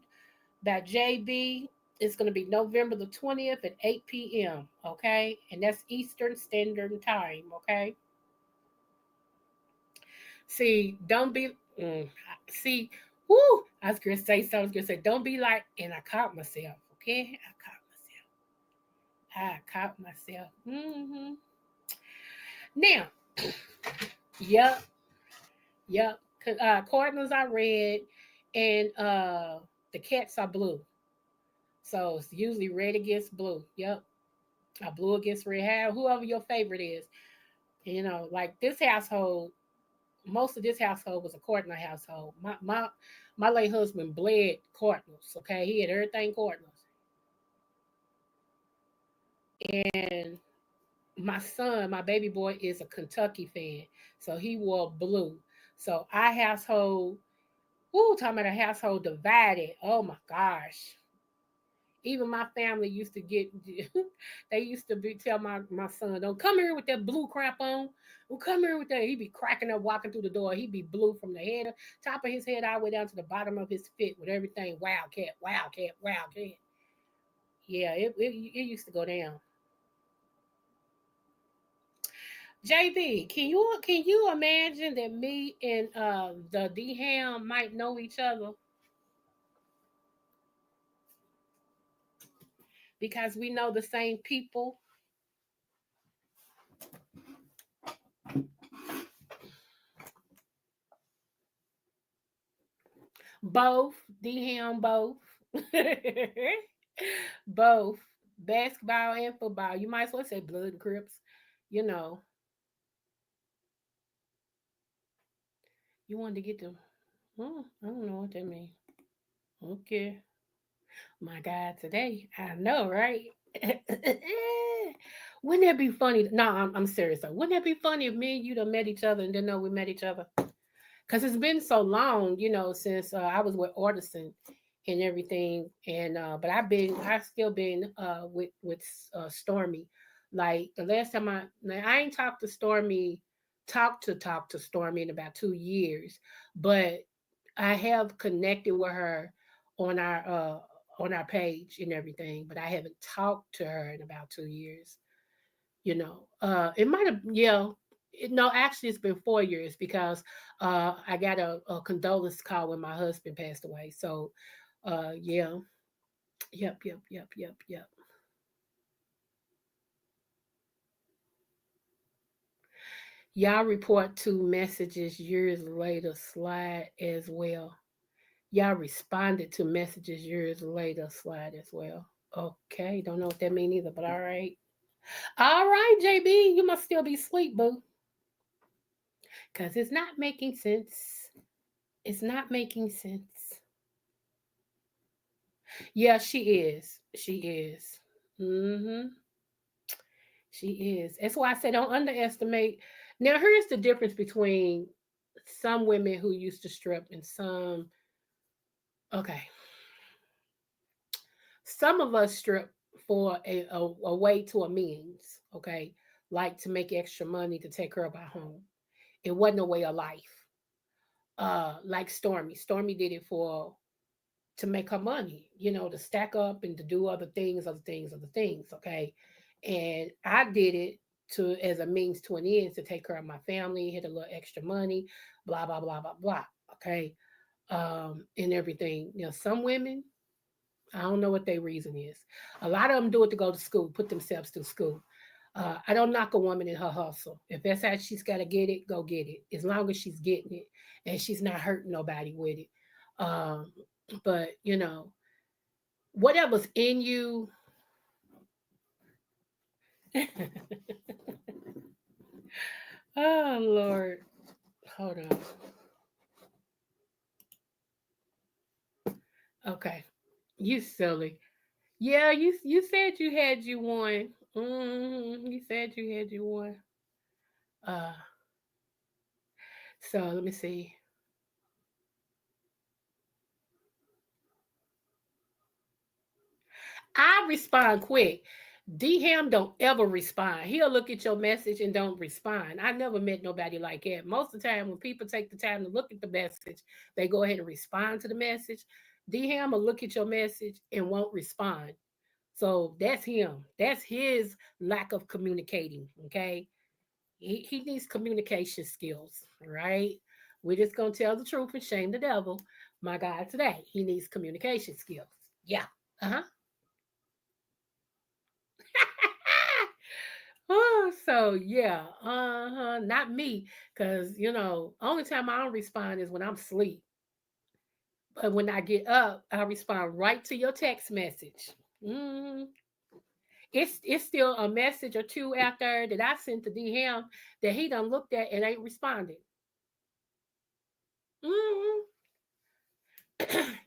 by JB. It's going to be November the 20th at 8 p.m. Okay, and that's Eastern Standard Time. Okay. See, don't be. See, whoo! I was gonna say something. I was gonna say, don't be like, and I caught myself. Okay, I caught myself. Mm-hmm. Now, yep. Cardinals are red, and the cats are blue. So it's usually red against blue. Yep, blue against red. Whoever your favorite is, you know, like this household. Most of this household was a Cardinal household. My late husband bled Cardinals. Okay, he had everything Cardinals, and my son, my baby boy, is a Kentucky fan, so he wore blue. So our household, talking about a household divided. Oh my gosh. Even my family used to get, they used to tell my son, don't come here with that blue crap on. Don't come here with that. He'd be cracking up walking through the door. He'd be blue from the head, top of his head all the way down to the bottom of his feet with everything. Wildcat, wildcat, wildcat. Yeah, it used to go down. JB, can you imagine that me and the D Ham might know each other? Because we know the same people. Both, D-Ham, both. Both. Basketball and football. You might as well say blood and Crips. You know. You wanted to get them. I don't know what that means. Okay. My God, today. I know, right? Wouldn't that be funny? No, I'm serious though. Wouldn't that be funny if me and you done met each other and didn't know we met each other? Because it's been so long, since I was with Artisan and everything, and but I've still been with Stormy. Like the last time I ain't talked to Stormy, talk to Stormy in about 2 years, but I have connected with her on our page and everything, but I haven't talked to her in about 2 years. It might have, no, actually it's been 4 years because I got a condolence call when my husband passed away. So yeah. Yep. Y'all report to messages years later slide as well. Y'all responded to messages years later slide as well. Okay, don't know what that means either, but all right. All right, JB, you must still be asleep, boo. Because it's not making sense. It's not making sense. Yeah, she is. She is. Mm-hmm. She is. That's why I say don't underestimate. Now, here's the difference between some women who used to strip and some. Okay. Some of us strip for a way to a means, okay? Like to make extra money to take care of our home. It wasn't a way of life. Like Stormy. Stormy did it to make her money, to stack up and to do other things, okay? And I did it as a means to an end to take care of my family, hit a little extra money, blah, blah, blah, blah, blah, okay? And everything. Some women, I don't know what their reason is. A lot of them do it to go to school, put themselves through school. I don't knock a woman in her hustle. If that's how she's got to get it, go get it. As long as she's getting it and she's not hurting nobody with it. But whatever's in you. Oh Lord. hold on. Okay. You silly. Yeah, you said you had you one. You said you had you one. So let me see. I respond quick. D-Ham don't ever respond. He'll look at your message and don't respond. I never met nobody like that. Most of the time when people take the time to look at the message, they go ahead and respond to the message. D-Ham will look at your message and won't respond. So that's him. That's his lack of communicating, okay? He needs communication skills, right? We're just going to tell the truth and shame the devil. My God, today, he needs communication skills. Yeah. Uh-huh. Oh, so yeah, not me, because only time I don't respond is when I'm asleep. But when I get up, I respond right to your text message. It's still a message or two after that I sent to D-Ham that he done looked at and ain't responded.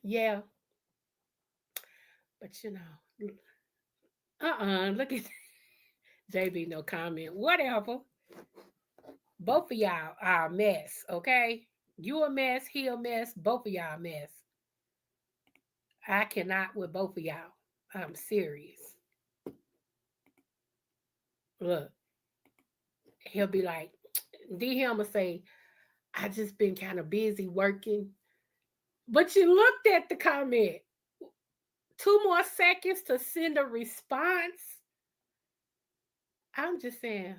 Yeah, but look at JB, no comment. Whatever. Both of y'all are a mess, okay? You a mess, he a mess, both of y'all a mess. I cannot with both of y'all. I'm serious. Look, he'll be like, D-Ham will say, I just been kind of busy working. But you looked at the comment. 2 more seconds to send a response. I'm just saying.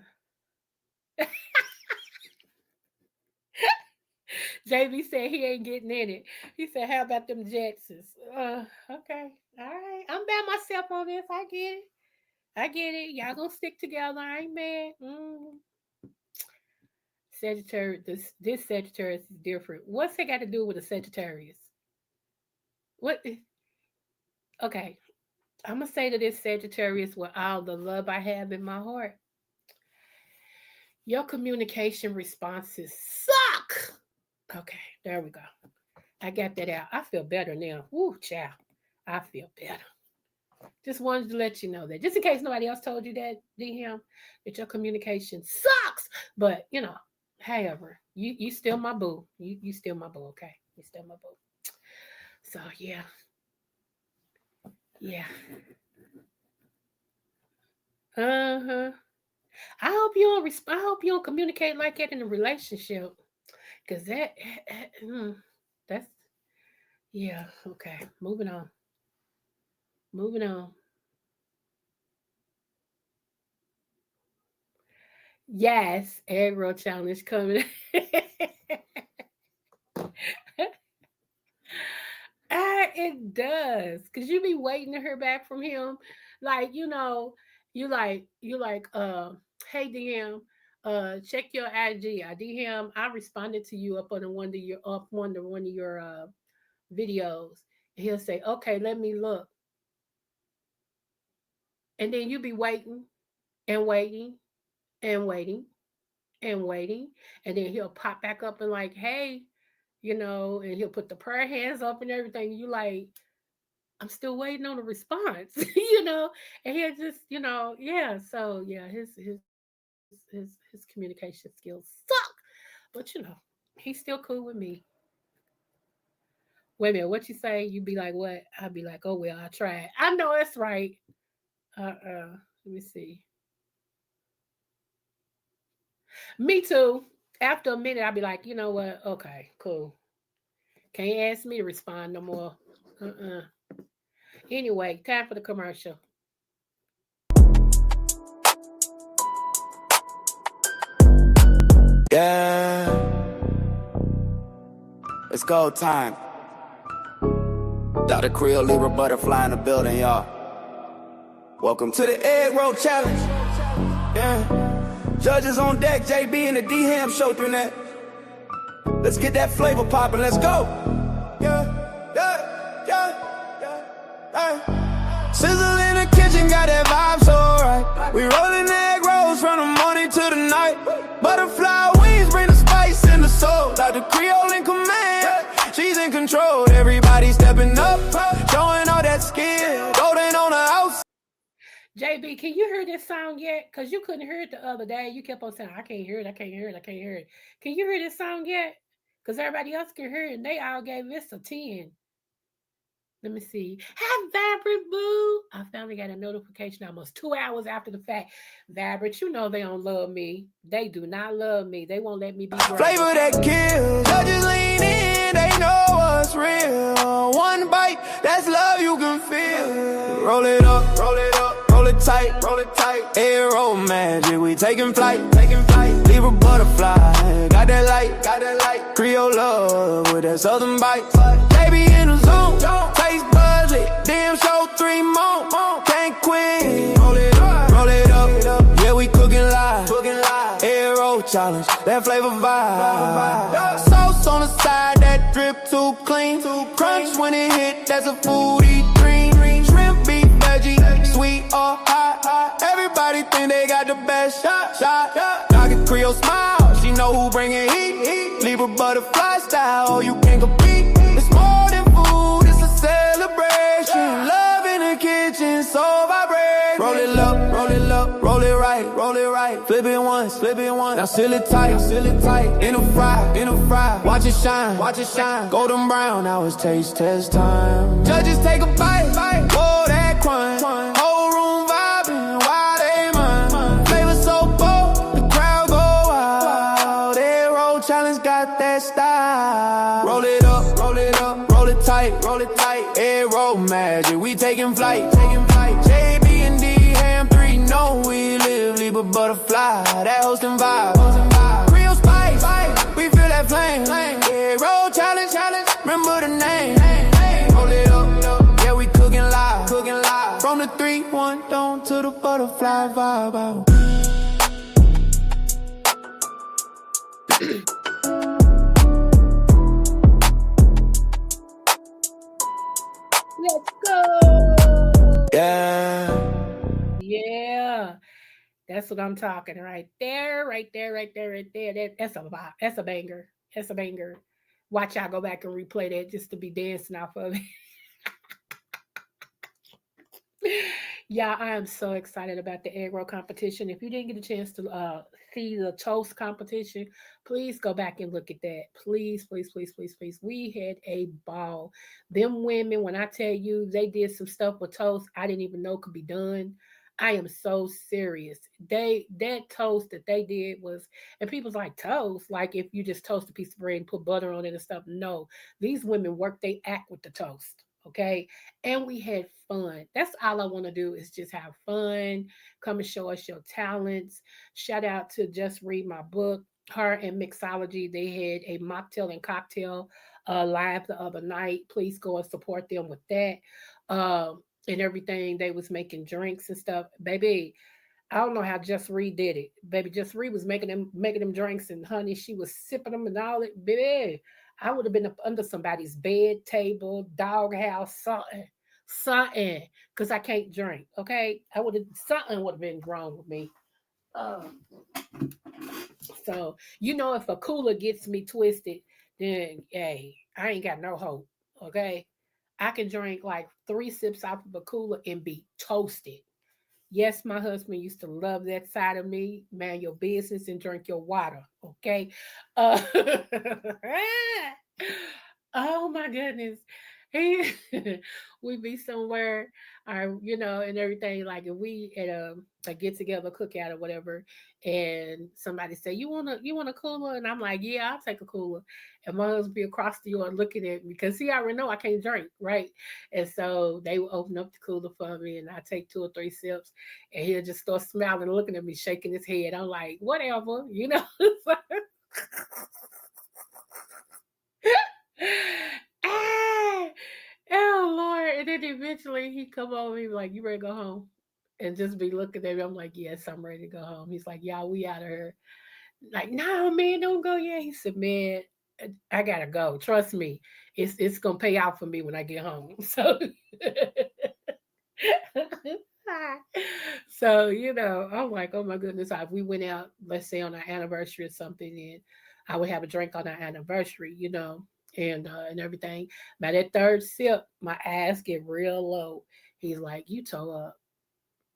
JB said he ain't getting in it. He said, how about them Jetsons? Okay. All right. I'm by myself on this. I get it. Y'all gonna stick together. I ain't mad. Sagittarius. This Sagittarius is different. What's it got to do with a Sagittarius? What? Okay. I'm gonna say to this Sagittarius with all the love I have in my heart. Your communication responses suck. Okay, there we go. I got that out. I feel better now. Woo, child. I feel better. Just wanted to let you know that. Just in case nobody else told you that, D-Ham, that your communication sucks. But, however, you still my boo. You still my boo, okay? You still my boo. So, yeah. Yeah. I hope you don't communicate like that in a relationship. Because that's, yeah, okay. Moving on. Yes, egg roll challenge coming. It does. Because you be waiting to hear back from him. Like, you like, hey, DM, check your IG. DM, I responded to you up on one of your videos. And he'll say, okay, let me look. And then you be waiting and waiting and waiting and waiting. And then he'll pop back up and like, hey, and he'll put the prayer hands up and everything. You like, I'm still waiting on a response, and he'll just, yeah. So yeah, his communication skills suck, but he's still cool with me. Wait a minute, what you say? You be like, what? I'll be like, oh well, I tried. I know it's right. Let me see. Me too. After a minute, I'll be like, you know what? Okay, cool. Can't ask me to respond no more. Anyway, time for the commercial. Yeah. It's go time. Dr.Creole, Libra butterfly in the building, y'all. Welcome to the egg roll challenge. Yeah. Judges on deck, JB and the D-Ham show through that. Let's get that flavor poppin', let's go. Yeah. Sizzle in the kitchen, got that vibe so right. We rollin' egg rolls from the morning to the night. Butterfly wings bring the spice in the soul. control. Everybody stepping up, showing all that skill. Golden on the house. JB, can you hear this song yet? Because you couldn't hear it the other day. You kept on saying, I can't hear it, I can't hear it, I can't hear it. Can you hear this song yet? Because everybody else can hear it, and they all gave this a 10. Let me see. Have Vibrant Boo. I finally got a notification almost 2 hours after the fact. Vibrant, you know they don't love me. They do not love me. They won't let me be great. Flavor that kills. Judges lean in, they know what's real. One bite, that's love you can feel. Roll it up, roll it up, roll it tight, roll it tight. Aero magic, we taking flight, taking flight. Leave a butterfly, got that light, Creole love with that southern bite. Baby in the zone, taste buds lit, damn show 3 more, can't quit. Roll it up, yeah we cooking live, Aero challenge, that flavor vibe. Sauce on the side, that drip too clean, crunch when it hit, that's a foodie dream. Shrimp, beef, veggie, sweet or hot, everybody think they got the best shot. Dr.Creole smile, she know who bringing heat. Leave a butterfly style, you can't compete. It's more than food, it's a celebration. Love in the kitchen, so vibrate. Roll it up, roll it right. Flip it once, now seal it tight. In a fry, watch it shine. Golden brown, now it's taste test time. Judges take a bite, whoa that crunch. Whole room vibing, why they mind? Flavor so bold, the crowd go wild. Aero challenge got that style. Roll it up, roll it tight. Aero magic, we taking flight. JB and D, ham 3, know we live, leave a butterfly, that hosting vibe. Real spice, we feel that flame. Aero challenge, remember the name. Roll it up, yeah we cooking live. From the 3-1 down to the butterfly vibe. Let's go. Yeah. That's what I'm talking right there. That's a vibe. That's a banger. Watch y'all go back and replay that just to be dancing off of it. Yeah, I am so excited about the egg roll competition. If you didn't get a chance to see the toast competition, please go back and look at that. Please. We had a ball. Them women, when I tell you they did some stuff with toast I didn't even know could be done. I am so serious. That toast that they did was, and people's like, toast, like if you just toast a piece of bread and put butter on it and stuff. No, these women work they act with the toast. Okay. And we had fun. That's all I want to do is just have fun. Come and show us your talents. Shout out to Just Read My Book. Her and Mixology, they had a mocktail and cocktail live the other night. Please go and support them with that. And everything. They was making drinks and stuff. Baby, I don't know how Just Read did it. Baby, Just Read was making them drinks, and honey, she was sipping them and all it. Baby, I would have been up under somebody's bed, table, doghouse, something, because I can't drink. Okay, something would have been wrong with me. So if a cooler gets me twisted, then hey, I ain't got no hope. Okay, I can drink like 3 sips out of a cooler and be toasted. Yes, my husband used to love that side of me. Man your business and drink your water. Okay. Oh my goodness. We be somewhere, and everything. Like if we at a get together, cookout or whatever, and somebody say, you want a cooler? And I'm like, yeah, I'll take a cooler. And my husband be across the yard looking at me because he already know I can't drink, right? And so they will open up the cooler for me, and I take 2 or 3 sips, and he'll just start smiling and looking at me, shaking his head. I'm like, whatever. Oh Lord. And then eventually he come over, he like, you ready to go home? And just be looking at me. I'm like, yes, I'm ready to go home. He's like, y'all, we out of here. Like, no, man, don't go yet. He said, man, I gotta go. Trust me. It's gonna pay out for me when I get home. So I'm like, oh my goodness. If we went out, let's say on our anniversary or something, and I would have a drink on our anniversary, and everything. By that third sip, my eyes get real low. He's like, "You toe up."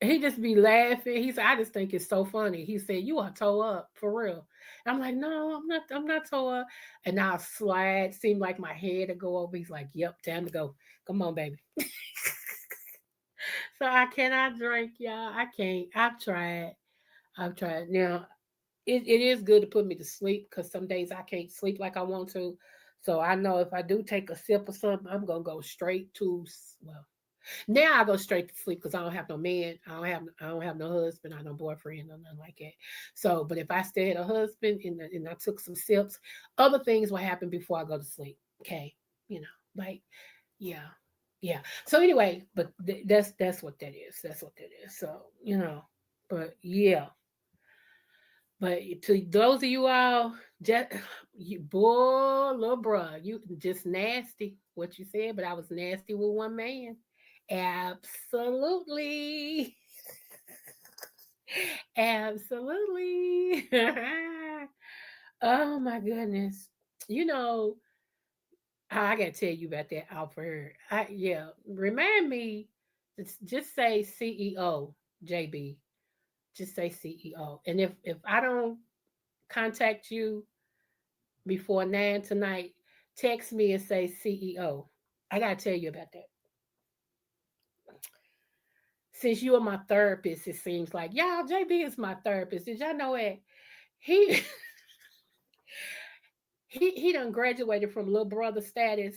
He just be laughing. He said, "I just think it's so funny." He said, "You are toe up for real." I'm like, "No, I'm not. I'm not toe up." And now I slide. Seemed like my head to go over. He's like, "Yep, time to go. Come on, baby." So I cannot drink, y'all. I can't. I've tried. I've tried. Now it is good to put me to sleep because some days I can't sleep like I want to. So I know if I do take a sip or something, I'm gonna go straight to well. Now I go straight to sleep because I don't have no man. I don't have no husband. I no boyfriend or nothing like that. So, but if I stay at a husband and I took some sips, other things will happen before I go to sleep. Okay, you know, like yeah, yeah. So anyway, but that's what that is. That's what that is. So but yeah. But to those of you all, just you boy, little bruh, you just nasty. What you said, but I was nasty with one man. Absolutely. Absolutely. Oh my goodness. You know, I gotta tell you about that Alfred. Yeah. Remind me, just say CEO, JB. Just say CEO. And if I don't contact you before 9 tonight, text me and say CEO. I gotta tell you about that. Since you are my therapist, it seems like y'all, JB is my therapist. Did y'all know it? He he done graduated from little brother status.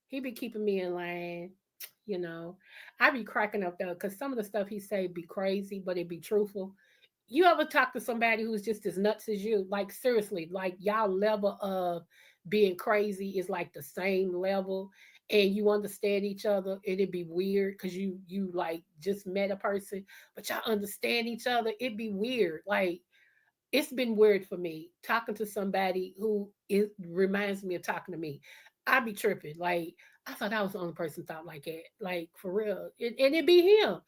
He be keeping me in line. You know, I be cracking up though, because some of the stuff he say be crazy, but it be truthful. You ever talk to somebody who's just as nuts as you? Like seriously, like y'all level of being crazy is like the same level, and you understand each other. And it'd be weird because you like just met a person, but y'all understand each other. It'd be weird, like it's been weird for me talking to somebody who it reminds me of talking to me. I be tripping. Like I thought I was the only person thought like that. Like for real. And it be him.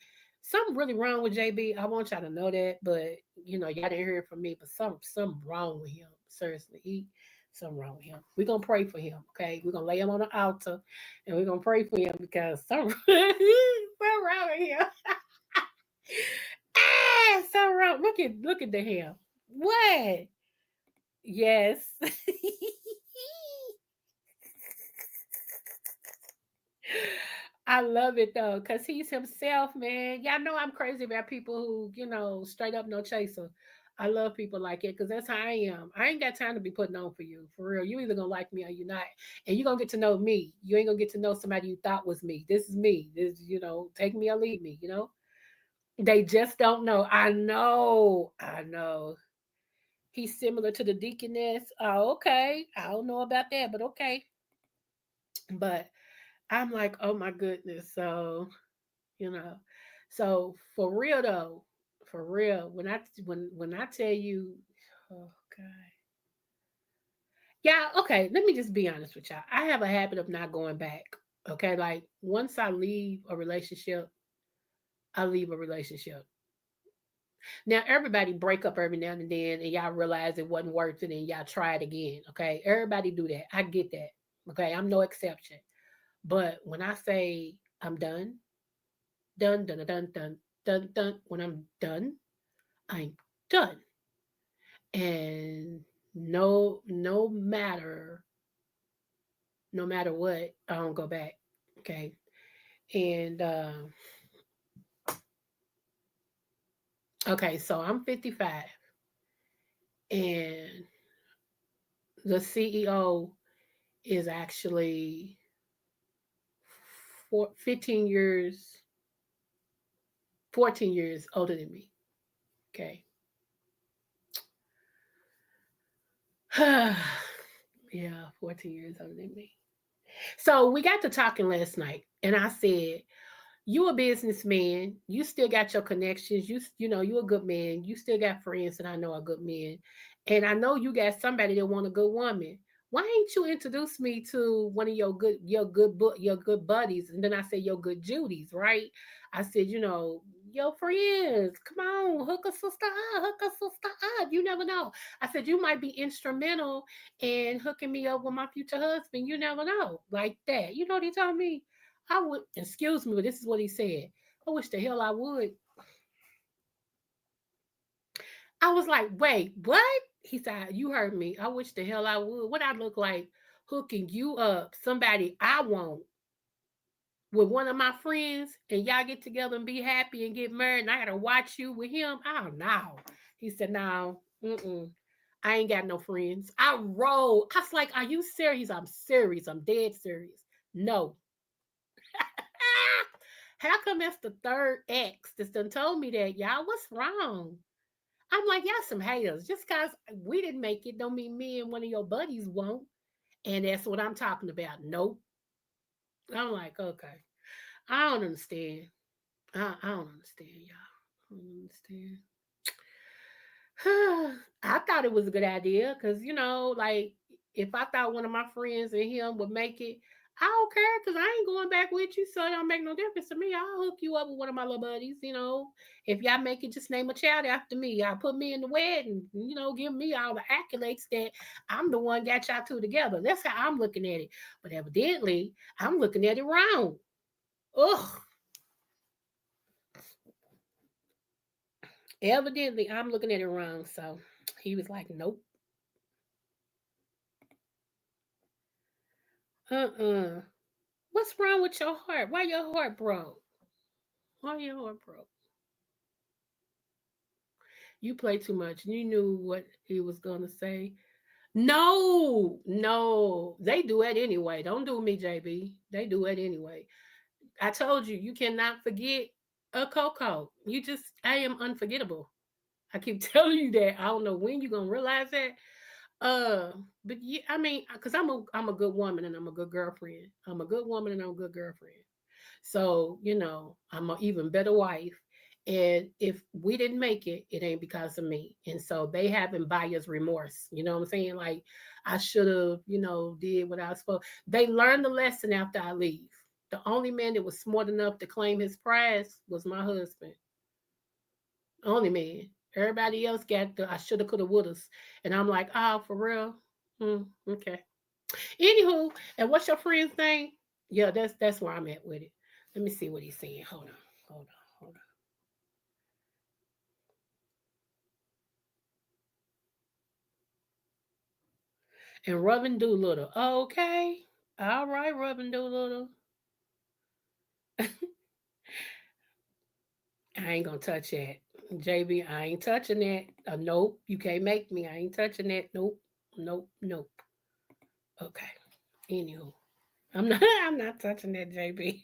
Something really wrong with JB. I want y'all to know that, but y'all didn't hear it from me. But something wrong with him. Seriously, something wrong with him. We're gonna pray for him. Okay, we're gonna lay him on the altar, and we're gonna pray for him because something wrong with him. So wrong. Look at the him. What? Yes. I love it though, because he's himself, man. Y'all know I'm crazy about people who, straight up no chaser. I love people like it because that's how I am. I ain't got time to be putting on for you. For real. You either gonna like me or you not. And you're gonna get to know me. You ain't gonna get to know somebody you thought was me. This is me. This, take me or leave me. They just don't know. I know. I know. He's similar to the deaconess. Oh, okay. I don't know about that, but okay. But I'm like, oh my goodness. So, you know, so for real though, for real, when I tell you, oh God. Yeah, okay, let me just be honest with y'all. I have a habit of not going back. Okay, like once I leave a relationship, I leave a relationship. Now everybody break up every now and then and y'all realize it wasn't worth it and y'all try it again. Okay. Everybody do that. I get that. Okay. I'm no exception. But when I say I'm done, done, done, done, done, done, done, when I'm done, I'm done. And no matter what, I don't go back. Okay. And okay, so I'm 55 and the CEO is actually 15 years, 14 years older than me. Okay. Yeah, 14 years older than me. So we got to talking last night, and I said, you a businessman, you still got your connections, you a good man, you still got friends that I know are good men. And I know you got somebody that want a good woman. why ain't you introduce me to one of your good buddies? And then I said, your good Judies, right? I said, your friends, come on, hook a sister up, hook a sister up. You never know. I said, you might be instrumental in hooking me up with my future husband. You never know. Like that. You know what he told me? I would, excuse me, but this is what he said. I wish the hell I would. I was like, wait, what? He said, you heard me. I wish the hell I would. What I look like hooking you up, somebody I want, with one of my friends, and y'all get together and be happy and get married, and I gotta watch you with him? Oh, no. He said, no, I ain't got no friends. I roll. I was like, are you serious? I'm serious. I'm dead serious. No. How come that's the third ex that's done told me that, y'all? What's wrong? I'm like, y'all some haters. Just because we didn't make it don't mean me and one of your buddies won't. And that's what I'm talking about. Nope. I'm like, okay. I don't understand. I don't understand, y'all. I don't understand. I thought it was a good idea because, like, if I thought one of my friends and him would make it, I don't care because I ain't going back with you, so it don't make no difference to me. I'll hook you up with one of my little buddies, If y'all make it, just name a child after me. Y'all put me in the wedding, give me all the accolades that I'm the one got y'all two together. That's how I'm looking at it. But evidently, I'm looking at it wrong. Ugh. Evidently, I'm looking at it wrong. So he was like, nope. What's wrong with your heart? Why your heart broke? Why your heart broke? You play too much. You knew what he was going to say. No. They do it anyway. Don't do me, JB. They do it anyway. I told you, you cannot forget a Coco. I am unforgettable. I keep telling you that. I don't know when you're going to realize that. But yeah, I mean, because I'm a good woman and I'm a good girlfriend. I'm a good woman and I'm a good girlfriend. So, I'm an even better wife. And if we didn't make it, it ain't because of me. And so they having buyer's remorse. You know what I'm saying? Like, I should have, did what I was supposed. They learned the lesson after I leave. The only man that was smart enough to claim his prize was my husband. Only man. Everybody else got the I shoulda, coulda, wouldas. And I'm like, oh, for real? Okay. Anywho, and what's your friend's name? Yeah, that's where I'm at with it. Let me see what he's saying. Hold on. And Robin Doolittle. Okay. All right, Robin Doolittle. I ain't gonna touch that. JB, I ain't touching that. Nope. You can't make me. I ain't touching that. Nope. Okay. Anywho. I'm not touching that, JB.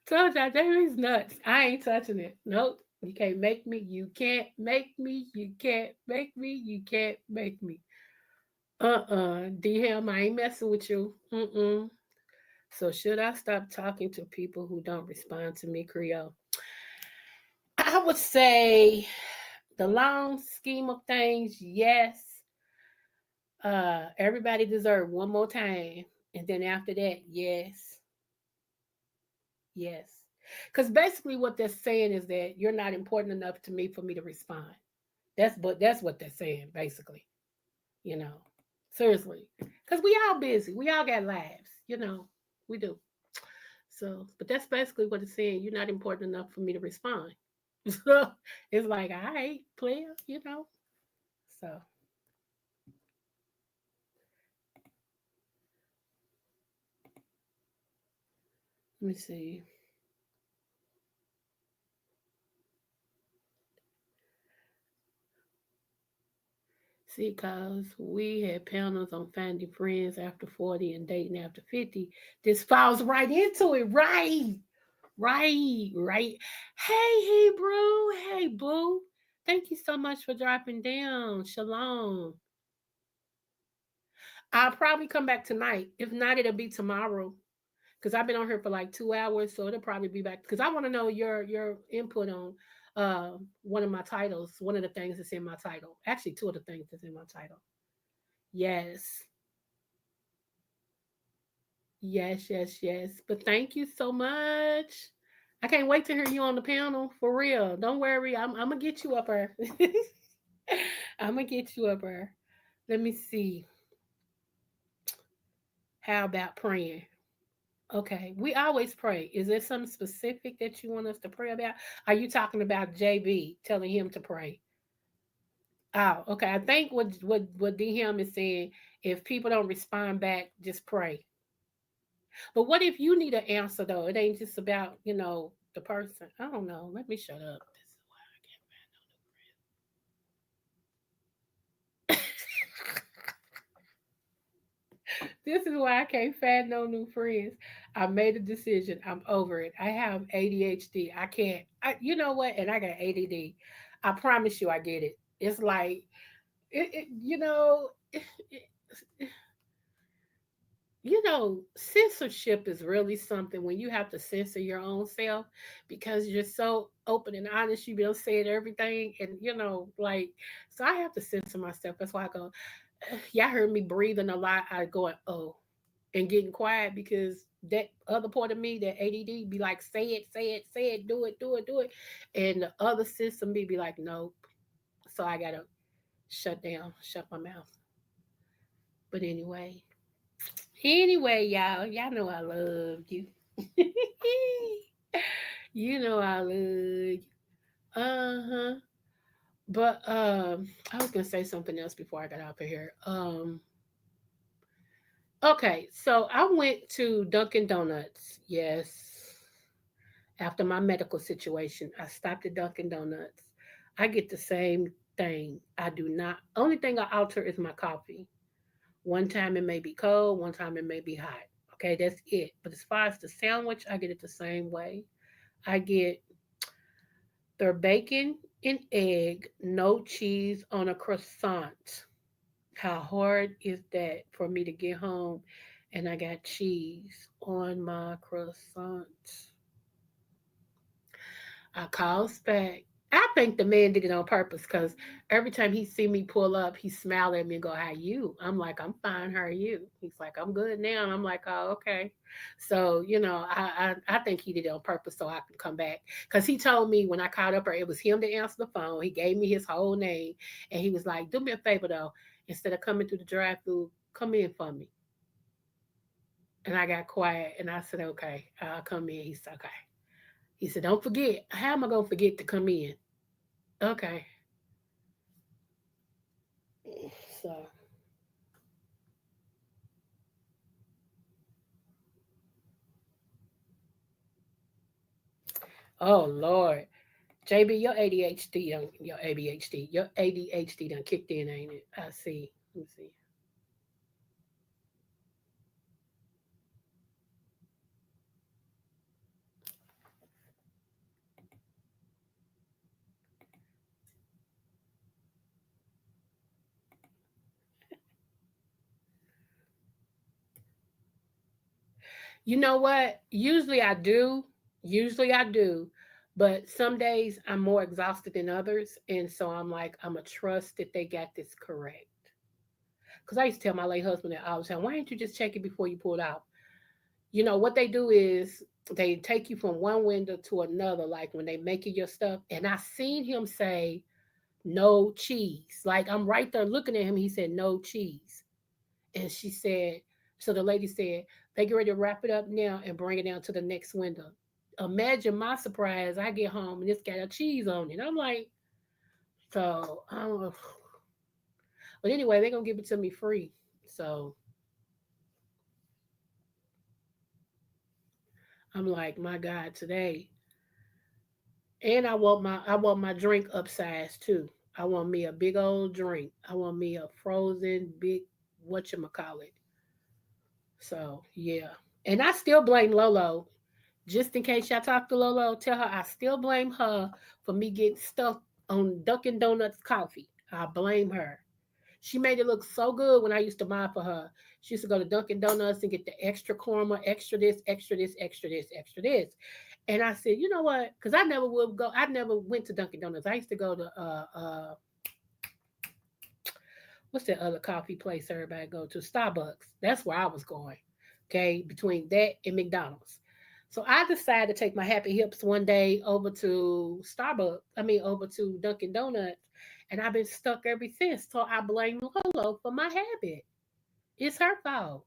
Told y'all, JB's nuts. I ain't touching it. Nope. You can't make me. You can't make me. You can't make me. You can't make me. D-Ham, I ain't messing with you. So should I stop talking to people who don't respond to me, Creole? I would say the long scheme of things, yes. Everybody deserves one more time. And then after that, yes. Yes. Because basically what they're saying is that you're not important enough to me for me to respond. That's what they're saying, basically. Seriously. Because we all busy. We all got lives, we do. So, but that's basically what it's saying. You're not important enough for me to respond. So it's like, all right, player, So let me see. See, cause we had panels on finding friends after 40 and dating after 50. This falls right into it. Right. Hey, Hebrew. Hey, boo. Thank you so much for dropping down. Shalom. I'll probably come back tonight. If not, it'll be tomorrow. Because I've been on here for like 2 hours, so it'll probably be back. Because I want to know your input on one of my titles, one of the things that's in my title. Actually, two of the things that's in my title. Yes. Yes, yes, yes. But thank you so much. I can't wait to hear you on the panel for real. Don't worry, I'm gonna get you up there. I'm gonna get you up there. Let me see. How about praying? Okay, we always pray. Is there something specific that you want us to pray about? Are you talking about JB telling him to pray? Oh, okay. I think what DM is saying, if people don't respond back, just pray. But what if you need an answer though? It ain't just about, the person. I don't know. Let me shut up. This is why I can't find no new friends. I made a decision. I'm over it. I have ADHD. I can't. You know what? And I got ADD. I promise you, I get it. It's like, it you know, censorship is really something when you have to censor your own self because you're so open and honest. You don't say everything, and like, so I have to censor myself. That's why I go. Y'all heard me breathing a lot. I going and getting quiet because that other part of me, that ADD, be like, say it, say it, say it, do it, do it, do it, and the other system be like, nope. So I gotta shut down, shut my mouth. But anyway, y'all know I love you. You know I love you. Uh-huh. But I was gonna say something else before I got out of here. Okay, so I went to Dunkin' Donuts. Yes. After my medical situation, I stopped at Dunkin' Donuts. I get the same thing. I do not. Only thing I alter is my coffee. One time it may be cold, one time it may be hot. Okay, that's it. But as far as the sandwich, I get it the same way. I get their bacon and egg, no cheese on a croissant. How hard is that for me to get home and I got cheese on my croissant? I calls back. I think the man did it on purpose because every time he see me pull up, he smile at me and go, "How you?" I'm like, "I'm fine. How are you?" He's like, "I'm good now." And I'm like, "Oh, okay." So I think he did it on purpose so I can come back because he told me when I called up, or it was him to answer the phone. He gave me his whole name and he was like, "Do me a favor though, instead of coming through the drive-through, come in for me." And I got quiet and I said, "Okay, I'll come in." He said, "Okay." He said, "Don't forget. How am I gonna forget to come in?" Okay. So, oh Lord, JB, your ADHD done kicked in, ain't it? I see. Let me see. You know what? Usually I do. Usually I do. But some days I'm more exhausted than others. And so I'm like, I'm going to trust that they got this correct. Because I used to tell my late husband that all the time, why didn't you just check it before you pull it out? What they do is they take you from one window to another, like when they making your stuff. And I seen him say, no cheese. Like I'm right there looking at him. He said, no cheese. And she said, so the lady said, they get ready to wrap it up now and bring it down to the next window. Imagine my surprise. I get home and it's got a cheese on it. I'm like, so I don't know. But anyway, they're gonna give it to me free. So I'm like, my God, today. And I want my drink upsized too. I want me a big old drink. I want me a frozen big whatchamacallit. So yeah. And I still blame Lolo. Just in case y'all talk to Lolo, tell her I still blame her for me getting stuck on Dunkin' Donuts coffee. I blame her. She made it look so good when I used to buy for her. She used to go to Dunkin' Donuts and get the extra caramel, extra this, extra this, extra this, extra this. And I said, you know what? Because I never would go. I never went to Dunkin' Donuts. I used to go to what's that other coffee place everybody go to? Starbucks. That's where I was going. Okay, between that and McDonald's. So I decided to take my happy hips one day over to Starbucks. I mean, over to Dunkin' Donuts, and I've been stuck ever since. So I blame Lolo for my habit. It's her fault.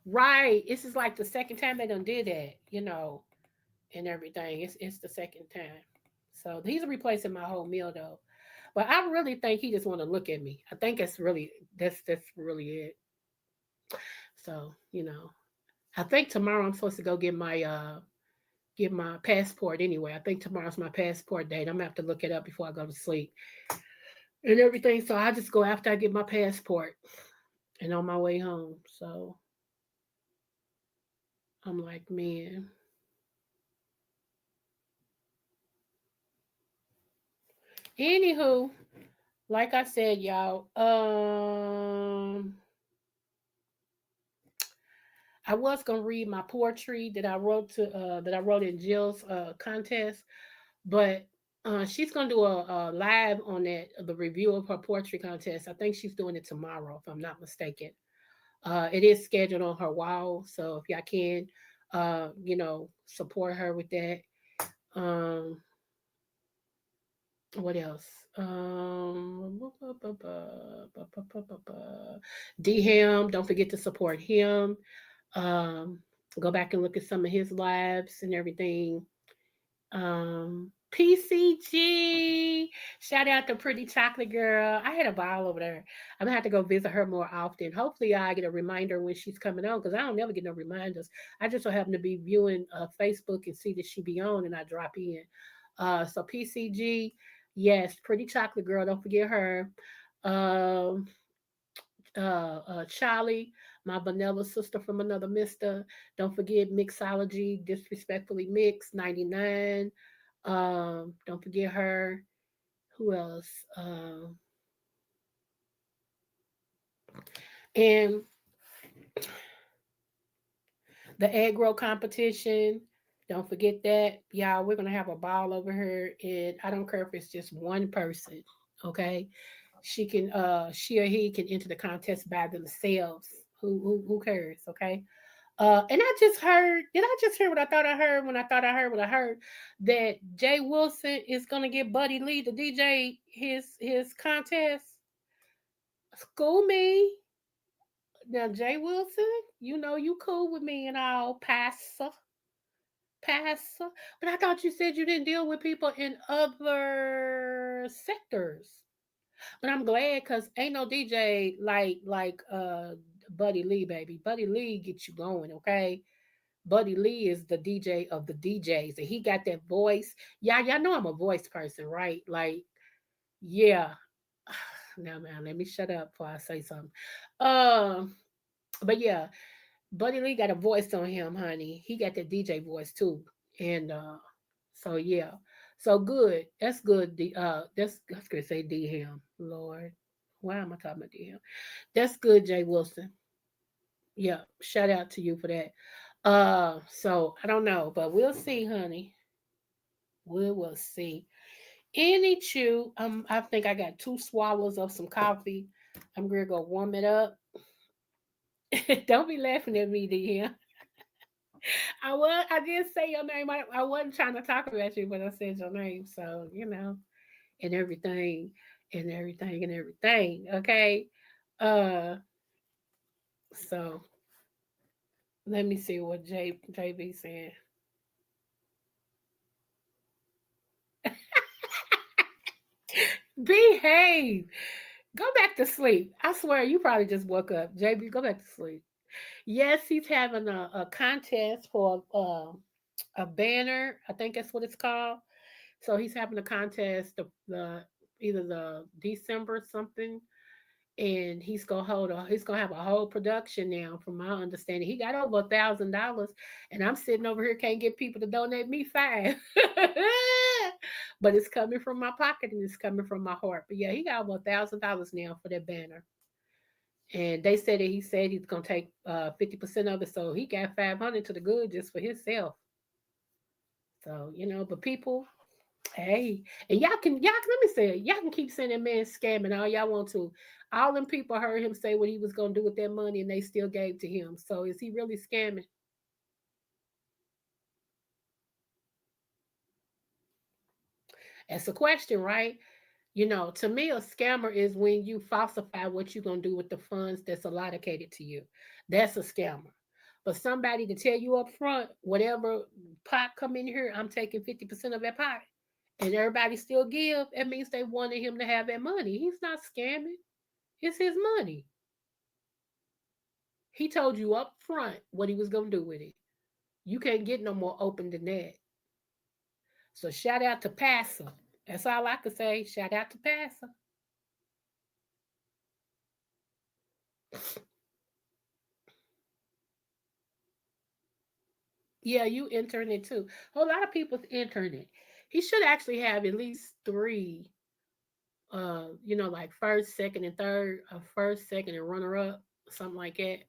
Right. This is like the second time they done did that, and everything. It's the second time. So he's replacing my whole meal though. But I really think he just want to look at me. I think that's really it. So, I think tomorrow I'm supposed to go get my passport anyway. I think tomorrow's my passport date. I'm gonna have to look it up before I go to sleep and everything. So I just go after I get my passport and on my way home. So I'm like, man. Anywho, like I said, y'all, I was gonna read my poetry that I wrote in Jill's contest, but she's gonna do a live on that the review of her poetry contest. I think she's doing it tomorrow, if I'm not mistaken. It is scheduled on her wall, so if y'all can, support her with that. Um, what else? D Ham, don't forget to support him. Um, Go back and look at some of his lives and everything. PCG, shout out to Pretty Chocolate Girl. I had a ball over there. I'm gonna have to go visit her more often. Hopefully, I get a reminder when she's coming on because I don't never get no reminders. I just so happen to be viewing Facebook and see that she be on, and I drop in. So PCG, yes, Pretty Chocolate Girl. Don't forget her. Um, Charlie, my vanilla sister from another mister. Don't forget Mixology, Disrespectfully Mixed, 99. Don't forget her. Who else? And the egg roll competition. Don't forget that. Y'all, we're gonna have a ball over here. And I don't care if it's just one person, okay? She or he can enter the contest by themselves. Who cares? Okay. And I just heard, did I just hear what I thought I heard when I thought I heard what I heard? That Jay Wilson is gonna get Buddy Lee to DJ his contest. School me. Now Jay Wilson, you cool with me and all, passer. But I thought you said you didn't deal with people in other sectors. But I'm glad because ain't no DJ like Buddy Lee, baby. Buddy Lee gets you going, okay? Buddy Lee is the DJ of the DJs, and he got that voice. Yeah, y'all know I'm a voice person, right? Like, yeah. Now, man, let me shut up before I say something. But yeah, Buddy Lee got a voice on him, honey. He got that DJ voice too, and so yeah, so good. That's good. That's I was gonna say D him. Lord, why am I talking about D him? That's good, Jay Wilson. Yeah, shout out to you for that. So I don't know, but we'll see, honey. We will see. Any chew. I think I got 2 swallows of some coffee. I'm gonna go warm it up. Don't be laughing at me, DM. I did say your name. I wasn't trying to talk about you, but I said your name. So, and everything and everything and everything. Okay. Uh so let me see what JB saying. Behave. Go back to sleep. I swear you probably just woke up. JB, go back to sleep. Yes, he's having a contest for a banner. I think that's what it's called. So he's having a contest the either the December something, and he's gonna have a whole production now. From my understanding, he got over $1,000, and I'm sitting over here can't get people to donate me 5, but it's coming from my pocket and it's coming from my heart. But yeah, he got over $1,000 now for that banner, And they said that he said he's gonna take 50% of it, so he got 500 to the good just for himself. So but people, hey, and let me say it, y'all can keep saying that man scamming all y'all want to. All them people heard him say what he was gonna do with that money, and they still gave to him. So is he really scamming? That's a question, right? To me, a scammer is when you falsify what you're going to do with the funds that's allocated to you. That's a scammer. But somebody to tell you up front, whatever pot come in here, I'm taking 50% of that pot. And everybody still give, it means they wanted him to have that money. He's not scamming. It's his money. He told you up front what he was going to do with it. You can't get no more open than that. So shout out to Passer. That's all I could say. Shout out to Passer. Yeah, you intern it too. A whole lot of people intern it. He should actually have at least three, like first, second, and third, first, second, and runner up, something like that.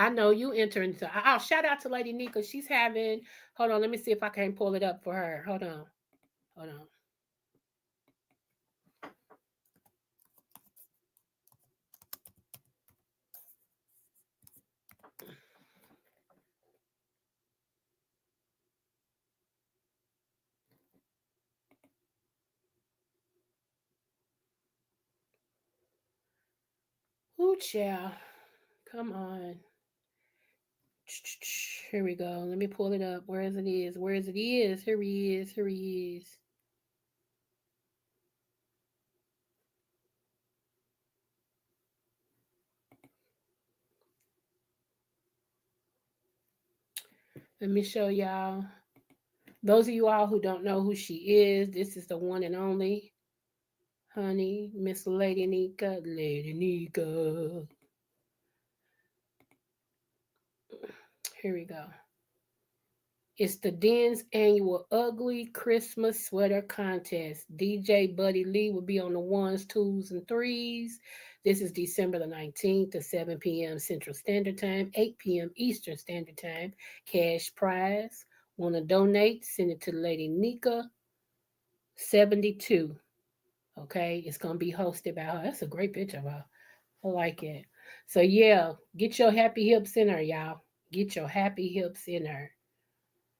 I know you intern. So I'll shout out to Lady Nika. She's having, hold on, let me see if I can pull it up for her. Hold on. Hold on. Ooh, child. Come on. Here we go. Let me pull it up. Where is it is? Where is it is? Here he is. Here he is. Let me show y'all. Those of you all who don't know who she is, this is the one and only honey, Miss Lady Nika. Lady Nika. Here we go. It's the Den's annual Ugly Christmas Sweater Contest. DJ Buddy Lee will be on the ones, twos, and threes. This is December the 19th at 7 p.m. Central Standard Time, 8 p.m. Eastern Standard Time. Cash prize. Want to donate? Send it to Lady Nika 72. Okay, it's going to be hosted by her. That's a great picture of her. I like it. So, yeah, get your happy hips in her, y'all. Get your happy hips in her.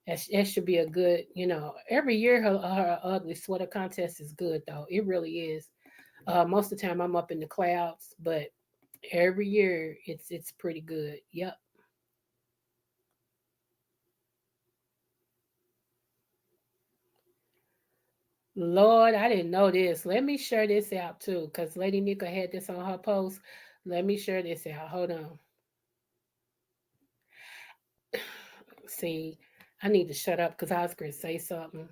That should be a good, every year her ugly sweater contest is good, though. It really is. Most of the time I'm up in the clouds, but every year it's pretty good. Yep. Lord, I didn't know this. Let me share this out too, because Lady Nika had this on her post. Let me share this out. Hold on. See, I need to shut up because I was going to say something.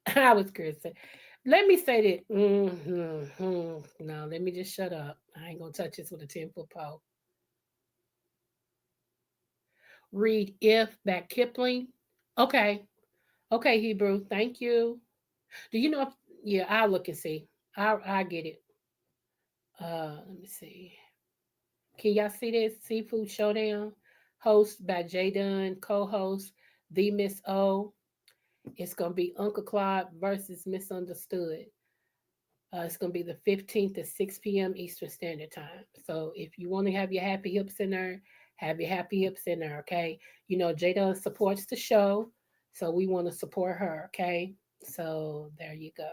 I was going to say, let me say that. No, let me just shut up. I ain't going to touch this with a 10-foot pole. Read If by Kipling. Okay. Okay, Hebrew. Thank you. Do you know if, yeah, I'll look and see. I get it. Let me see. Can y'all see this? Seafood Showdown, host by Jay Dunn, co-host the Miss O. It's gonna be Uncle Claude versus Misunderstood. It's gonna be the 15th at 6 p.m. Eastern Standard Time. So if you want to have your happy hips in there, have your happy hips in there. Okay. Jay Dunn supports the show, so we want to support her. Okay. So there you go.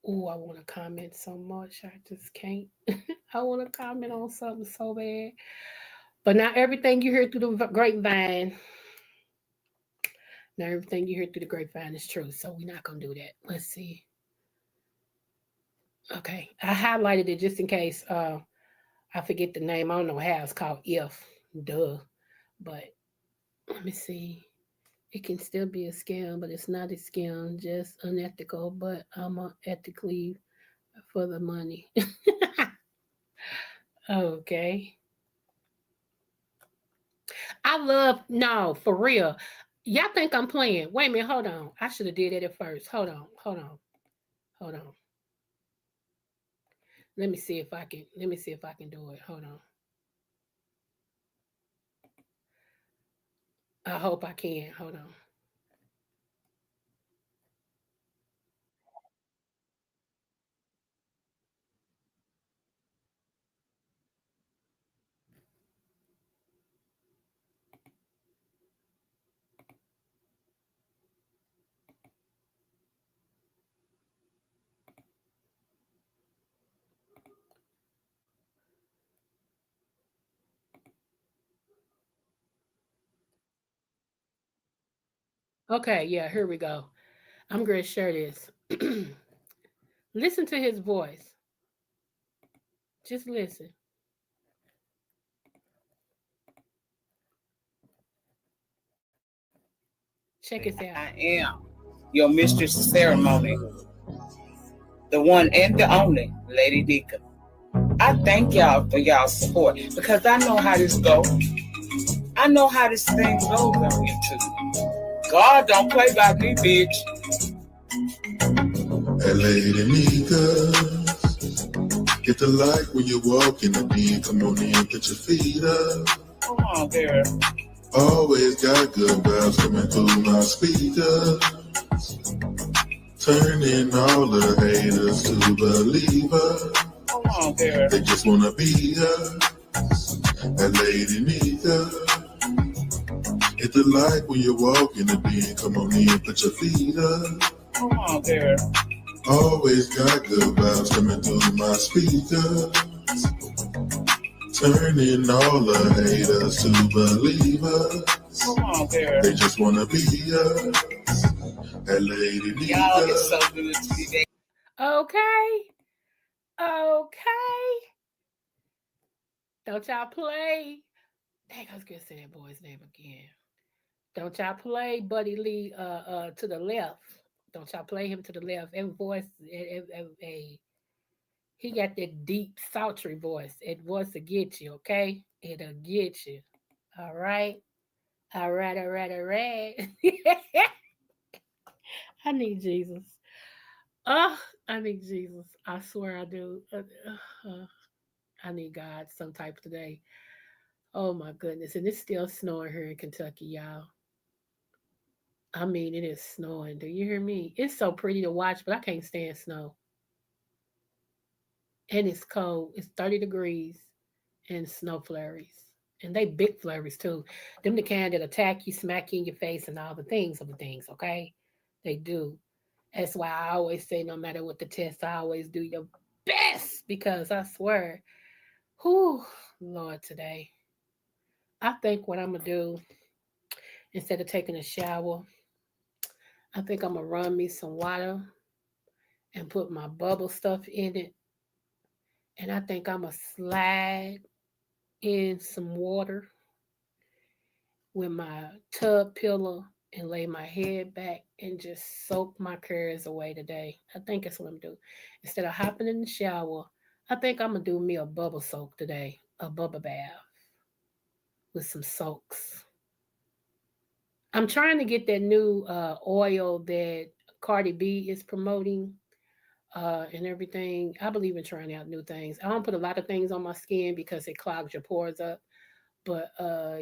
Oh, I want to comment so much. I just can't. I want to comment on something so bad. But not everything you hear through the grapevine, not everything you hear through the grapevine is true. So we're not going to do that. Let's see. Okay. I highlighted it just in case I forget the name. I don't know how it's called. If. Duh. But let me see. It can still be a scam, but it's not a scam, just unethical. But I'm ethically for the money. Okay. I love, no, for real. Y'all think I'm playing. Wait a minute, hold on. I should have did it at first. Hold on. Let me see if I can do it. Hold on. I hope I can. Hold on. Okay, yeah, here we go. I'm going to share this. Listen to his voice. Just listen. Check this out. I am your mistress of ceremony, the one and the only Lady Deacon. I thank y'all for y'all support because I know how this goes. I know how this thing goes on YouTube. God don't play by me, bitch. Hey, Lady Mika, get the light when you walk in the den. Come on in, put your feet up. Come on, girl. Always got good vibes coming through my speakers. Turning all the haters to believers. Come on, girl. They just wanna be us. That Lady Mika. Hit the light when you walk in the den. Come on in, put your feet up. Come on, girl. Always got good vibes coming through my speakers. Turning all the haters to believers. Come on, girl. They just wanna be us. That Lady Mika. Y'all is so good to be there. Okay. Don't y'all play. Dang, I was gonna say that boy's name again. Don't y'all play Buddy Lee to the left. Don't y'all play him to the left. Every voice, he got that deep, sultry voice. It wants to get you, okay? It'll get you. All right. All right. I need Jesus. I need Jesus. I swear I do. I need God some type today. Oh my goodness. And it's still snowing here in Kentucky, y'all. I mean, it is snowing. Do you hear me? It's so pretty to watch, but I can't stand snow. And it's cold. It's 30 degrees and snow flurries. And they big flurries too. Them the kind that attack you, smack you in your face, and all the things of the things, okay? They do. That's why I always say no matter what the test, I always do your best because I swear, whew, Lord, today. I think what I'm gonna do, instead of taking a shower, I think I'm gonna run me some water and put my bubble stuff in it. And I think I'm gonna slide in some water with my tub pillow and lay my head back and just soak my cares away today. I think that's what I'm gonna do. Instead of hopping in the shower, I think I'm gonna do me a bubble soak today, a bubble bath with some soaks. I'm trying to get that new oil that Cardi B is promoting and everything. I believe in trying out new things. I don't put a lot of things on my skin because it clogs your pores up. But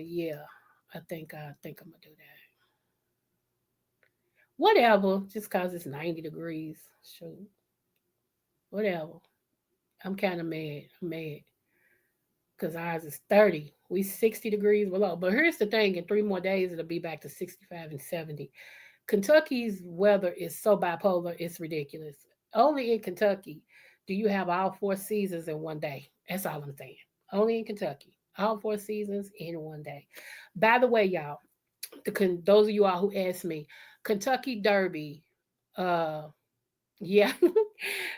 yeah, I think I'm gonna do that. Whatever, just cause it's 90 degrees. Shoot. Whatever. I'm kind of mad. I'm mad. Because ours is 30. We 60 degrees below. But here's the thing, in 3 more days it'll be back to 65 and 70. Kentucky's weather is so bipolar, it's ridiculous. Only in Kentucky do you have all 4 seasons in one day. That's all I'm saying. Only in Kentucky. All 4 seasons in one day. By the way, y'all, those of you all who asked me, Kentucky Derby, uh, yeah,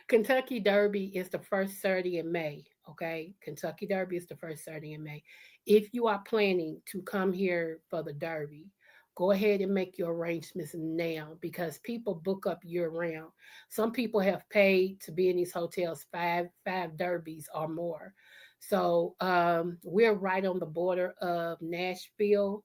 Kentucky Derby is the first Saturday in May. Okay, Kentucky Derby is the first Saturday in May. If you are planning to come here for the Derby, go ahead and make your arrangements now because people book up year round. Some people have paid to be in these hotels five derbies or more. So we're right on the border of Nashville,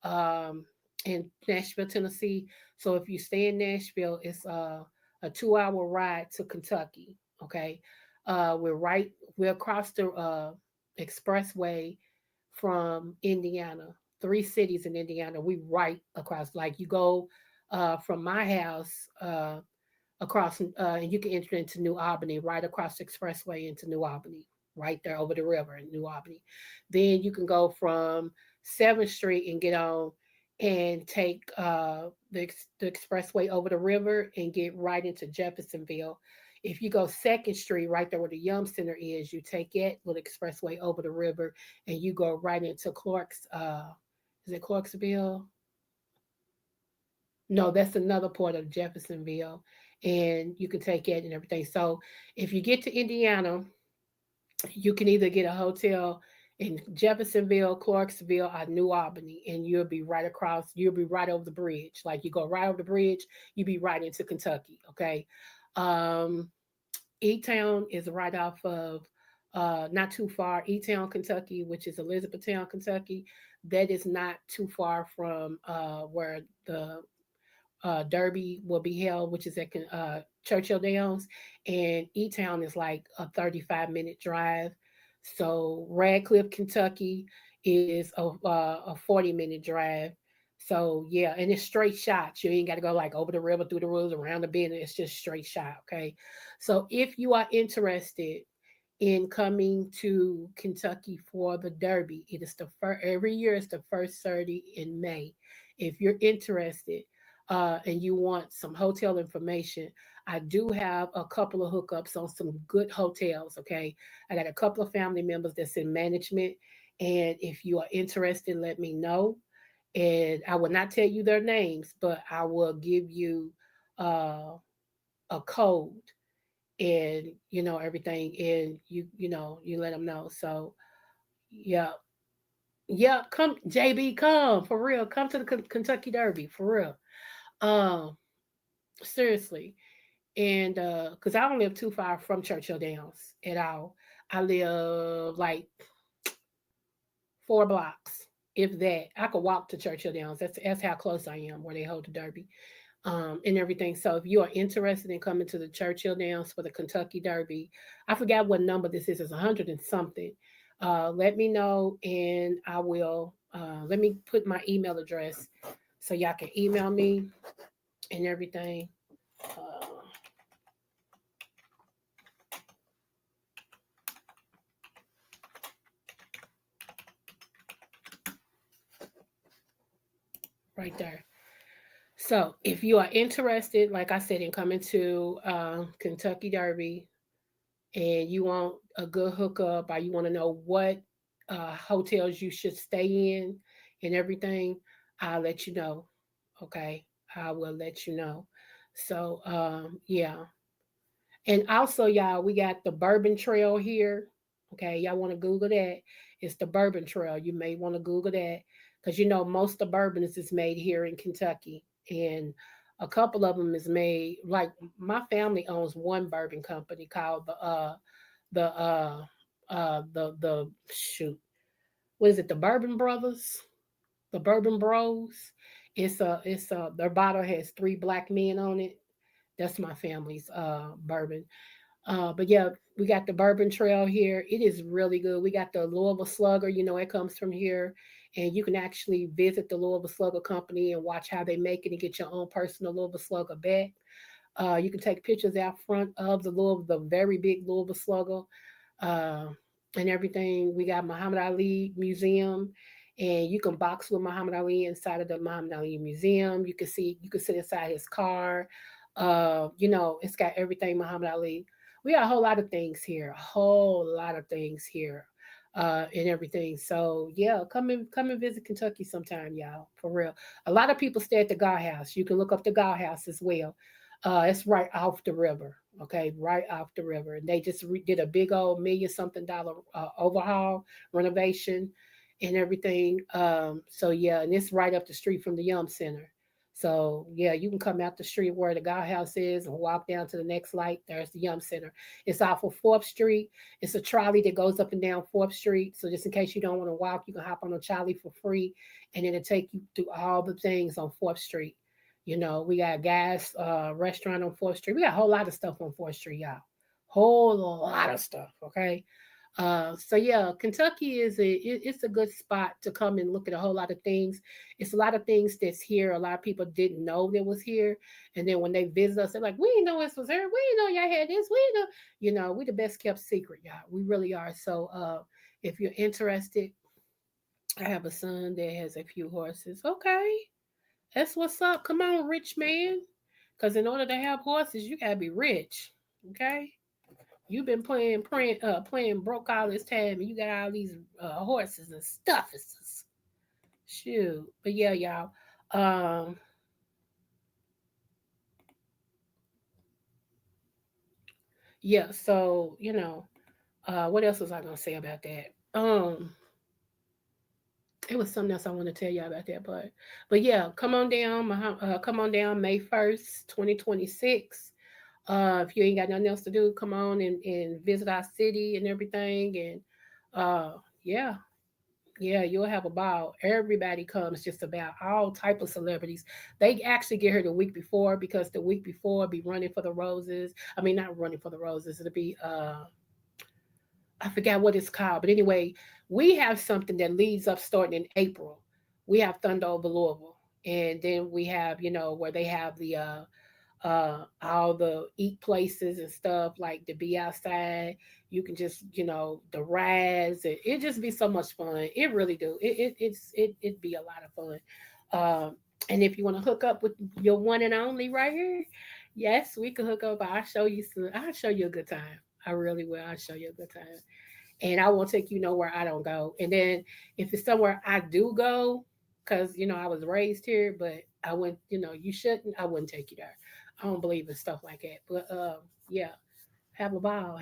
um, in Nashville, Tennessee. So if you stay in Nashville, it's a 2 hour ride to Kentucky. Okay, we're across the expressway from Indiana. 3 cities in Indiana. We right across. Like you go from my house across, and you can enter into New Albany right across the expressway into New Albany, right there over the river in New Albany. Then you can go from 7th Street and get on and take the expressway over the river and get right into Jeffersonville. If you go 2nd Street, right there where the Yum Center is, you take that little expressway over the river and you go right into Clark's. Is it Clarksville? No, that's another part of Jeffersonville, and you can take it and everything. So if you get to Indiana, you can either get a hotel in Jeffersonville, Clarksville, or New Albany, and you'll be right across. You'll be right over the bridge. Like you go right over the bridge, you be right into Kentucky. Okay, um, E Town is right off of not too far. E Town, Kentucky, which is Elizabethtown, Kentucky. That is not too far from where the Derby will be held, which is at Churchill Downs, and E Town is like a 35-minute drive. So Radcliffe, Kentucky is a 40-minute drive. So yeah, and it's straight shots. You ain't got to go like over the river, through the woods, around the bend. It's just straight shot. Okay. So if you are interested in coming to Kentucky for the Derby, it is the first every year. It's the first Saturday in May. If you're interested, and you want some hotel information, I do have a couple of hookups on some good hotels. Okay, I got a couple of family members that's in management, and if you are interested, let me know. And I will not tell you their names, but I will give you uh, a code, and everything, and you let them know. So yeah, yeah, come JB, come for real, come to the Kentucky Derby for real. Um, Seriously. And because I don't live too far from Churchill Downs at all. I live like 4 blocks, if that. I could walk to Churchill Downs. That's how close I am where they hold the Derby, and everything. So if you are interested in coming to the Churchill Downs for the Kentucky Derby, I forgot what number this is. It's 100 and something. Let me know, and I will. Let me put my email address so y'all can email me and everything. Uh, right there. So if you are interested, like I said, in coming to Kentucky Derby, and you want a good hookup, or you want to know what hotels you should stay in and everything, I'll let you know. Okay, I will let you know. So yeah, and also y'all, we got the Bourbon Trail here. Okay, y'all want to Google that? It's the Bourbon Trail. You may want to Google that because most of the bourbon is made here in Kentucky, and a couple of them is made. Like my family owns one bourbon company called the the shoot. What is it? The Bourbon Brothers, the Bourbon Bros. It's a their bottle has 3 black men on it. That's my family's bourbon. But yeah, we got the Bourbon Trail here. It is really good. We got the Louisville Slugger, it comes from here. And you can actually visit the Louisville Slugger company and watch how they make it and get your own personal Louisville Slugger back. You can take pictures out front of the very big Louisville Slugger, uh, and everything. We got Muhammad Ali Museum, and you can box with Muhammad Ali inside of the Muhammad Ali Museum. You can sit inside his car. It's got everything Muhammad Ali. We got a whole lot of things here, a whole lot of things here, and everything. So yeah, come and visit Kentucky sometime, y'all, for real. A lot of people stay at the Gar House. You can look up the Gar House as well. It's right off the river. Okay, right off the river. And they just did a big old $1,000,000 overhaul renovation and everything. So yeah, and it's right up the street from the Yum Center. So yeah, you can come out the street where the guardhouse is and walk down to the next light. There's the Yum Center. It's off of 4th Street. It's a trolley that goes up and down 4th Street. So just in case you don't want to walk, you can hop on a trolley for free, and then it'll take you through all the things on 4th Street. You know, we got a gas restaurant on 4th Street. We got a whole lot of stuff on 4th Street, y'all. Whole lot of stuff, okay? So yeah, Kentucky it's a good spot to come and look at a whole lot of things. It's a lot of things that's here. A lot of people didn't know that was here, and then when they visit us, they're like, "We didn't know this was here. We didn't know y'all had this. We didn't know." You know, we the best kept secret, y'all. We really are. So, if you're interested, I have a son that has a few horses. Okay, that's what's up. Come on, rich man, because in order to have horses, you gotta be rich. Okay. You've been playing broke all this time, and you got all these horses and stuff. It's just, shoot. But yeah, y'all. Yeah. So you know, what else was I gonna say about that? It was something else I want to tell y'all about that, but yeah, come on down, May 1st, 2026. If you ain't got nothing else to do, come on and visit our city and everything. And yeah, you'll have a ball. Everybody comes, just about all type of celebrities. They actually get here the week before, because the week before be running for the roses. I mean, not running for the roses. It'll be I forgot what it's called. But anyway, we have something that leads up starting in April. We have Thunder over Louisville. And then we have, you know, where they have the all the eat places and stuff, like to be outside. You can just, you know, the rides, and it just be so much fun. It really do. It'd be a lot of fun. And if you want to hook up with your one and only right here, yes, we can hook up. I'll show you a good time. I really will. I'll show you a good time. And I won't take you nowhere I don't go. And then if it's somewhere I do go, because, you know, I was raised here, but I wouldn't, you know, you shouldn't, I wouldn't take you there. I don't believe in stuff like that. But yeah, have a ball.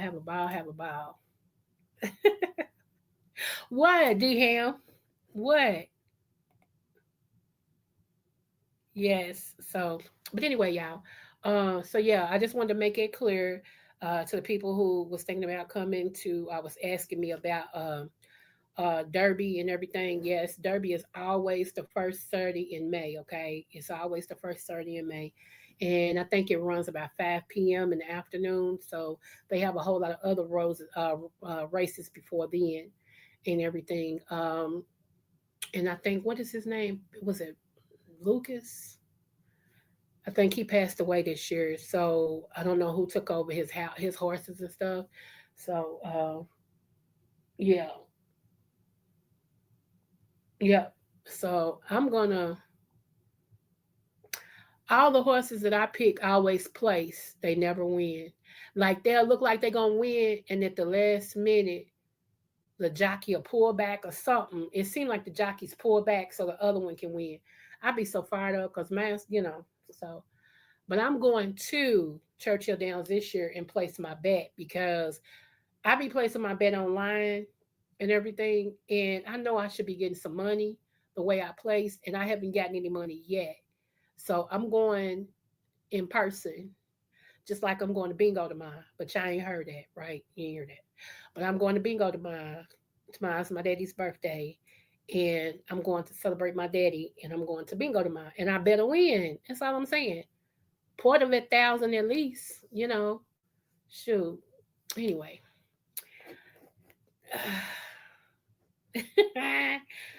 What, D-Ham? What? Yes. So, but anyway, y'all. So yeah, I just wanted to make it clear to the people who was thinking about coming to, I was asking me about Derby and everything. Yes, Derby is always the first Saturday in May. Okay, it's always the first Saturday in May, and I think it runs about 5 p.m. in the afternoon. So they have a whole lot of other races before then and everything. And I think, what is his name? Was it Lucas? I think he passed away this year, so I don't know who took over his horses and stuff. So yeah. So I'm gonna, all the horses that I pick always place. They never win. Like, they'll look like they're gonna win, and at the last minute, the jockey will pull back or something. It seemed like the jockeys pull back so the other one can win. I'd be so fired up because, man, you know. So, but I'm going to Churchill Downs this year and place my bet, because I be placing my bet online and everything, and I know I should be getting some money the way I place, and I haven't gotten any money yet. So I'm going in person, just like I'm going to bingo tomorrow. But y'all ain't heard that, right? You ain't heard that. But I'm going to bingo tomorrow. Tomorrow's my daddy's birthday, and I'm going to celebrate my daddy, and I'm going to bingo tomorrow, and I better win. That's all I'm saying. Part of it, 1,000 at least, you know. Shoot. Anyway.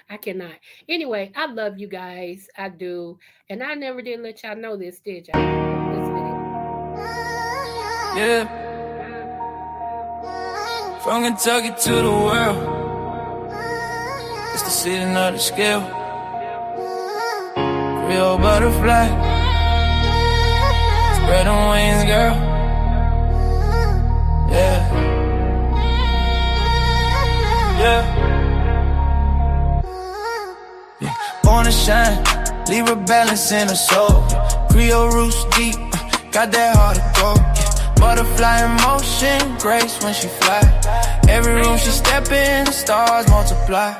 I cannot. Anyway, I love you guys. I do. And I never did let y'all know this, did y'all? Yeah. From Kentucky to the world. It's the city, not the scale. Creole butterfly. Spread them wings, girl. Yeah. Born to shine, leave a balance in her soul. Creole roots deep, got that heart of gold. Butterfly in motion, grace when she fly. Every room she step in, stars multiply.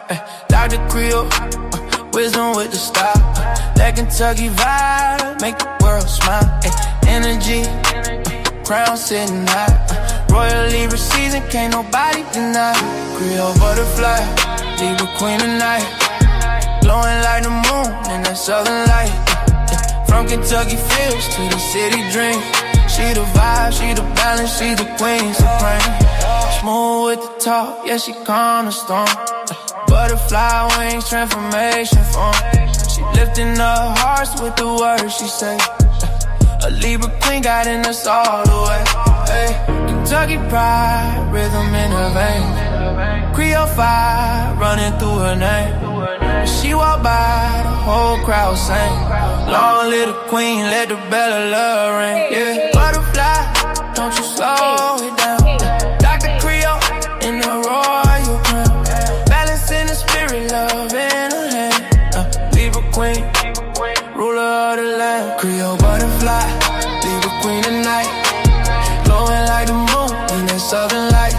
Dr.Creole, wisdom with the style. That Kentucky vibe make the world smile. Energy, crown sitting high. Royal Libra season, can't nobody deny. Creole butterfly, Libra queen tonight. Glowing like the moon in that southern light. From Kentucky fields to the city dream. She the vibe, she the balance, she the queen supreme. Smooth with the talk, yeah, she cornerstone. Butterfly wings, transformation form. She lifting up hearts with the words she say. A Libra queen guiding us all the way. Hey, Kentucky pride, rhythm in her veins. Creole fire running through her name. When she walk by, the whole crowd sing. Long live the queen, let the bell of love ring. Yeah, butterfly, don't you slow it down. Dr.Creole in the royal crown. Balance in the spirit, love in her hand. Libra queen, ruler of the land. Creole butterfly, Libra queen tonight. Glowing like the moon in that southern light.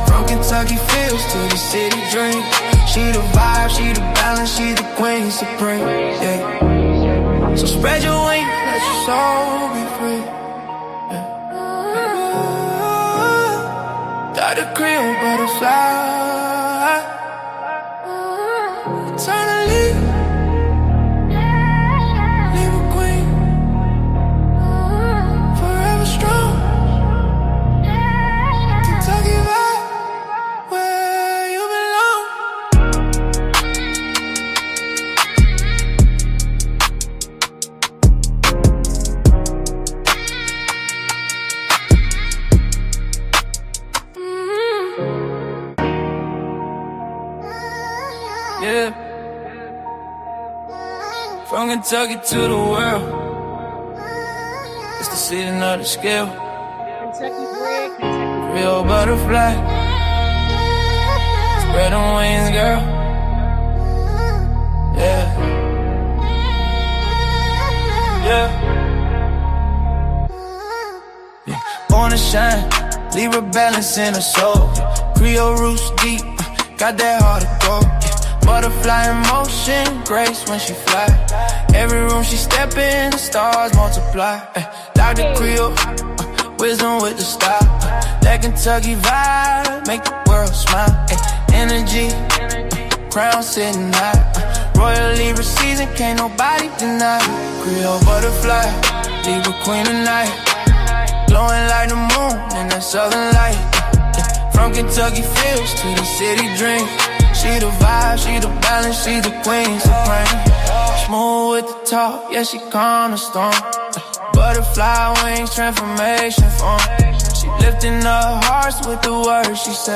From Kentucky fields to the city dream. She the vibe, she the balance, she the queen supreme. Yeah. So spread your wings, let your soul be free. Dr.Creole butterfly. Eternally. Libra queen. Forever strong. Kentucky vibe. Where you belong. Yeah. From Kentucky to the world. It's the season of the scale. Kentucky bread, Kentucky Real butterfly. Spread them wings, girl. Yeah. Yeah. Born to shine. Libra balance in her soul. Creole roots deep. Got that heart of gold. Butterfly in motion, grace when she fly. Every room she step in, the stars multiply. Dr.Creole, wisdom with the style. That Kentucky vibe, make the world smile. Energy, crown sitting high. Royal Libra season, can't nobody deny. Creole butterfly, Libra queen tonight. Glowing like the moon in that southern light. From Kentucky fields to the city dream. She the vibe, she the balance, she the queen supreme. Smooth with the talk, yeah, she cornerstone. Butterfly wings, transformation form. She lifting up hearts with the words she say.